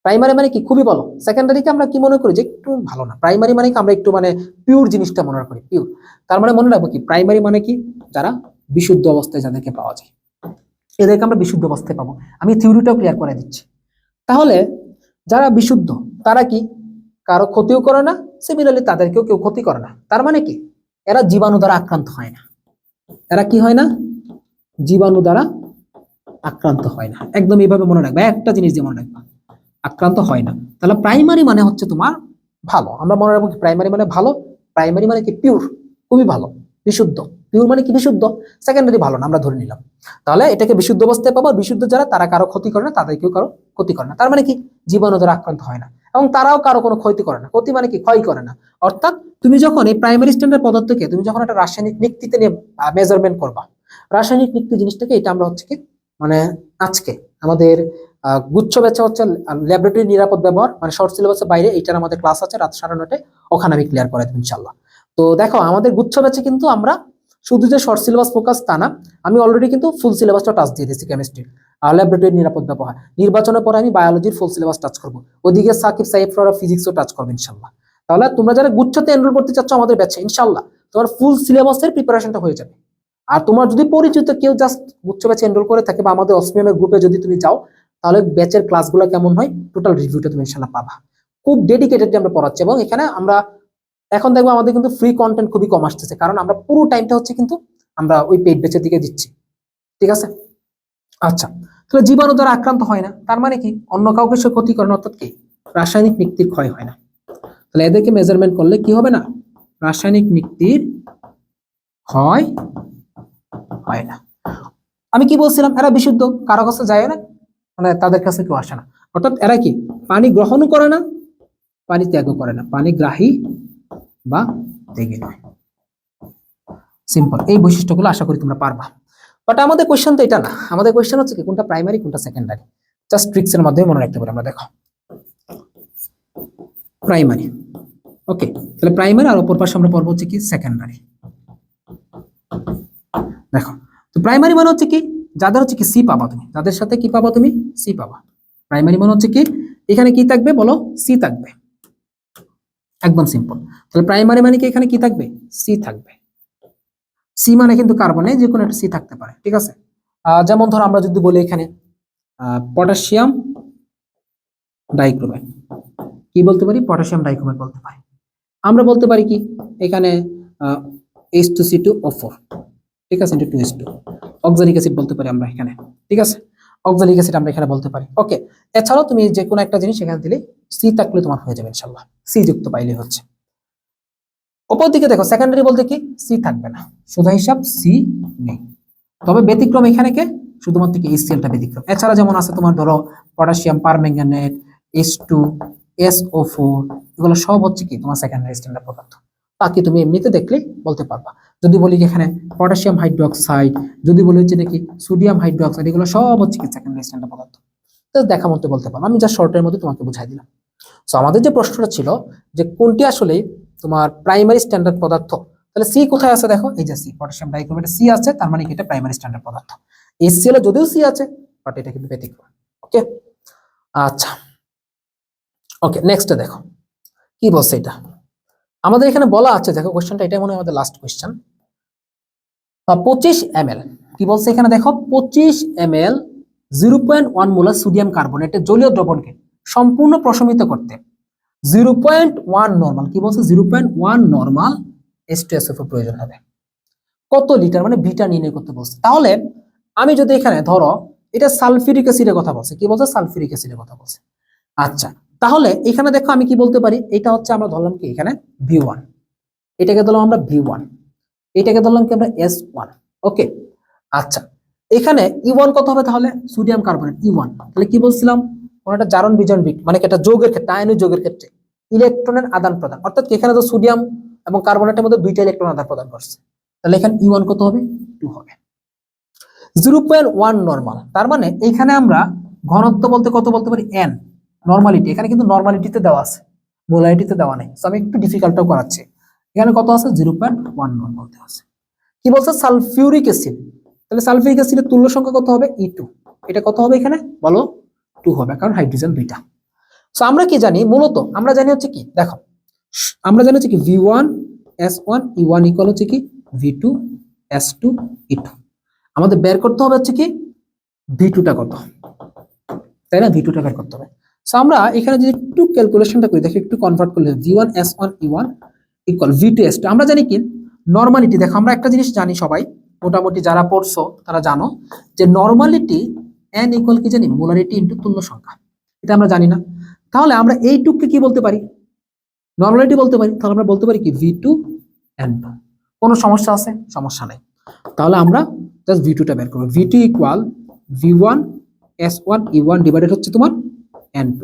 Speaker 1: প্রাইমারি মানে কি খুবই ভালো, সেকেন্ডারিকে আমরা কি মনে করি যে একটু ভালো না। প্রাইমারি মানে কি আমরা একটু মানে পিওর জিনিসটা মনে করি, পিওর। তার মানে মনে রাখবো কি প্রাইমারি মানে কি যারা বিশুদ্ধ অবস্থায় যাদেরকে পাওয়া যায়, এদেরকে আমরা বিশুদ্ধ অবস্থায় পাবো। আমি থিওরিটাও ক্লিয়ার করে দিচ্ছি। তাহলে যারা বিশুদ্ধ তারা কি কারো ক্ষতিও করে না, সিমিলারলি তাদেরকেও কেউ ক্ষতি করে না। তার মানে কি এরা জীবাণু দ্বারা আক্রান্ত হয় না, এরা কি হয় না, জীবাণু দ্বারা আক্রান্ত হয় না। একদম এইভাবে মনে রাখবে, একটা জিনিস দিয়ে মনে রাখবা, আক্রান্ত হয় না। তাহলে প্রাইমারি মানে হচ্ছে তোমার ভালো, আমরা মনে রাখবো প্রাইমারি মানে ভালো, প্রাইমারি মানে কি পিওর, খুবই ভালো, বিশুদ্ধ। পিওর মানে কি বিশুদ্ধ, সেকেন্ডারি ভালো না আমরা ধরে নিলাম। তাহলে এটাকে বিশুদ্ধ অবস্থায় পাবো, বিশুদ্ধ যারা তারা কারো ক্ষতি করে না, তাদেরকেও কারো ক্ষতি করে না। তার মানে কি জীবাণু দ্বারা আক্রান্ত হয় না, এবং তারাও কারো কোনো ক্ষতি করে না। ক্ষতি মানে কি ক্ষয় করে না। অর্থাৎ তুমি যখন এই প্রাইমারি স্ট্যান্ডার্ড পদার্থকে তুমি যখন একটা রাসায়নিক নিক্তিতে নিয়ে মেজারমেন্ট করবা, রাসায়নিক নিক্তি জিনিসটাকে, এটা আমরা হচ্ছে কি মানে আজকে আমাদের গুচ্ছ ব্যাচে হচ্ছে ল্যাবরেটরি নিরাপদ ব্যবহার, মানে শর্ট সিলেবাসের বাইরে, এইটার আমাদের ক্লাস আছে রাত 9:30, ওখানে আমি ক্লিয়ার করে দেবো ইনশাল্লাহ। তো দেখো আমাদের গুচ্ছ ব্যাচে কিন্তু আমরা শুধু যে শর্ট সিলেবাস ফোকাস তা না, আমি অলরেডি কিন্তু ফুল সিলেবাসটা টাচ দিয়ে দিয়েছি। কেমিস্ট্রি, ল্যাবরেটরি নিরাপদ ব্যবহার, নির্বাচনের পরে আমি বায়োলজির ফুল সিলেবাস টাচ করবো, ওদিকে সাকিব সাইফ ফিজিক্সও টাচ করবো ইনশাল্লাহ। তাহলে তোমরা যারা গুচ্ছতে এনরোল করতে চাচ্ছ আমাদের ব্যাচে, ইনশাল্লাহ তোমার ফুল সিলেবাসের প্রিপারেশনটা হয়ে যাবে। আর তোমার যদি পরিচিত কেউ জাস্ট গুচ্ছ ব্যাচে এনরোল করে থাকে, বা আমাদের অসমিয়ামের গ্রুপে যদি তুমি যাও, তাহলে ব্যাচের ক্লাসগুলো কেমন হয় টোটাল রিভিউটা তুমি ইনশাল্লাহ পাবা। খুব ডেডিকেটেডলি আমরা পড়াচ্ছি, এবং এখানে আমরা এখন দেখবো আমাদের কিন্তু ফ্রি কন্টেন্ট খুবই কম আসতেছে, কারণ আমরা পুরো টাইমটা হচ্ছে কিন্তু আমরা ওই পেইড ব্যাচের দিকে দিচ্ছি, ঠিক আছে। আচ্ছা, তাহলে জীবাণু দ্বারা আক্রান্ত হয় না, তার মানে কি অন্য কাউকে সে ক্ষতি করে না, অর্থাৎ কি রাসায়নিক নিক্তির ক্ষয় হয় না। তাহলে এদেরকে মেজারমেন্ট করলে কি হবে না, রাসায়নিক নিক্তির ক্ষয় হয় না। আমি কি বলছিলাম, এরা বিশুদ্ধ, কারো কাছে যায় না, মানে তাদের কাছে কেউ আসে না। অর্থাৎ এরা কি পানি গ্রহণও করে না, পানি ত্যাগও করে না, পানি গ্রাহী বা ত্যাগী নয়। সিম্পল, এই বৈশিষ্ট্যগুলো আশা করি তোমরা পারবা। বাট আমাদের কোয়েশ্চেন তো এটা না, আমাদের কোয়েশ্চেন হচ্ছে কি কোনটা প্রাইমারি কোনটা সেকেন্ডারি, জাস্ট ট্রিক্সের মাধ্যমে মনে রাখতে পারি আমরা। দেখো প্রাইমারি, ওকে, তাহলে প্রাইমারি, আর অপর পাশে আমরা পড়বো হচ্ছে কি সেকেন্ডারি। দেখো, তো প্রাইমারি মানে হচ্ছে কি যাদের হচ্ছে কি সি পাবা তুমি, যাদের সাথে কি পাবা তুমি, সি পাবা। প্রাইমারি মানে হচ্ছে কি এখানে কি থাকবে বলো, সি থাকবে, একদম সিম্পল। তাহলে প্রাইমারি মানে কি এখানে কি থাকবে, সি থাকবে। সি মানে কিন্তু কার্বনে যে কোনো একটা সি থাকতে পারে, ঠিক আছে। যেমন ধরো আমরা যদি বলি এখানে পটাশিয়াম ডাইক্রোমেট, কি বলতে পারি, পটাশিয়াম ডাইক্রোমেট বলতে পারি। আমরা বলতে পারি কি এখানে H2C2O4, ঠিক আছে, ইনটু 2H2, অক্সালিক অ্যাসিড বলতে পারি আমরা এখানে, ঠিক আছে, অক্সালিক অ্যাসিড আমরা এখানে বলতে পারি। ওকে, এছাড়াও তুমি যে কোনো একটা জিনিস এখানে দিলে সি থাকলে তোমার হয়ে যাবে ইনশাআল্লাহ, সি যুক্ত পাইলে হচ্ছে। অপর দিকে দেখো সেকেন্ডারি বলতে কি সি থাকবে না, সোজা হিসাব সি নেই। তবে ব্যতিক্রম এখানে কে, শুধুমাত্র কি HCl-টা ব্যতিক্রম। এছাড়া যেমন আছে তোমার ধরো পটাশিয়াম পারম্যাঙ্গানেট, H2, SO4, এগুলো সব হচ্ছে কি তোমার সেকেন্ডারি স্ট্যান্ডার্ড পদার্থ। বাকি তুমি এমনিতে দেখলেই বলতে পারবা। যদি বলি কি এখানে পটাশিয়াম হাইড্রোক্সাইড, যদি বলি হচ্ছে নাকি সোডিয়াম হাইড্রোক্সাইড, এগুলো সব হচ্ছে কি সেকেন্ডারি স্ট্যান্ডার্ড পদার্থ। তো দেখা মতো বলতে পারবো, আমি জাস্ট শর্টের মধ্যে তোমাকে বুঝাই দিলাম। সো আমাদের যে প্রশ্নটা ছিল যে কোনটি আসলে তোমার প্রাইমারি স্ট্যান্ডার্ড পদার্থ, তাহলে সি কোথায় আছে দেখো, এই যে সি, পটাশিয়াম ডাইক্রোমেটে সি আছে, তার মানে কি এটা প্রাইমারি স্ট্যান্ডার্ড পদার্থ। HCl যদিও সি আছে, বাট এটা কিন্তু ব্যতিক্রম। ওকে, আচ্ছা, ওকে, নেক্সট দেখো কি বলছে এটা। আমাদের এখানে বলা আছে, দেখো কোশ্চেনটা এটাই মনে হয় আমাদের লাস্ট কোশ্চেন। 25 ml কি বলছে এখানে দেখো, 25 ml 0.1 মোলার সোডিয়াম কার্বনেটের জলীয় দ্রবণকে সম্পূর্ণ প্রশমিত করতে 0.1 নরমাল, কি বলছে 0.1 নরমাল H2SO4 প্রয়োজন হবে। কত লিটার, মানে ভিটা নির্ণয় করতে বলছে। তাহলে আমি যদি এখানে ধরো এটা সালফিউরিক অ্যাসিডের কথা বলছে, কি বলছে সালফিউরিক অ্যাসিডের কথা বলছে। আচ্ছা, তাহলে এখানে দেখো আমি কি বলতে পারি, এটা হচ্ছে আমরা ধরলাম কি এখানে V1, এটাকে ধরলাম আমরা V1, এটাকে ধরলাম কি আমরা S1। ওকে, আচ্ছা, এখানে E1 কত হবে তাহলে, সোডিয়াম কার্বনেট E1, তাহলে কি বলছিলাম কোন একটা জারণ বিজন মানে একটা যৌগের ক্ষেত্রে, আয়নিক যৌগের ক্ষেত্রে ইলেকট্রনের আদান প্রদান, অর্থাৎ এখানে তো সোডিয়াম এবং কার্বনেটের মধ্যে দুইটা ইলেকট্রন আদান প্রদান করছে, তাহলে এখানে E1 কত হবে 2 হবে। 0.1 নরমাল, তার মানে এখানে আমরা ঘনত্ব বলতে কত বলতে পারি n, নরমালিটি, এখানে কিন্তু নরমালিটিতে দেওয়া আছে, মোলারিটিতে দেওয়া নেই। সো আমি একটু ডিফিকাল্টও করাচ্ছি। এখানে কত আছে 0.1 নরমাল দেওয়া আছে। কি বলছে সালফিউরিক অ্যাসিড, তাহলে সালফিউরিক অ্যাসিডের তুল্য সংখ্যা কত হবে E2, এটা কত হবে এখানে বলো 2 হবে, কারণ হাইড্রোজেন দুইটা। সো আমরা কি জানি, মূলত আমরা জানি হচ্ছে কি দেখো, আমরা জানি হচ্ছে কি V1 S1 E1 ইকুয়াল হচ্ছে কি V2 S2 E2। আমাদের বের করতে হবে হচ্ছে কি V2টা কত, তাই না, V2টা বের করতে হবে। সো আমরা এখানে যদি একটু ক্যালকুলেশনটা করি, দেখো একটু কনভার্ট করলে V1 S1 E1 equal V2 S2। আমরা জানি কি নরমালিটি, দেখো আমরা একটা জিনিস জানি সবাই, মোটামুটি যারা পড়ছো তারা জানো যে নরমালিটি n ইকুয়াল কি জানি, মোলারিটি ইনটু তুল্য সংখ্যা, এটা আমরা জানি না। তাহলে আমরা এইটুককে কি বলতে পারি, নরমালিটি বলতে পারি। তাহলে আমরা বলতে পারি কি V2 N2। কোনো সমস্যা আছে, সমস্যা নাই। তাহলে আমরা জাস্ট V2টা বের করব, V2 equal V1 S1 E1 divided হচ্ছে তোমার N2।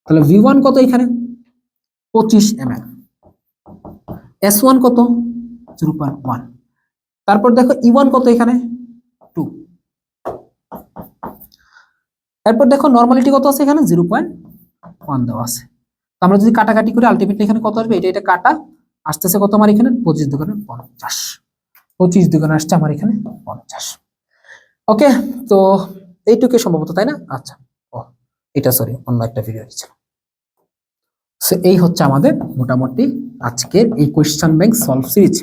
Speaker 1: তাহলে V1 কত এখানে 25 ml, S1 কত 0.1, তারপর দেখো E1 কত এখানে 2, এরপর দেখো নরমালিটি কত আছে এখানে 0.1 দেওয়া আছে। আমরা যদি কাটাকাটি করি আলটিমেটলি এখানে কত আসবে, এটা কাটা আসতেছে কত আমার এখানে 25 দুগুণে 50, 25 দুগুণে আসছে আমার এখানে 50। ওকে, তো এইটুকু সম্ভবত, তাই না? আচ্ছা, ও এটা সরি অন্য একটা ভিডিও ছিল। সো এই হচ্ছে আমাদের মোটামুটি আজকের এই কোয়েশ্চেন ব্যাংক সলভ সিরিজ।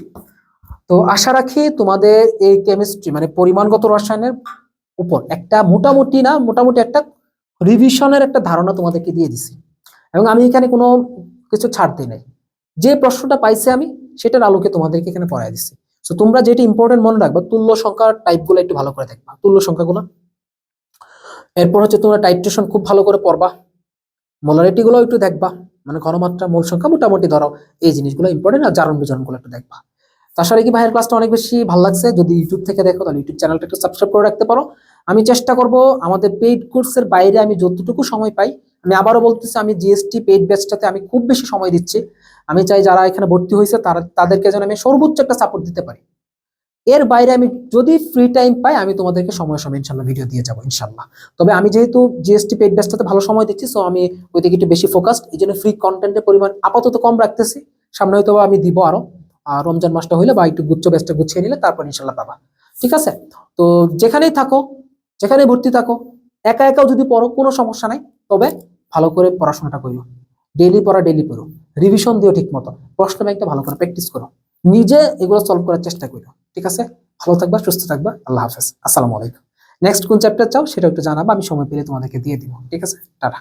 Speaker 1: তো আশা রাখি তোমাদের এই কেমিস্ট্রি মানে পরিমাণগত রসায়নের উপর একটা মোটামুটি না মোটামুটি একটা রিভিশনের একটা ধারণা তোমাদেরকে দিয়ে দিছি, এবং আমি এখানে কোনো কিছু ছাড় দিই নাই। যে প্রশ্নটা পাইছি আমি সেটার আলোকে তোমাদেরকে এখানে পড়াই দিচ্ছি। সো তোমরা যেটা ইম্পর্টেন্ট মনে রাখবা, তুল্য সংখ্যার টাইপগুলো একটু ভালো করে দেখবা, তুল্য সংখ্যাগুলো। এরপর হচ্ছে তোমরা টাইট্রেশন খুব ভালো করে পড়বা, মোলারিটি গুলো একটু দেখবা, মানে ঘনমাত্রা মোল সংখ্যা মোটামুটি ধরো এই জিনিসগুলো ইম্পর্টেন্ট, আর জারণ বিজারণ গুলো একটু দেখবা। তাছাড়া কি ভাইয়ের ক্লাসটা অনেক বেশি ভালো লাগছে, যদি ইউটিউব থেকে দেখো তাহলে ইউটিউব চ্যানেলটা একটু সাবস্ক্রাইব করে রাখতে পারো। আমি চেষ্টা করব আমাদের পেইড কোর্সের বাইরে আমি যতটুকু সময় পাই, আমি আবারও বলতেছি আমি জিএসটি পেইড ব্যাচটাতে আমি খুব বেশি সময় দিচ্ছি। আমি চাই যারা এখানে ভর্তি হয়েছে তাদেরকে যেন আমি সর্বোচ্চ একটা সাপোর্ট দিতে পারি। এর বাইরে আমি যদি ফ্রি টাইম পাই আমি তোমাদেরকে সময় সময় ইনশাল্লাহ ভিডিও দিয়ে যাবো ইনশাল্লাহ। তবে আমি যেহেতু জিএসটি পেইড ব্যাচটাতে ভালো সময় দিচ্ছি, সো আমি ওই দিকে একটু বেশি ফোকাসড, এই জন্য ফ্রি কন্টেন্টের পরিমাণ আপাতত কম রাখতেছি। সামনে হয়তো আমি দিব আরো, রমজান মাসটা হইলে বা একটু গুচ্ছ ব্যাচটা গুছিয়ে নিলে তারপর ইনশাল্লাহ পাবা। ঠিক আছে, তো যেখানেই থাকো, যেখানে ভর্তি থাকো, একা একাও যদি পড়ো কোনো সমস্যা নাই, তবে ভালো করে পড়াশোনাটা করো, ডেইলি পড়া ডেইলি পড়ো, রিভিশন দিও ঠিক মতো, প্রশ্ন ব্যাংকটা ভালো করে প্র্যাকটিস করো, নিজে এগুলো সলভ করার চেষ্টা করো। ঠিক আছে, ভালো থাকবা, সুস্থ থাকবা, আল্লাহ হাফেজ, আসসালামু আলাইকুম। নেক্সট কোন চ্যাপ্টার চাও সেটা একটু জানাবা, আমি সময় পেলে তোমাদেরকে দিয়ে দিব। ঠিক আছে, টাটা।